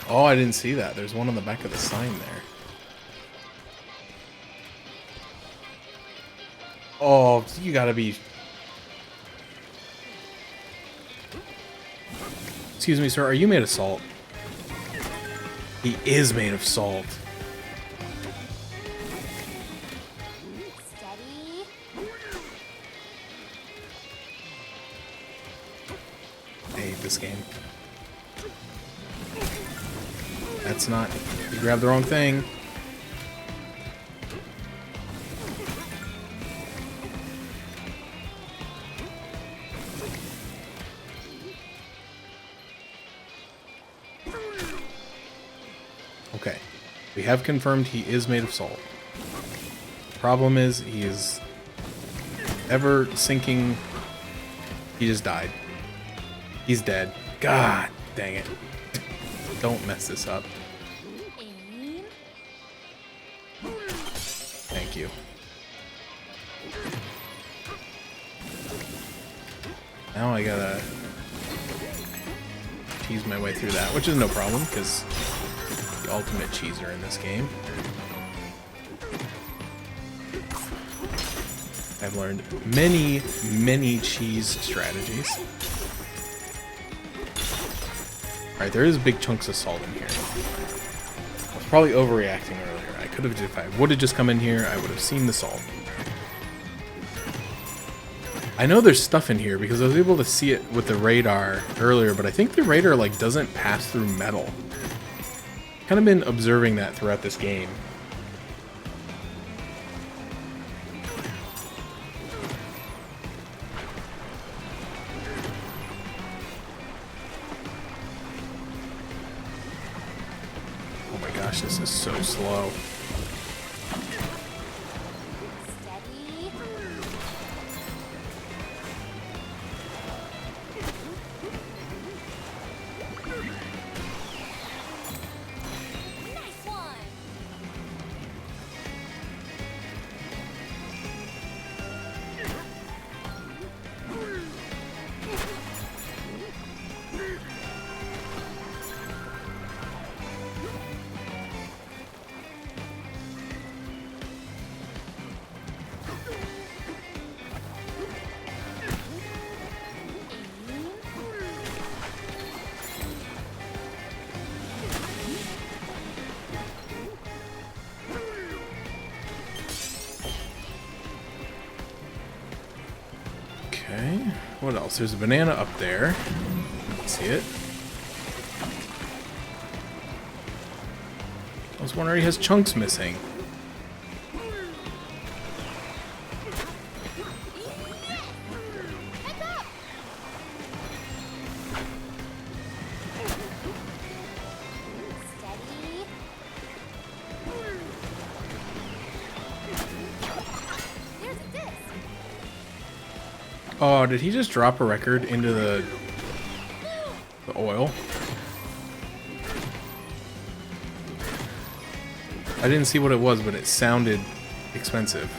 Oh, I didn't see that. There's one on the back of the sign there. Oh, you gotta be... Excuse me, sir. Are you made of salt? He is made of salt. Steady. I hate this game. That's not... You grabbed the wrong thing. Okay. We have confirmed he is made of salt. Problem is, he is ever sinking. He just died. He's dead. God dang it. Don't mess this up. Aim. Thank you. Now I gotta cheese my way through that, which is no problem, because the ultimate cheeser in this game. I've learned many, many cheese strategies. Alright, there is big chunks of salt in here. I was probably overreacting earlier. I could have, if I would have just come in here, I would have seen the salt. I know there's stuff in here because I was able to see it with the radar earlier, but I think the radar like doesn't pass through metal. Kind of been observing that throughout this game. Oh my gosh, this is so slow. Steady. Nice one. Okay, what else? There's a banana up there. See it? I was wondering, he has chunks missing. Heads up. Steady. There's a disc. Oh, did he just drop a record into the oil? I didn't see what it was, but it sounded expensive.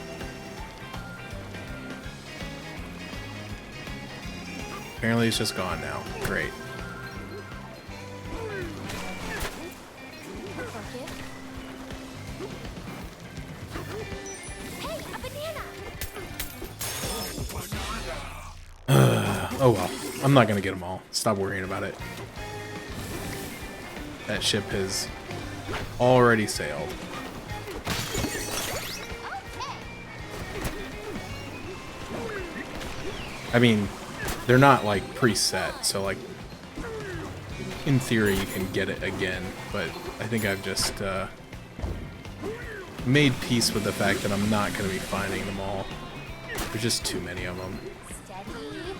Apparently it's just gone now. Great. Borgir. Hey, a banana. Oh well. I'm not gonna get them all. Stop worrying about it. That ship has already sailed. I mean, they're not like preset, so like in theory you can get it again, but I think I've just made peace with the fact that I'm not going to be finding them all. There's just too many of them. Steady.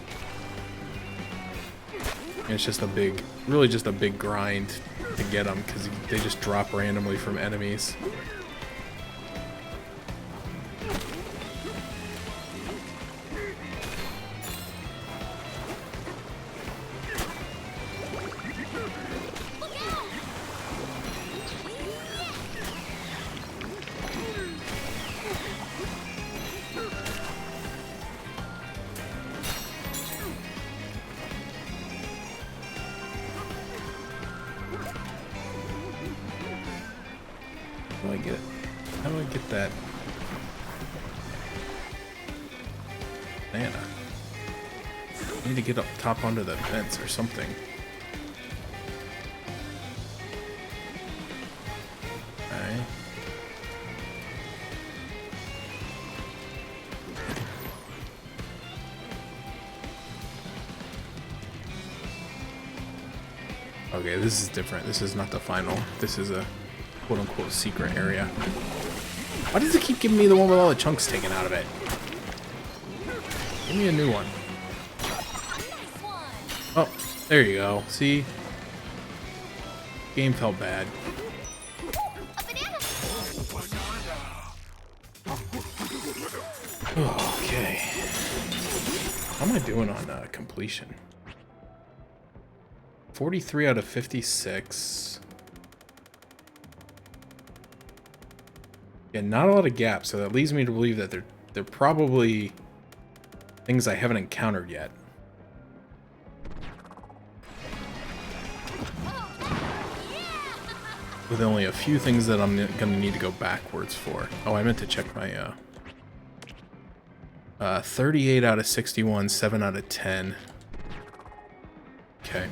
And it's just a big, really just a big grind to get them because they just drop randomly from enemies. How do I get it? How do I get that banana? I need to get up top onto the fence or something. Alright. Okay, this is different. This is not the final. This is a quote-unquote secret area. Why does it keep giving me the one with all the chunks taken out of it? Give me a new one. Oh, there you go. See? Game felt bad. Okay. How am I doing on completion? 43 out of 56. Yeah, not a lot of gaps, so that leads me to believe that they're probably things I haven't encountered yet. With only a few things that I'm gonna need to go backwards for. Oh, I meant to check my 38 out of 61, 7 out of 10. Okay.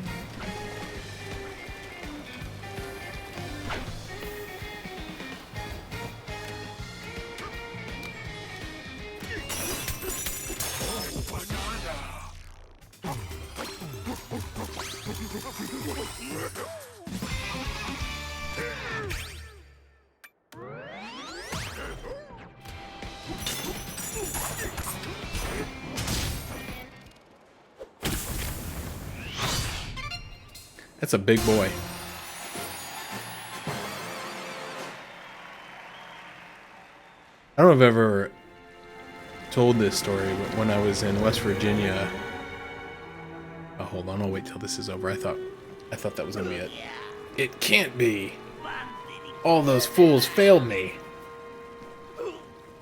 That's a big boy. I don't know if I've ever told this story, but when I was in West Virginia... Oh, hold on. I'll wait till this is over. I thought that was going to be it. It can't be. All those fools failed me.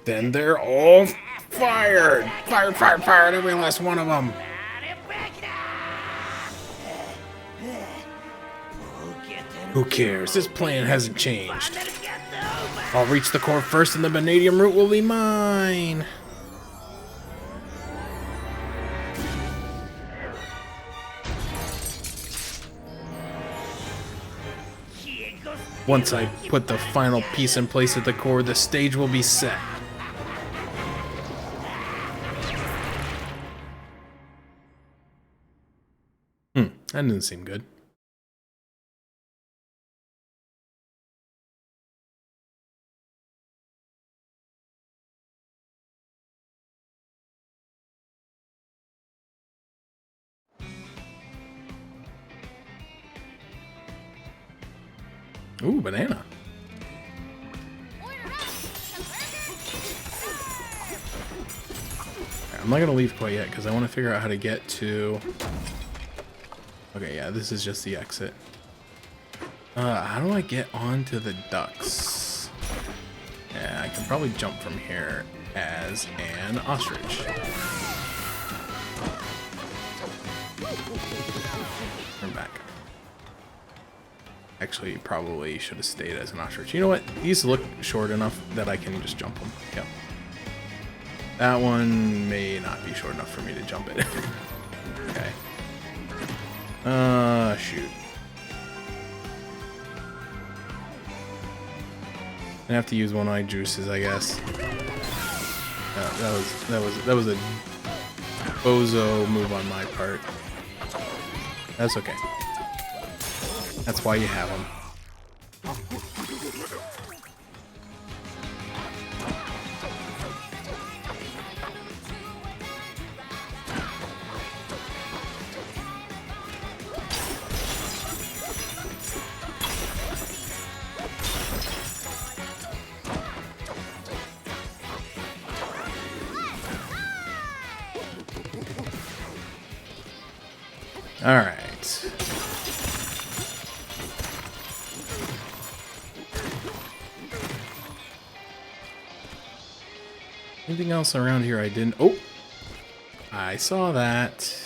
Then they're all fired. Fired, fired, fired. Every last one of them. Who cares? This plan hasn't changed. I'll reach the core first and the vanadium root will be mine. Once I put the final piece in place at the core, the stage will be set. That didn't seem good. Ooh, banana. I'm not gonna leave quite yet because I want to figure out how to get to... Okay, yeah, this is just the exit. How do I get onto the ducks? Yeah, I can probably jump from here as an ostrich. Turn back. Actually, probably should have stayed as an ostrich. You know what? These look short enough that I can just jump them. Yep. That one may not be short enough for me to jump it. Okay. Shoot. I have to use one-eye juices, I guess. That was a bozo move on my part. That's okay. That's why you have them. All right. Anything else around here I didn't... Oh! I saw that.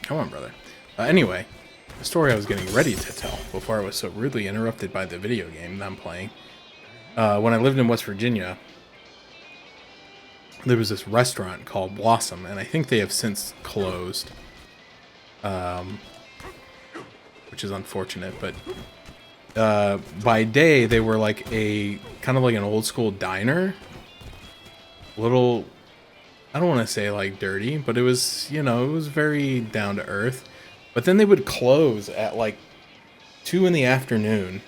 Come on, brother. Anyway, the story I was getting ready to tell before I was so rudely interrupted by the video game that I'm playing. When I lived in West Virginia, there was this restaurant called Blossom, and I think they have since closed. Which is unfortunate, but by day they were like a kind of like an old school diner. Little, I don't want to say like dirty, but it was, you know, it was very down to earth. But then they would close at like 2 in the afternoon,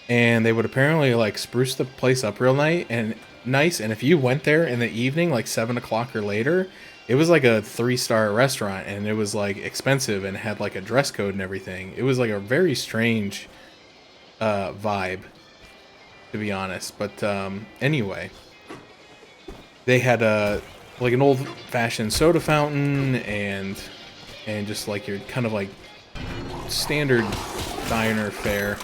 and they would apparently like spruce the place up real nice. And if you went there in the evening, like 7 o'clock or later, it was like a 3-star restaurant, and it was like expensive and had like a dress code and everything. It was like a very strange vibe, to be honest. But anyway, they had like an old-fashioned soda fountain and just like your kind of like standard diner fare.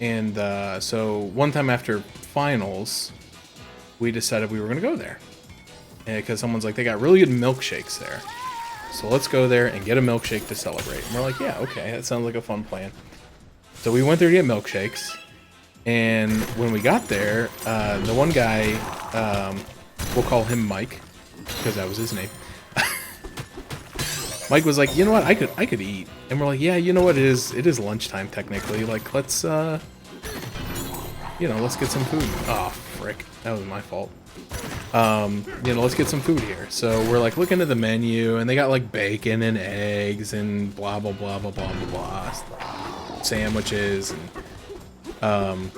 And so one time after finals, we decided we were going to go there. Because someone's like, they got really good milkshakes there. So let's go there and get a milkshake to celebrate. And we're like, yeah, okay, that sounds like a fun plan. So we went there to get milkshakes. And when we got there, the one guy, we'll call him Mike, because that was his name. Mike was like, you know what, I could eat. And we're like, yeah, you know what, it is lunchtime technically. Like, let's let's get some food. Oh, frick. That was my fault. Let's get some food here. So we're like looking at the menu, and they got like bacon and eggs and blah blah blah blah blah blah blah, sandwiches, and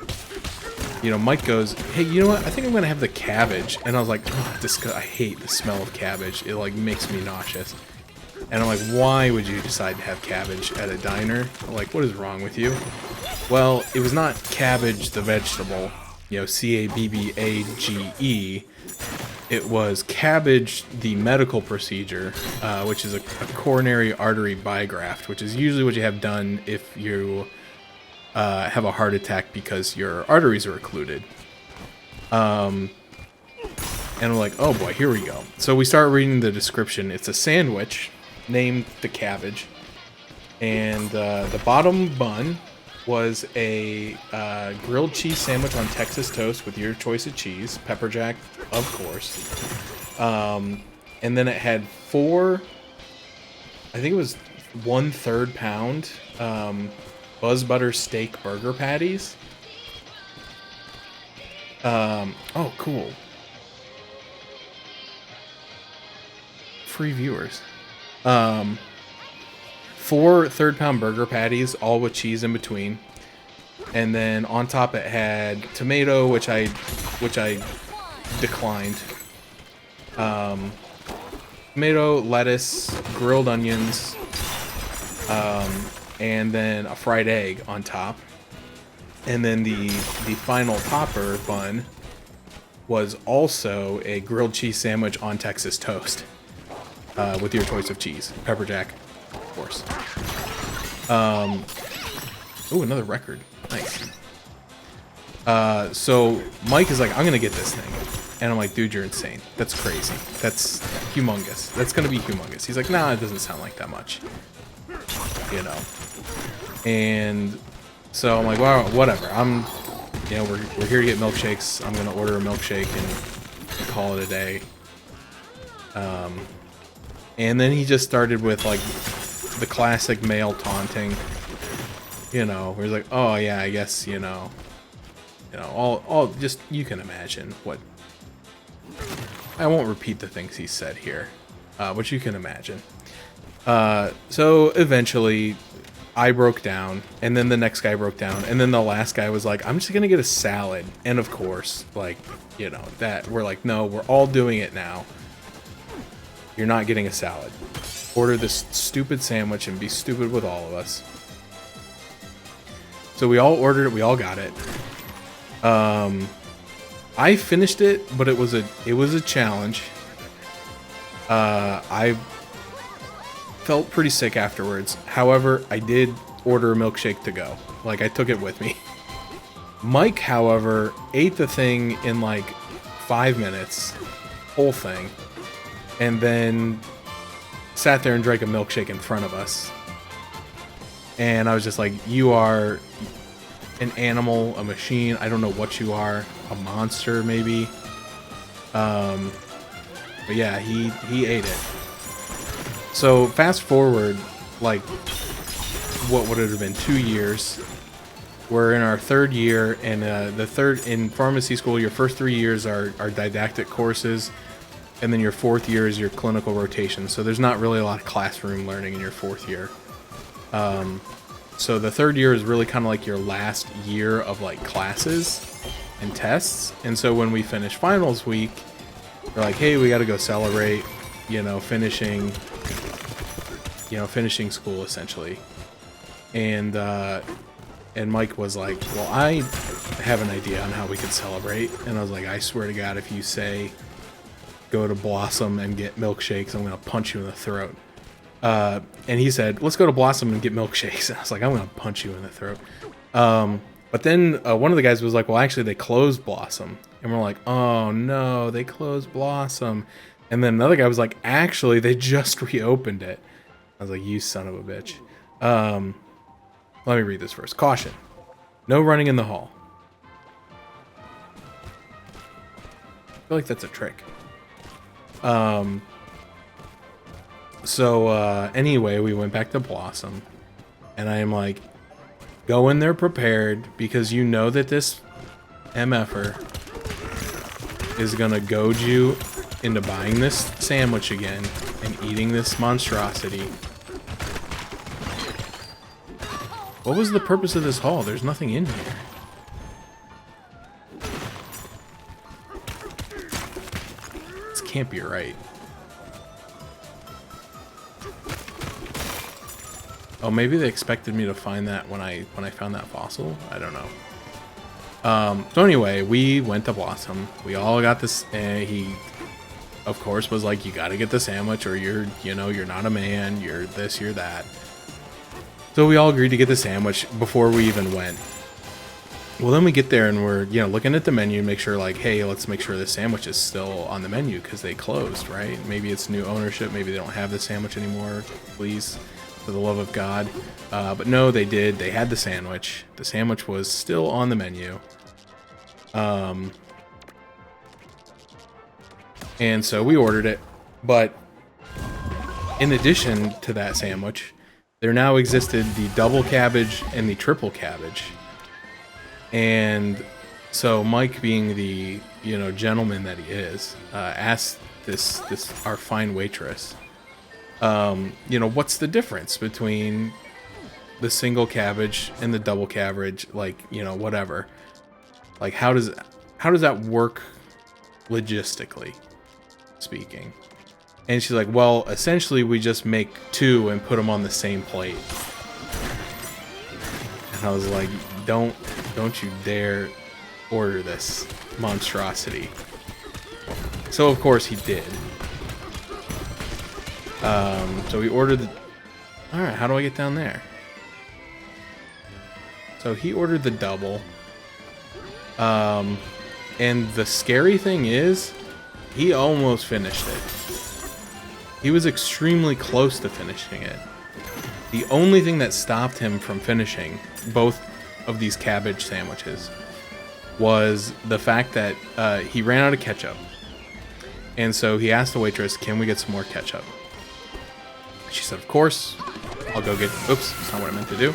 Mike goes, "Hey, you know what? I think I'm gonna have the cabbage." And I was like, oh, I hate the smell of cabbage. It like makes me nauseous. And I'm like, why would you decide to have cabbage at a diner? Like, what is wrong with you? Well, it was not cabbage the vegetable, Cabbage. It was cabbage the medical procedure, which is a coronary artery bigraft, which is usually what you have done if you have a heart attack because your arteries are occluded. And we're like, oh boy, here we go. So we start reading the description. It's a sandwich named the cabbage, and the bottom bun was a grilled cheese sandwich on Texas toast with your choice of cheese, pepper jack, of course. And then it had 4, I think it was 1/3 pound Buzz Butter steak burger patties. Oh, cool. Free viewers. 4 third-pound burger patties, all with cheese in between, and then on top it had tomato, which I declined. Tomato, lettuce, grilled onions, and then a fried egg on top, and then the final topper bun was also a grilled cheese sandwich on Texas toast, with your choice of cheese, pepper jack. Course. Oh, another record. Nice. So Mike is like, I'm gonna get this thing, and I'm like, dude, you're insane. That's crazy. That's humongous. That's gonna be humongous. He's like, nah, it doesn't sound like that much. And so I'm like, well, whatever. We're here to get milkshakes. I'm gonna order a milkshake and call it a day. And then he just started with like the classic male taunting, where he's like, oh yeah, I guess, all just, you can imagine what, I won't repeat the things he said here, but you can imagine. So eventually I broke down, and then the next guy broke down, and then the last guy was like, I'm just gonna get a salad. And of course, like, that we're like, no, we're all doing it now. You're not getting a salad. Order this stupid sandwich and be stupid with all of us. So we all ordered it. We all got it. I finished it, but it was a challenge. I felt pretty sick afterwards. However, I did order a milkshake to go. Like, I took it with me. Mike, however, ate the thing in like 5 minutes, whole thing, and then sat there and drank a milkshake in front of us. And I was just like, you are an animal, a machine. I don't know what you are. A monster, maybe. But yeah, he ate it. So fast forward, like, what would it have been? 2 years. We're in our 3rd year, and in pharmacy school, your first 3 years are didactic courses. And then your 4th year is your clinical rotation. So there's not really a lot of classroom learning in your 4th year. So the 3rd year is really kind of like your last year of like classes and tests. And so when we finish finals week, they're like, hey, we got to go celebrate, finishing school essentially. And Mike was like, well, I have an idea on how we could celebrate. And I was like, I swear to God, if you say go to Blossom and get milkshakes, I'm gonna punch you in the throat. And he said, let's go to Blossom and get milkshakes. And I was like, I'm gonna punch you in the throat. But then one of the guys was like, well, actually they closed Blossom. And we're like, oh no, they closed Blossom. And then another guy was like, actually they just reopened it. I was like, you son of a bitch. Let me read this first. Caution. No running in the hall. I feel like that's a trick. Anyway, we went back to Blossom, and I am like, go in there prepared, because you know that this MFer is gonna goad you into buying this sandwich again and eating this monstrosity. What was the purpose of this haul? There's nothing in here. This can't be right. Oh, maybe they expected me to find that when I found that fossil? I don't know. So anyway, we went to Blossom. We all got this. He, of course, was like, "You got to get the sandwich, or you're not a man. You're this, you're that." So we all agreed to get the sandwich before we even went. Well, then we get there and we're looking at the menu and make sure, like, hey, let's make sure the sandwich is still on the menu because they closed, right? Maybe it's new ownership. Maybe they don't have the sandwich anymore. Please, for the love of God. But no, they did. They had the sandwich. The sandwich was still on the menu. And so we ordered it, but in addition to that sandwich, there now existed the double cabbage and the triple cabbage. And so Mike, being the gentleman that he is, asked this our fine waitress, what's the difference between the single cabbage and the double cabbage? Like, whatever. Like, how does that work logistically speaking? And she's like, well, essentially we just make two and put them on the same plate. And I was like, don't you dare order this monstrosity. So of course he did. So we ordered the... Alright, how do I get down there? So he ordered the double. And the scary thing is, he almost finished it. He was extremely close to finishing it. The only thing that stopped him from finishing both of these cabbage sandwiches was the fact that he ran out of ketchup. And so he asked the waitress, can we get some more ketchup? She said, of course, I'll go get... Oops, that's not what I meant to do.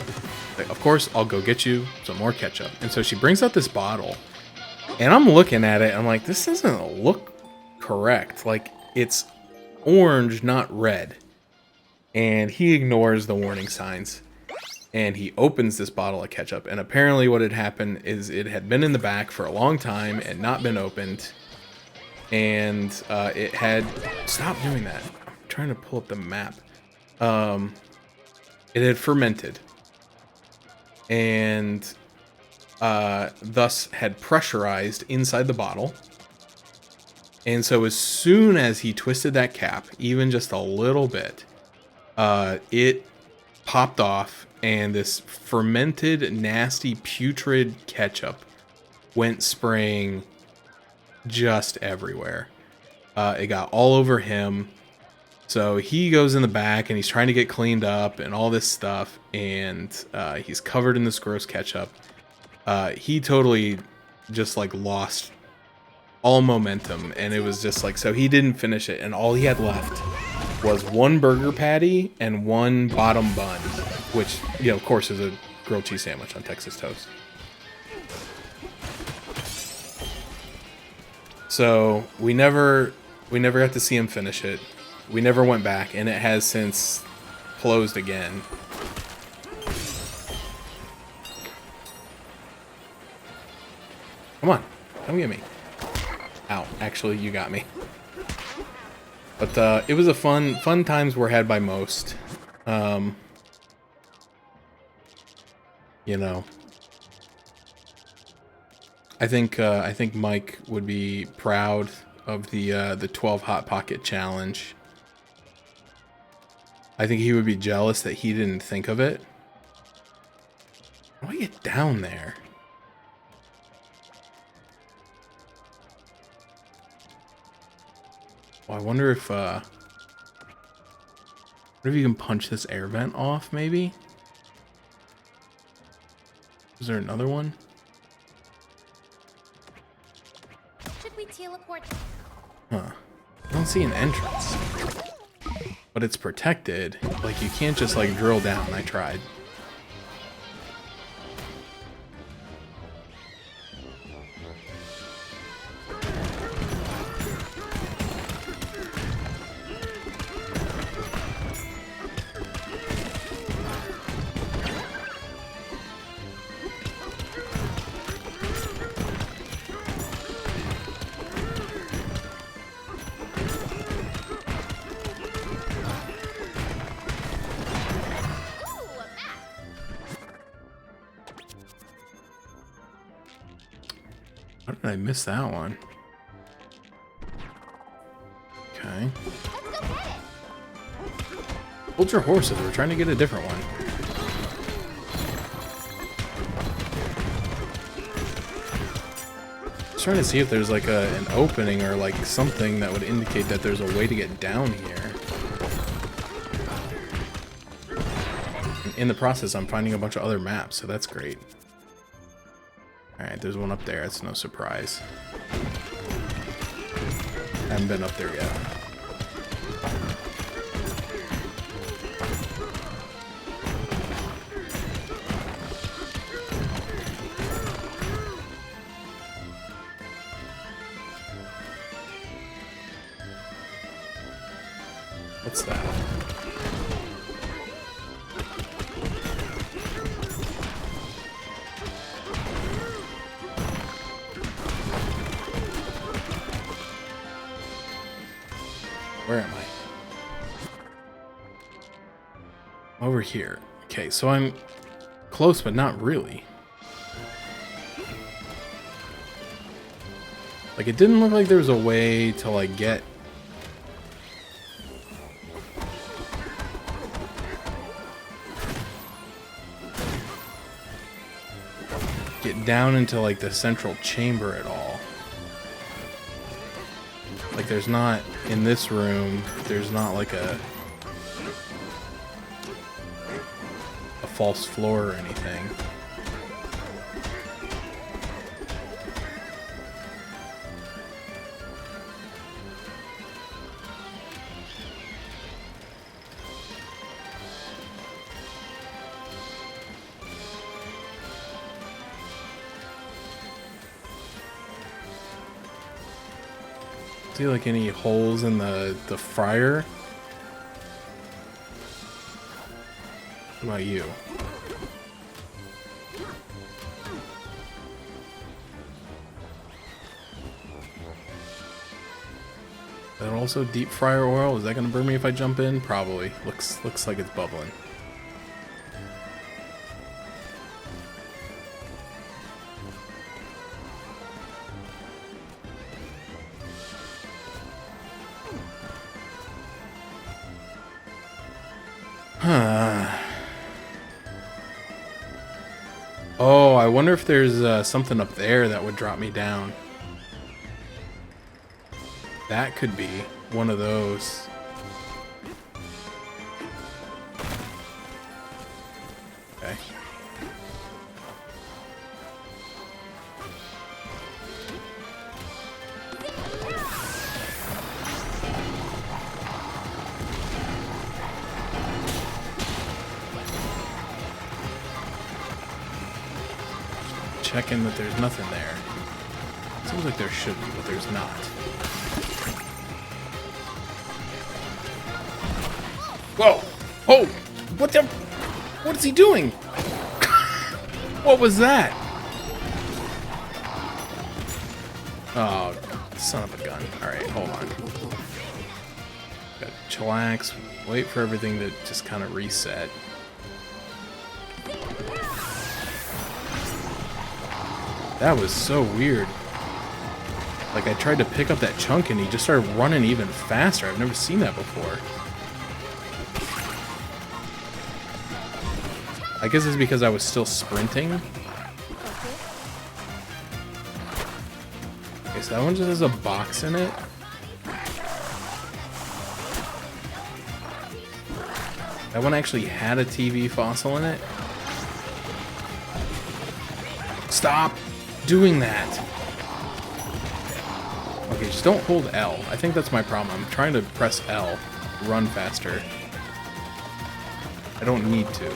Like, of course, I'll go get you some more ketchup. And so she brings out this bottle. And I'm looking at it, I'm like, this doesn't look correct. Like, it's orange, not red. And he ignores the warning signs. And he opens this bottle of ketchup. And apparently what had happened is it had been in the back for a long time and not been opened. And it had... Stop doing that. I'm trying to pull up the map. It had fermented. And thus had pressurized inside the bottle. And so as soon as he twisted that cap, even just a little bit, it popped off, and this fermented, nasty, putrid ketchup went spraying just everywhere. It got all over him. So he goes in the back and he's trying to get cleaned up and all this stuff, and he's covered in this gross ketchup. He totally just like lost all momentum, and it was just like, so he didn't finish it, and all he had left was one burger patty and one bottom bun, which, of course, is a grilled cheese sandwich on Texas toast. So we never got to see him finish it. We never went back, and it has since closed again. Come on, come get me. Ow, actually, you got me. But it was a fun times were had by most. I think Mike would be proud of the 12 Hot Pocket challenge. I think he would be jealous that he didn't think of it. How do I get down there? Well, I wonder if you can punch this air vent off, maybe? Is there another one? Should we teleport? Huh. I don't see an entrance. But it's protected. Like, you can't just, like, drill down. I tried. I missed that one? Okay. Let's go get it. Hold your horses. We're trying to get a different one. Just trying to see if there's like an opening or like something that would indicate that there's a way to get down here. In the process, I'm finding a bunch of other maps, so that's great. Alright, there's one up there. It's no surprise. I haven't been up there yet. What's that? Where am I? Over here. Okay, so I'm close, but not really. Like, it didn't look like there was a way to, like, get down into, like, the central chamber at all. Like, there's not, in this room, there's not, like, a false floor or anything. See, like, any holes in the fryer? What about you? Is that also deep fryer oil? Is that gonna burn me if I jump in? Probably. Looks like it's bubbling. Oh, I wonder if there's something up there that would drop me down. That could be one of those. Okay. Checking that there's nothing there. Seems like there should be, but there's not. Whoa! Oh! What the? What is he doing? What was that? Oh, son of a gun. Alright, hold on. Gotta chillax, wait for everything to just kind of reset. That was so weird. Like, I tried to pick up that chunk and he just started running even faster. I've never seen that before. I guess it's because I was still sprinting. Okay, so that one just has a box in it. That one actually had a TV fossil in it. Stop doing that. Okay, just don't hold L. I think that's my problem. I'm trying to press L. Run faster. I don't need to.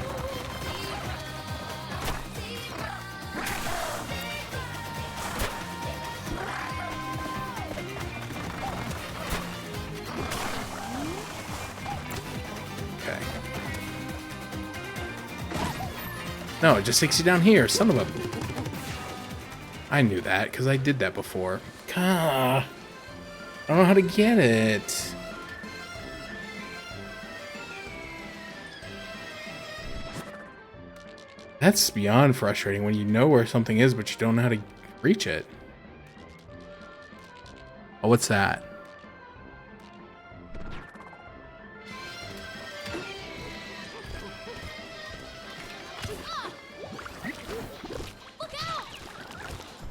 Okay. No, it just takes you down here, son of a... I knew that, because I did that before. I don't know how to get it. That's beyond frustrating when you know where something is, but you don't know how to reach it. Oh, what's that?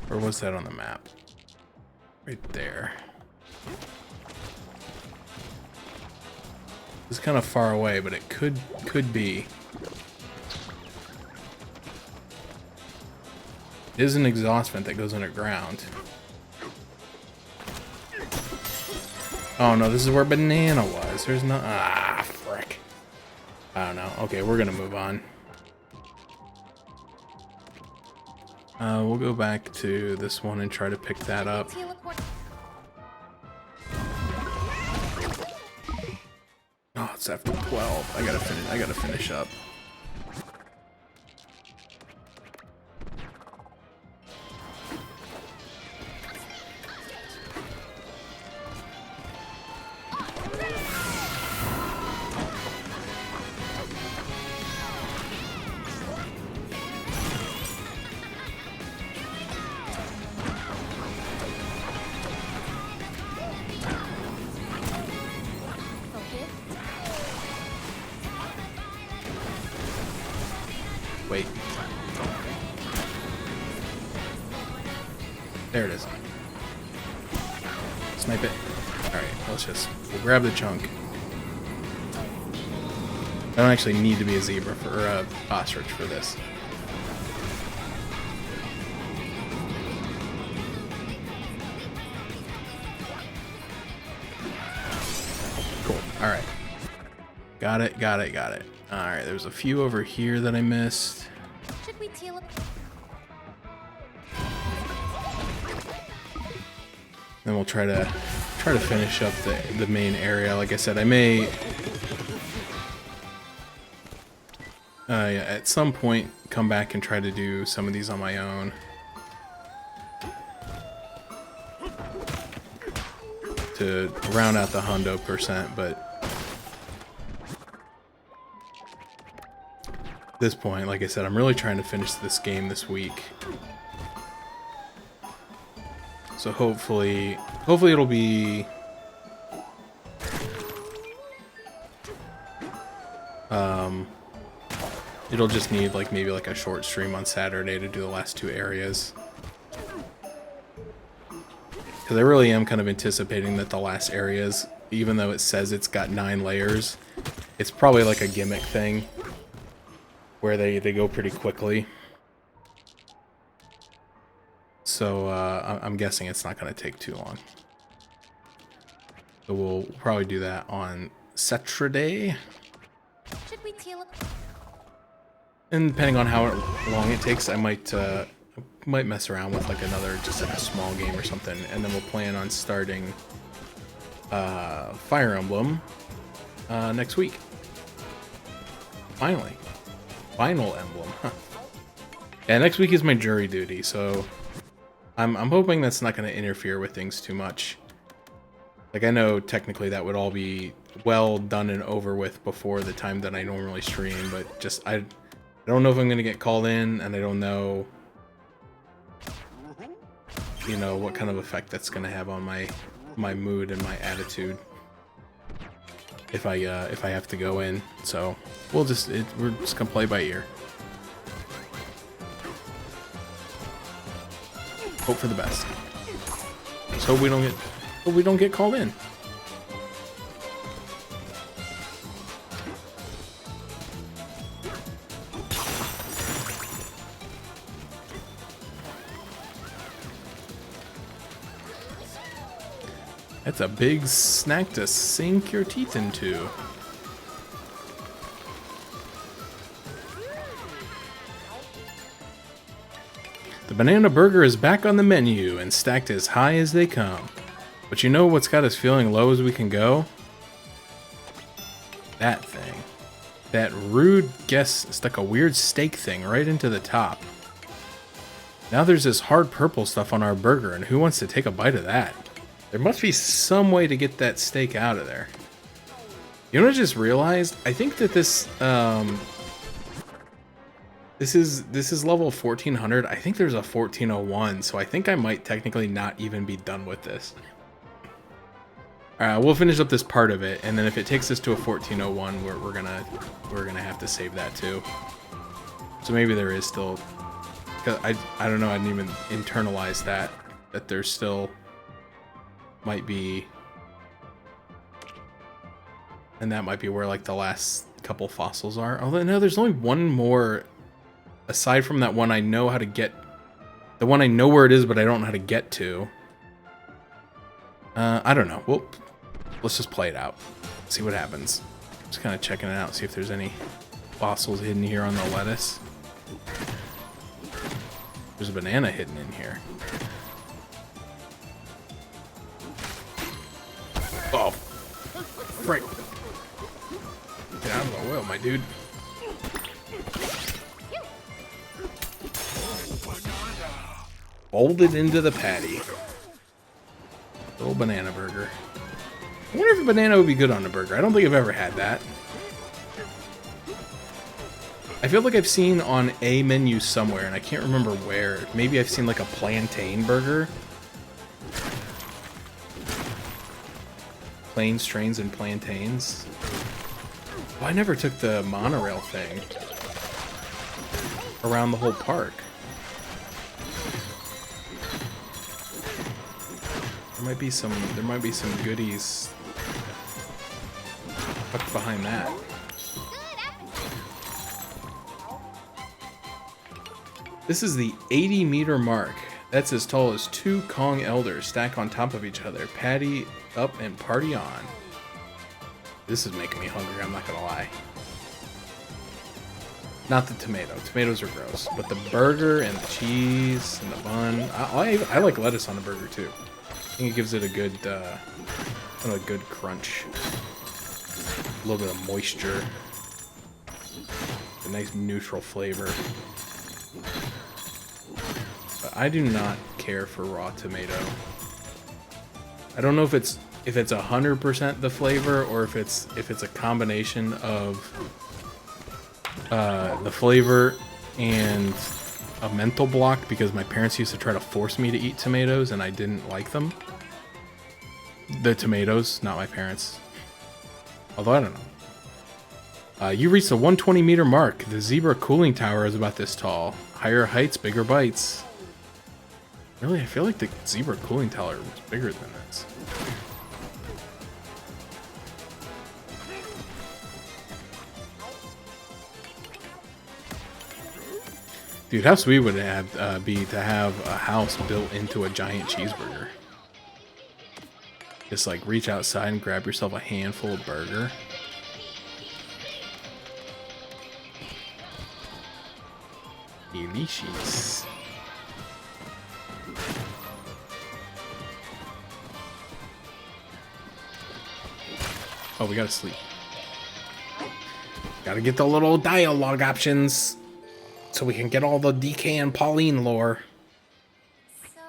Or was that on the map? Right there. It's kind of far away, but it could be. It is an exhaust vent that goes underground. Oh no, this is where Banana was. There's no. Ah, frick. I don't know. Okay, we're gonna move on. We'll go back to this one and try to pick that up. Oh, it's after 12. I gotta finish up. Wait. There it is. Snipe it. Alright, we'll grab the chunk. I don't actually need to be a zebra or a ostrich for this. Cool. Alright. Got it. Alright, there's a few over here that I missed. Should we teleport? Then we'll try to finish up the main area. Like I said, I may yeah, at some point come back and try to do some of these on my own. To round out the hundo %, but at this point, like I said, I'm really trying to finish this game this week. So hopefully it'll be it'll just need maybe a short stream on Saturday to do the last 2 areas. Because I really am kind of anticipating that the last areas, even though it says it's got 9 layers, it's probably like a gimmick thing where they go pretty quickly. So I'm guessing it's not going to take too long. So we'll probably do that on Saturday. Should we teleport? And depending on how long it takes, I might mess around with just a small game or something, and then we'll plan on starting Fire Emblem next week. Finally, Final Emblem. Yeah, next week is my jury duty, so I'm hoping that's not going to interfere with things too much. I know technically that would all be well done and over with before the time that I normally stream, but just I don't know if I'm going to get called in, and I don't know, what kind of effect that's going to have on my mood and my attitude if I have to go in. So we're just going to play by ear. Hope for the best. Just hope we don't get called in. That's a big snack to sink your teeth into. The banana burger is back on the menu and stacked as high as they come. But you know what's got us feeling low as we can go? That thing. That rude guest stuck a weird steak thing right into the top. Now there's this hard purple stuff on our burger, and who wants to take a bite of that? There must be some way to get that steak out of there. You know what I just realized? I think that this is level 1400. I think there's a 1401, so I think I might technically not even be done with this. We'll finish up this part of it, and then if it takes us to a 1401, we're gonna have to save that too. So maybe there is still, cause I don't know, I didn't even internalize that there's still might be, and that might be where like the last couple fossils are. Although no, there's only one more aside from that one I know how to get, the one I know where it is, but I don't know how to get to. I don't know. Well, let's just play it out. See what happens. Just kind of checking it out. See if there's any fossils hidden here on the lettuce. There's a banana hidden in here. Oh. Frick. Get out of the oil, my dude. Folded into the patty. Little banana burger. I wonder if a banana would be good on a burger. I don't think I've ever had that. I feel like I've seen on a menu somewhere, and I can't remember where. Maybe I've seen like a plantain burger. Planes, trains, and plantains. Oh, I never took the monorail thing around the whole park. There might be some goodies tucked behind that. This is the 80-meter mark. That's as tall as 2 Kong elders stacked on top of each other. Patty up and party on. This is making me hungry, I'm not gonna lie. Not the tomato. Tomatoes are gross. But the burger and the cheese and the bun. I like lettuce on a burger too. I think it gives it a good, kind of a good crunch. A little bit of moisture. A nice neutral flavor. But I do not care for raw tomato. I don't know if it's 100% the flavor or if it's a combination of the flavor and a mental block, because my parents used to try to force me to eat tomatoes and I didn't like them. The tomatoes, not my parents. Although I don't know. You reached the 120-meter mark. The zebra cooling tower is about this tall. Higher heights, bigger bites. Really, I feel like the zebra cooling tower was bigger than this. Dude, how sweet would it be to have a house built into a giant cheeseburger? Just like reach outside and grab yourself a handful of burger. Delicious. Oh, we gotta sleep. Gotta get the little dialogue options so we can get all the DK and Pauline lore. So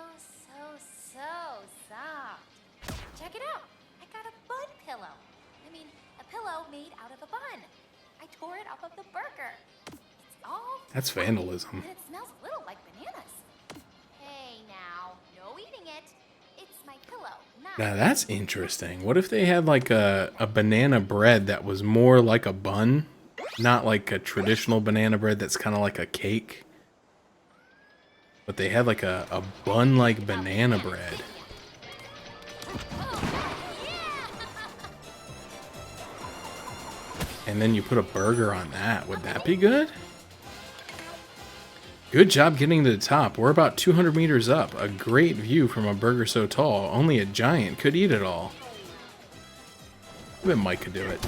soft. Check it out. I got a bun pillow. I mean, a pillow made out of a bun. I tore it off of the burger. It's all That's vandalism. and it smells a little like bananas. Hey now, no eating it. It's my pillow, not Now that's interesting. What if they had like a banana bread that was more like a bun? Not like a traditional banana bread that's kind of like a cake. But they had like a bun-like banana bread. And then you put a burger on that. Would that be good? Good job getting to the top. We're about 200 meters up. A great view from a burger so tall. Only a giant could eat it all. I bet Mike could do it.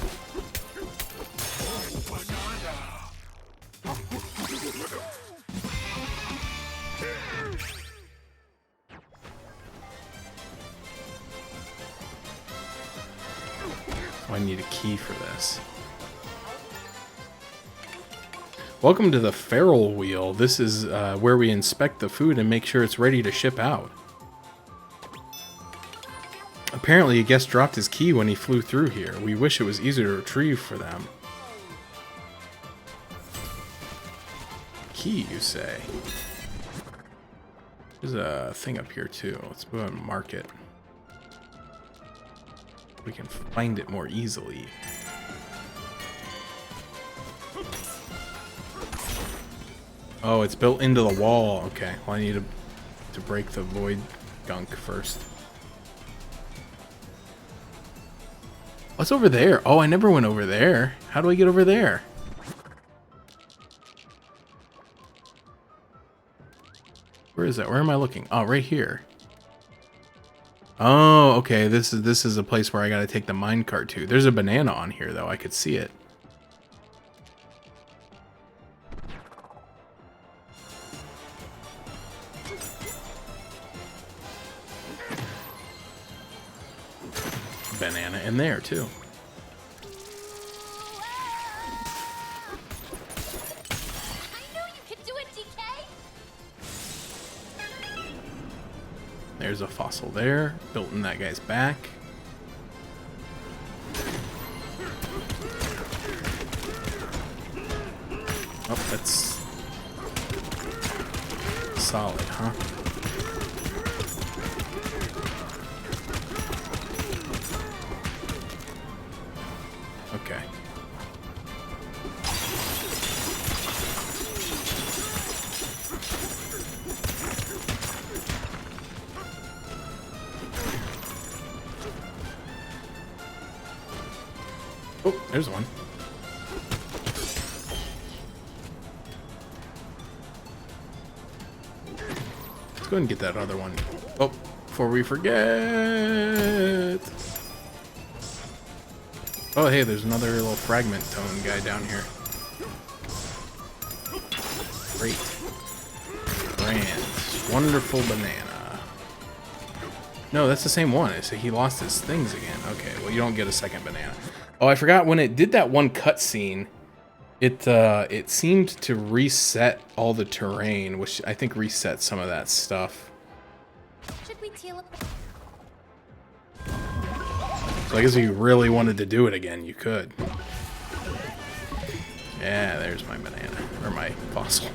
Oh, I need a key for this. Welcome to the Feral Wheel. This is where we inspect the food and make sure it's ready to ship out. Apparently, a guest dropped his key when he flew through here. We wish it was easier to retrieve for them. Key, you say? There's a thing up here, too. Let's go ahead and mark it. We can find it more easily. Oh, it's built into the wall. Okay, well I need to break the void gunk first. What's over there? Oh, I never went over there. How do I get over there? Where is that? Where am I looking? Oh, right here. Oh, okay. This is a place where I gotta take the minecart to. There's a banana on here, though. I could see it. Banana in there, too. There's a fossil there, built in that guy's back. Oh, that's solid, huh? Okay. Oh, there's one. Let's go ahead and get that other one. Oh, before we forget. Oh, hey, there's another little fragment tone guy down here. Great. Grand. Wonderful banana. No, that's the same one. So he lost his things again. Okay, well, you don't get a second banana. Oh, I forgot when it did that one cutscene, it seemed to reset all the terrain, which I think reset some of that stuff. Should we teal up? So I guess if you really wanted to do it again, you could. Yeah, there's my banana. Or my fossil.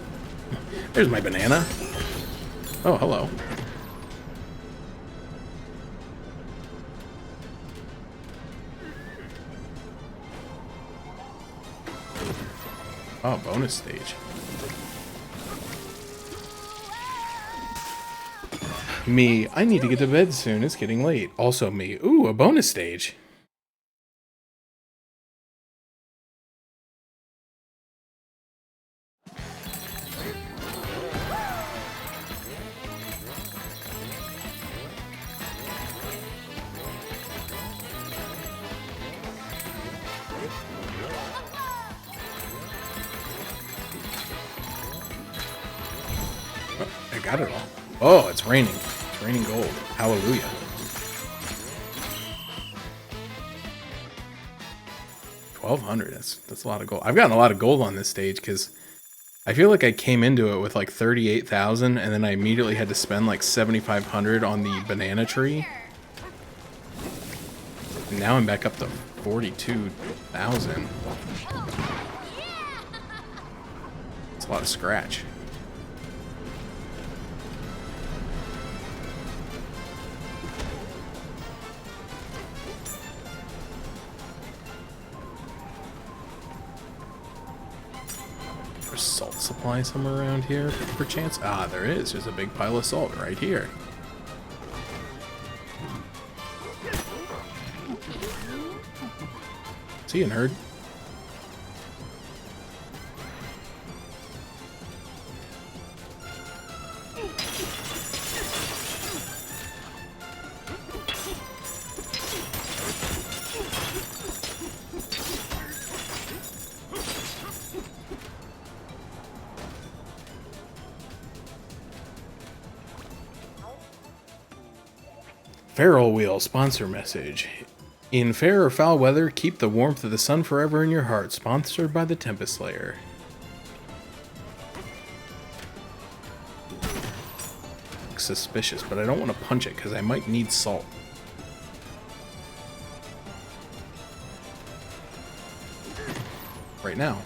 There's my banana. Oh, hello. Oh, bonus stage. Me, I need to get to bed soon. It's getting late. Also me. Ooh, a bonus stage. Oh, I got it all. Oh, it's raining. It's raining gold. Hallelujah. $1,200. That's a lot of gold. I've gotten a lot of gold on this stage because I feel like I came into it with like 38,000 and then I immediately had to spend like 7,500 on the banana tree. And now I'm back up to 42,000. It's a lot of scratch. There's salt supply somewhere around here, perchance? Ah, there is. There's a big pile of salt right here. See you, nerd. Feral Wheel sponsor message. In fair or foul weather, keep the warmth of the sun forever in your heart. Sponsored by the Tempest Slayer. Looks suspicious, but I don't want to punch it because I might need salt. Right now.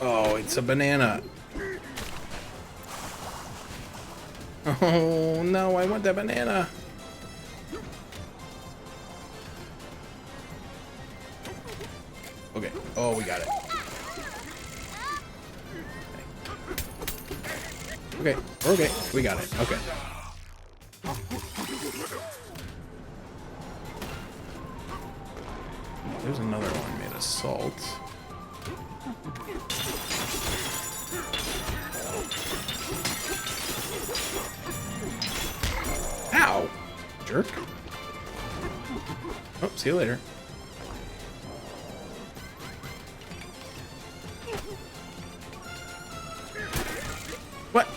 Oh, it's a banana. Oh no, I want that banana. Okay. Oh, we got it. Okay. Okay. We got it. Okay. There's another one made of salt. Ow! Jerk. Oh, see you later. What?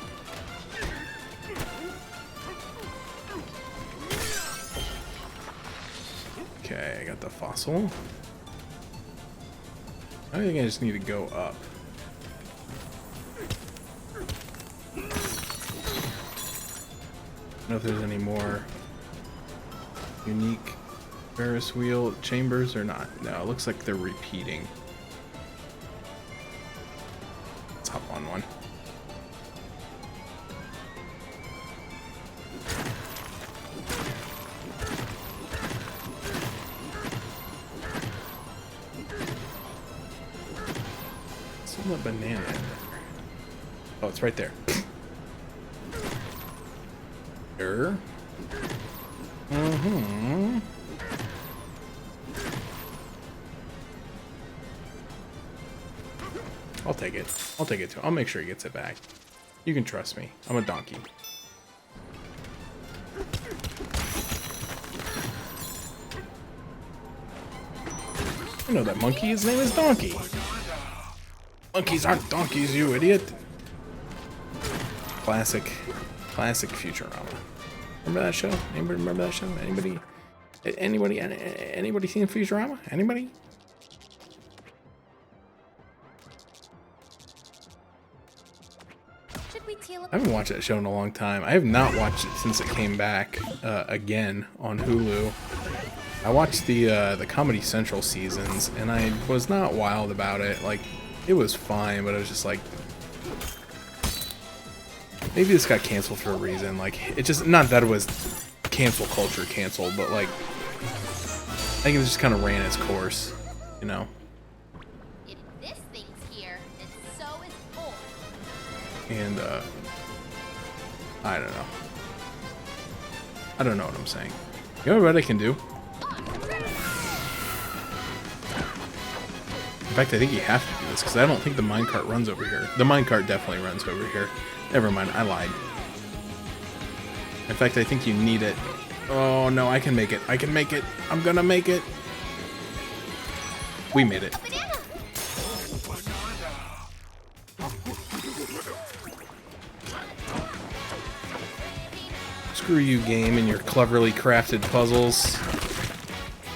Okay, I got the fossil. I think I just need to go up. I don't know if there's any more unique Ferris wheel chambers or not. No, it looks like they're repeating. Let's hop on one. Still a banana in there. Oh, it's right there. There. Mm-hmm. I'll take it. I'll take it too. I'll make sure he gets it back. You can trust me. I'm a donkey. You know that monkey? His name is Donkey. Monkeys aren't donkeys, you idiot. Classic Futurama. Remember that show? Anybody remember that show? Anybody seen Futurama? Anybody? I haven't watched that show in a long time. I have not watched it since it came back again on Hulu. I watched the Comedy Central seasons, and I was not wild about it. Like, it was fine, but I was just like, maybe this got canceled for a reason. Like, it just, not that it was cancel culture canceled, but like, I think it just kind of ran its course, you know? If this thing's here, then so is Borg. And, I don't know. I don't know what I'm saying. You know what I can do? In fact, I think you have to do this, because I don't think the minecart runs over here. The minecart definitely runs over here. Never mind, I lied. In fact, I think you need it. Oh no, I can make it. I can make it. I'm gonna make it. We made it. Screw you, game, and your cleverly crafted puzzles.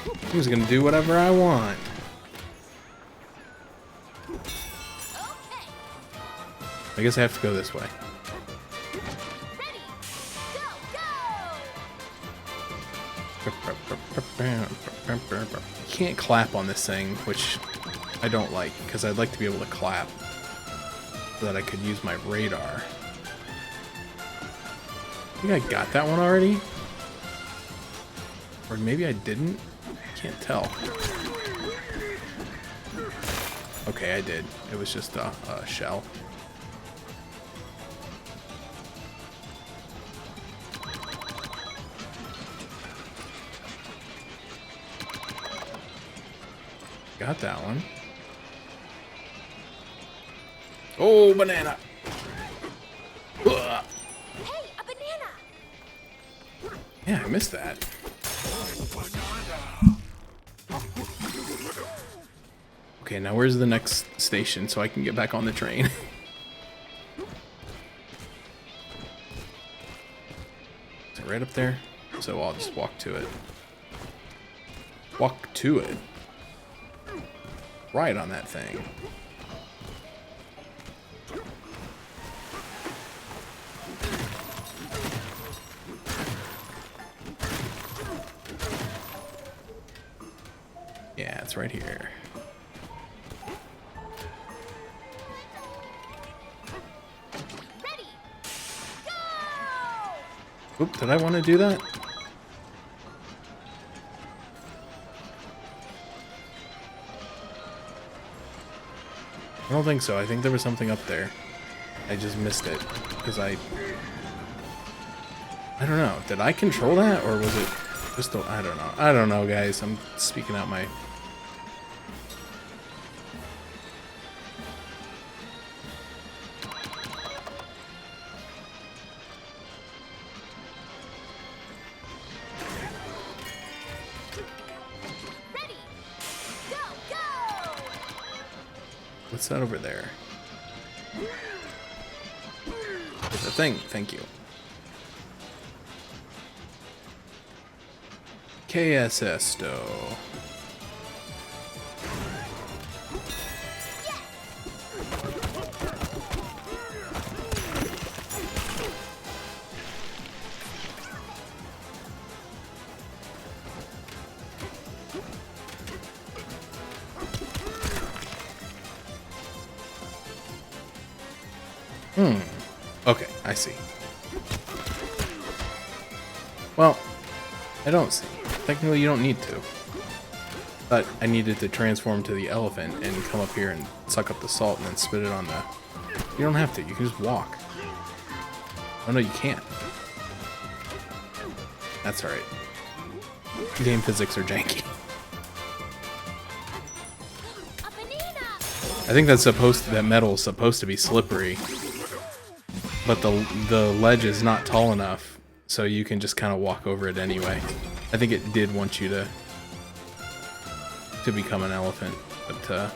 I'm just gonna do whatever I want. I guess I have to go this way. Ready, go, go! You can't clap on this thing, which I don't like, because I'd like to be able to clap so that I could use my radar. I think I got that one already? Or maybe I didn't? I can't tell. Okay, I did. It was just a shell. Got that one. Oh, banana! Ugh. Hey, a banana! Yeah, I missed that. Okay, now where's the next station so I can get back on the train? Is it right up there? So I'll just walk to it. Walk to it. Right on that thing. Yeah, it's right here. Ready, go! Oop, did I want to do that? I don't think so. I think there was something up there. I just missed it because I don't know. Did I control that or was it just I don't know. I don't know, guys. I'm speaking out my... Ready. Go, go. What's that over there? There's a thing. Thank you. KSS Sto. Okay, I see. Well, I don't see. Technically, you don't need to. But I needed to transform to the elephant and come up here and suck up the salt and then spit it on the... You don't have to. You can just walk. Oh, no, you can't. That's alright. Game physics are janky. A banana. I think that's supposed to, that metal is supposed to be slippery. But the ledge is not tall enough, so you can just kind of walk over it anyway. I think it did want you to become an elephant, but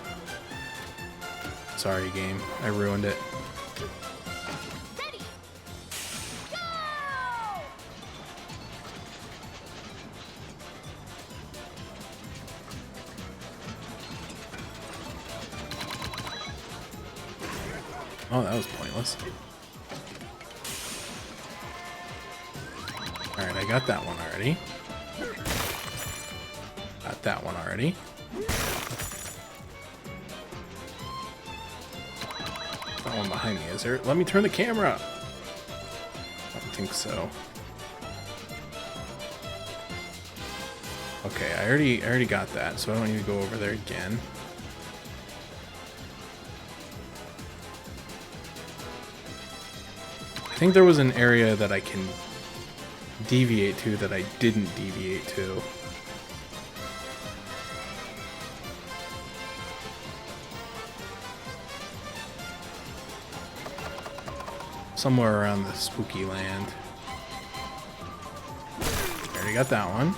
sorry game, I ruined it. Ready. Go. Oh, that was pointless. Alright, I got that one already. Got that one already. That one behind me, is there? Let me turn the camera! I don't think so. Okay, I already got that, so I don't need to go over there again. I think there was an area that I can deviate to that I didn't deviate to. Somewhere around the spooky land. Already got that one.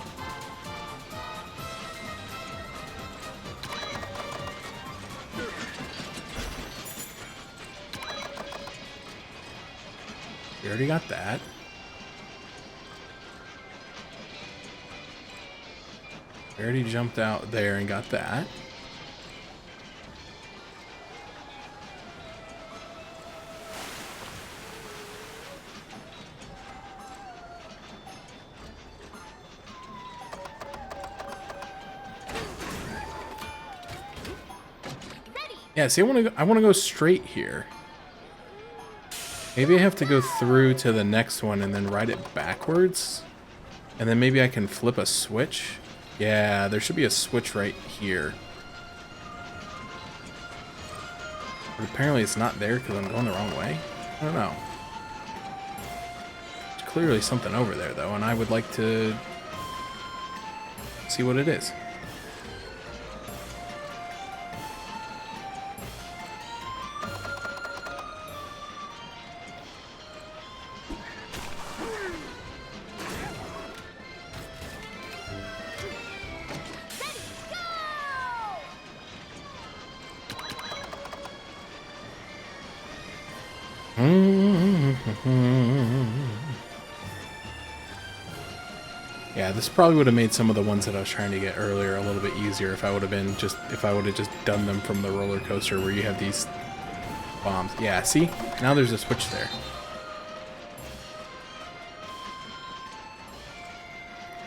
We already got that. We already jumped out there and got that. Yeah, see, I want to go straight here. Maybe I have to go through to the next one and then ride it backwards. And then maybe I can flip a switch. Yeah, there should be a switch right here. But apparently it's not there because I'm going the wrong way. I don't know. There's clearly something over there, though, and I would like to see what it is. Yeah, this probably would have made some of the ones that I was trying to get earlier a little bit easier if I would have just done them from the roller coaster where you have these bombs. Yeah, see? Now there's a switch there.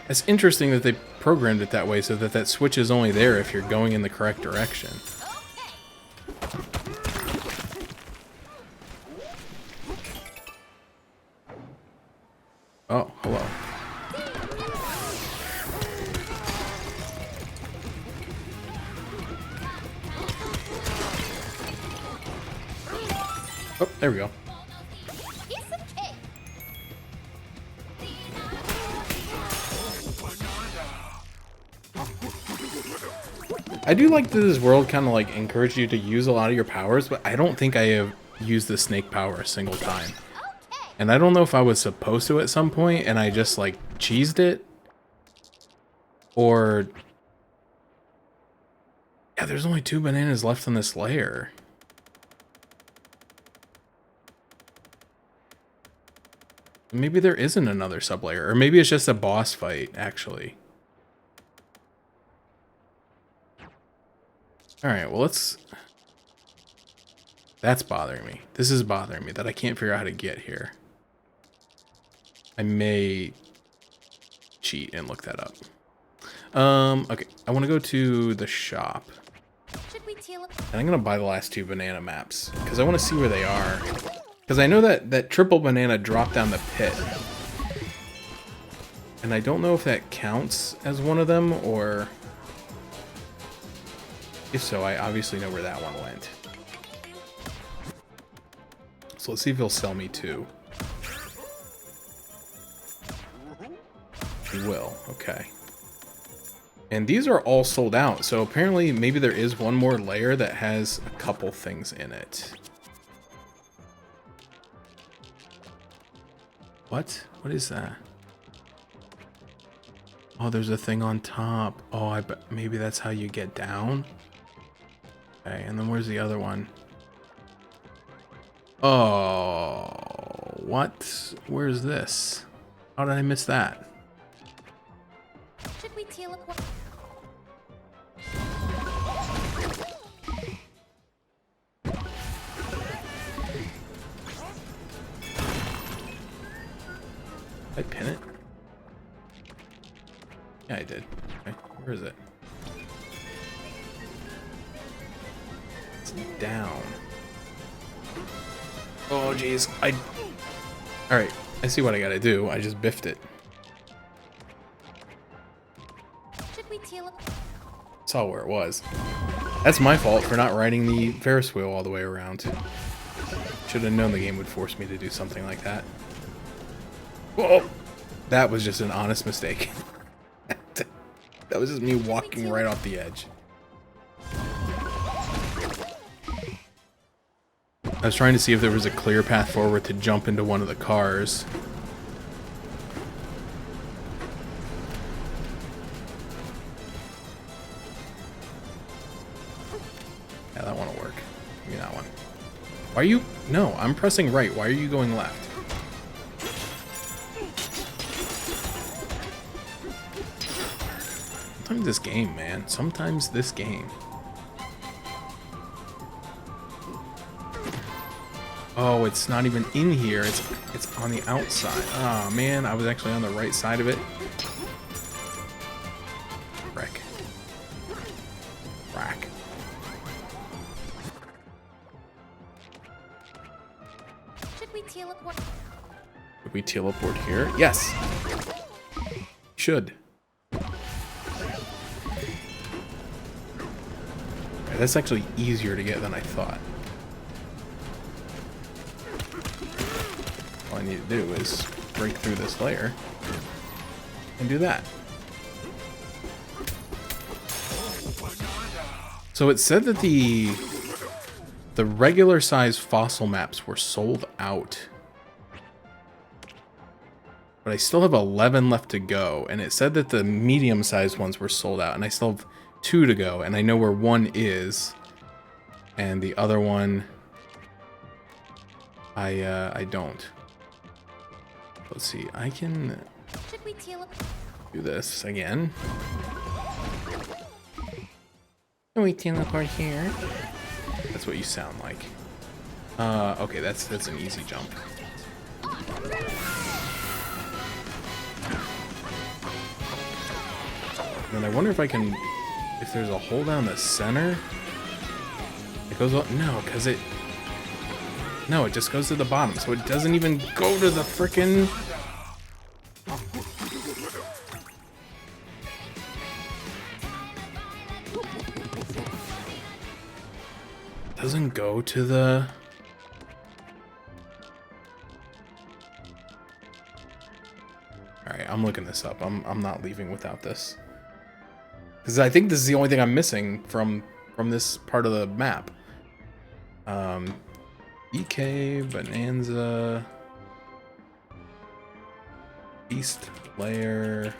It's interesting that they programmed it that way so that that switch is only there if you're going in the correct direction. Oh. There we go. Piece of cake. I do like that this world kind of like encouraged you to use a lot of your powers, but I don't think I have used the snake power a single time. Okay. And I don't know if I was supposed to at some point and I just like cheesed it. Or... yeah, there's only 2 bananas left in this layer. Maybe there isn't another sublayer. Or maybe it's just a boss fight, actually. Alright, well let's... that's bothering me. This is bothering me, that I can't figure out how to get here. I may cheat and look that up. Okay, I want to go to the shop. Should we teal up? And I'm going to buy the last 2 banana maps, because I want to see where they are. Because I know that triple banana dropped down the pit. And I don't know if that counts as one of them, or... if so, I obviously know where that one went. So let's see if he'll sell me 2. He will, okay. And these are all sold out, so apparently maybe there is one more layer that has a couple things in it. What? What is that? Oh, there's a thing on top. Oh, I bet maybe that's how you get down. Okay, and then where's the other one? Oh, what? Where's this? How did I miss that? Should we teal up? Did I pin it? Yeah, I did. Okay, where is it? It's down. Oh, jeez. Alright, I see what I gotta do. I just biffed it. Should we teal up? Saw where it was. That's my fault for not riding the Ferris wheel all the way around. Should have known the game would force me to do something like that. Whoa! That was just an honest mistake. That was just me walking right off the edge. I was trying to see if there was a clear path forward to jump into one of the cars. Yeah, that one will work. Give me that one. Why are you... no, I'm pressing right. Why are you going left? Sometimes this game, man. Sometimes this game. Oh, it's not even in here. It's on the outside. Oh, man. I was actually on the right side of it. Wreck. Rack. Should we teleport? Should we teleport here? Yes. Should. Okay, that's actually easier to get than I thought. All I need to do is break through this layer and do that. So it said that the regular size fossil maps were sold out. But I still have 11 left to go, and it said that the medium sized ones were sold out, and I still have 2 to go, and I know where one is, and the other one I don't. Let's see, I can do this again. Can we teleport here? That's what you sound like. Okay, that's an easy jump. And I wonder if I can, if there's a hole down the center. It goes up, no, because it just goes to the bottom, so it doesn't even go to the frickin'. Doesn't go to the Okay, I'm looking this up. I'm not leaving without this. Because I think this is the only thing I'm missing from this part of the map. EK, Bananza, East layer.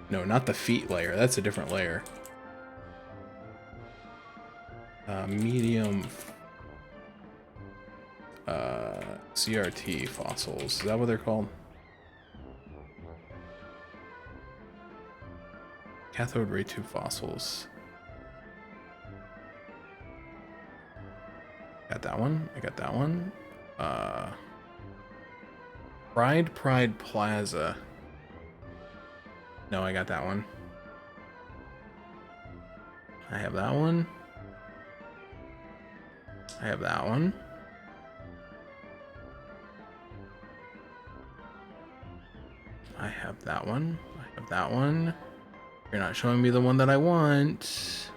No, not the feet layer. That's a different layer. Medium. CRT fossils. Is that what they're called? Cathode ray tube fossils. Got that one. I got that one. Pride Plaza. No, I got that one. I have that one. I have that one. I have that one. I have that one. You're not showing me the one that I want.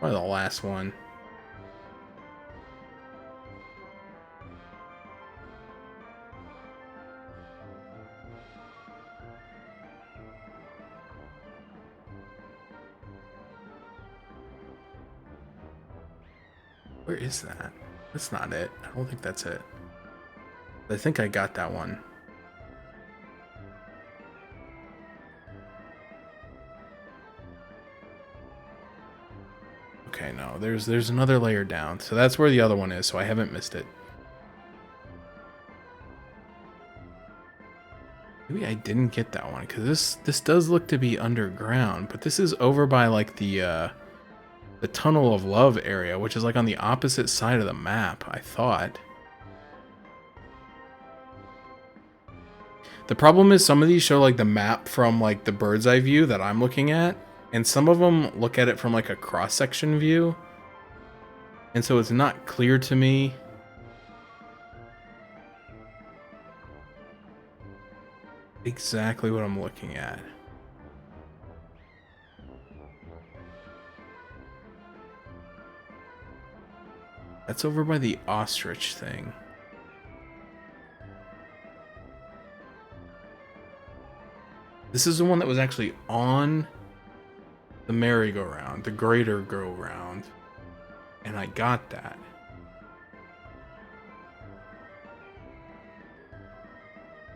Or the last one. Where is that? That's not it. I don't think that's it. I think I got that one. Okay, no, there's another layer down. So that's where the other one is, so I haven't missed it. Maybe I didn't get that one, because this does look to be underground, but this is over by like the Tunnel of Love area, which is like on the opposite side of the map, I thought. The problem is some of these show like the map from like the bird's eye view that I'm looking at, and some of them look at it from like a cross-section view, and so it's not clear to me exactly what I'm looking at. That's over by the ostrich thing. This is the one that was actually on the merry-go-round, the greater go-round, and I got that.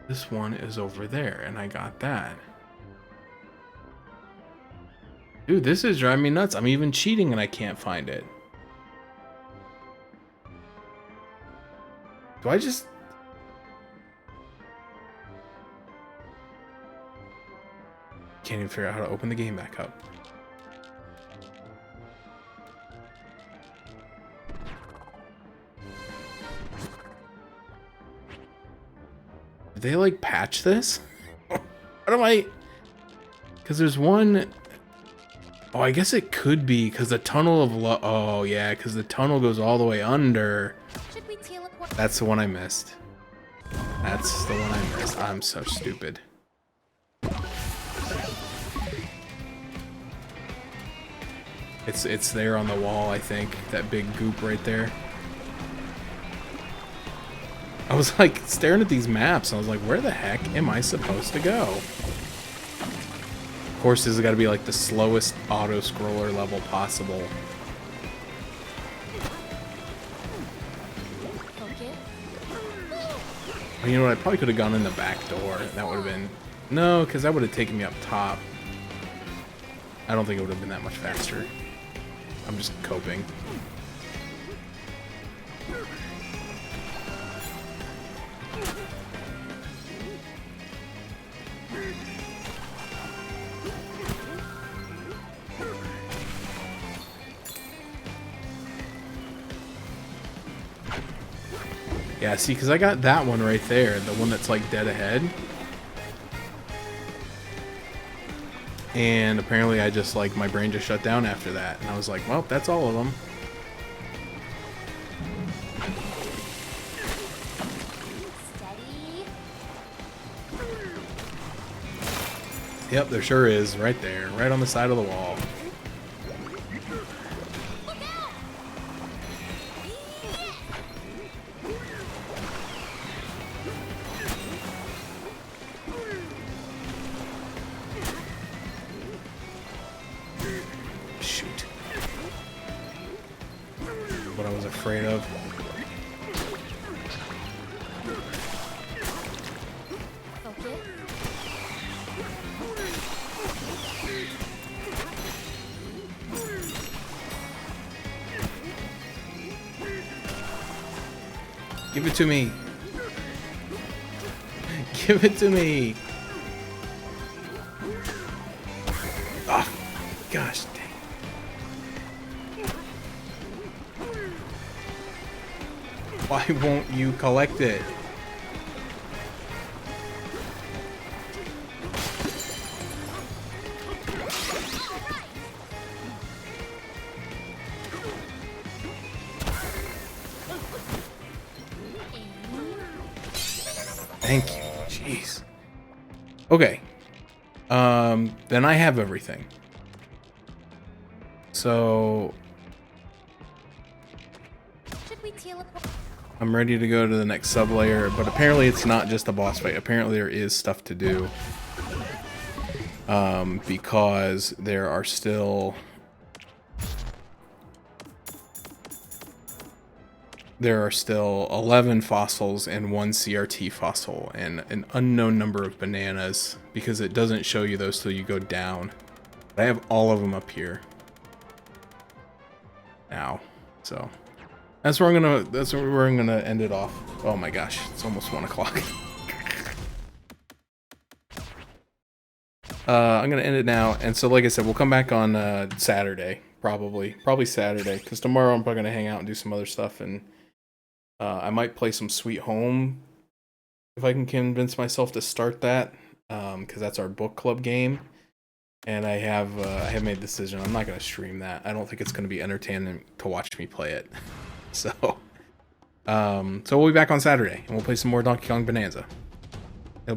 This one is over there, and I got that. Dude, this is driving me nuts. I'm even cheating and I can't find it. Do I just... Can't even figure out how to open the game back up. Did they like patch this? How do I... Because there's one... Oh, I guess it could be because the tunnel of love. Oh yeah, because the tunnel goes all the way under. That's the one I missed. That's the one I missed. I'm so stupid. It's there on the wall, I think. That big goop right there. I was like staring at these maps. And I was like, where the heck am I supposed to go? Of course, this has got to be like the slowest auto scroller level possible. You know what? I probably could have gone in the back door. That would have been... No, because that would have taken me up top. I don't think it would have been that much faster. I'm just coping. Yeah, see, because I got that one right there, the one that's like dead ahead. And apparently I just like, my brain just shut down after that. And I was like, well, that's all of them. Steady. Yep, there sure is, right there, right on the side of the wall. Shoot. What I was afraid of. Focus. Give it to me. Give it to me. Oh, gosh dang. Why won't you collect it? Thank you. Jeez. Okay. Then I have everything. So Should we teleport? I'm ready to go to the next sub-layer, but apparently it's not just a boss fight. Apparently there is stuff to do. Because there are still... There are still 11 fossils and 1 CRT fossil and an unknown number of bananas because it doesn't show you those till you go down. I have all of them up here now, so that's where I'm gonna end it off. Oh my gosh, it's almost 1 o'clock. I'm gonna end it now, and so like I said, we'll come back on Saturday, probably Saturday, because tomorrow I'm probably gonna hang out and do some other stuff, and I might play some Sweet Home if I can convince myself to start that, because that's our book club game, and I have made a decision. I'm not gonna stream that. I don't think it's gonna be entertaining to watch me play it. So we'll be back on Saturday, and we'll play some more Donkey Kong Bonanza.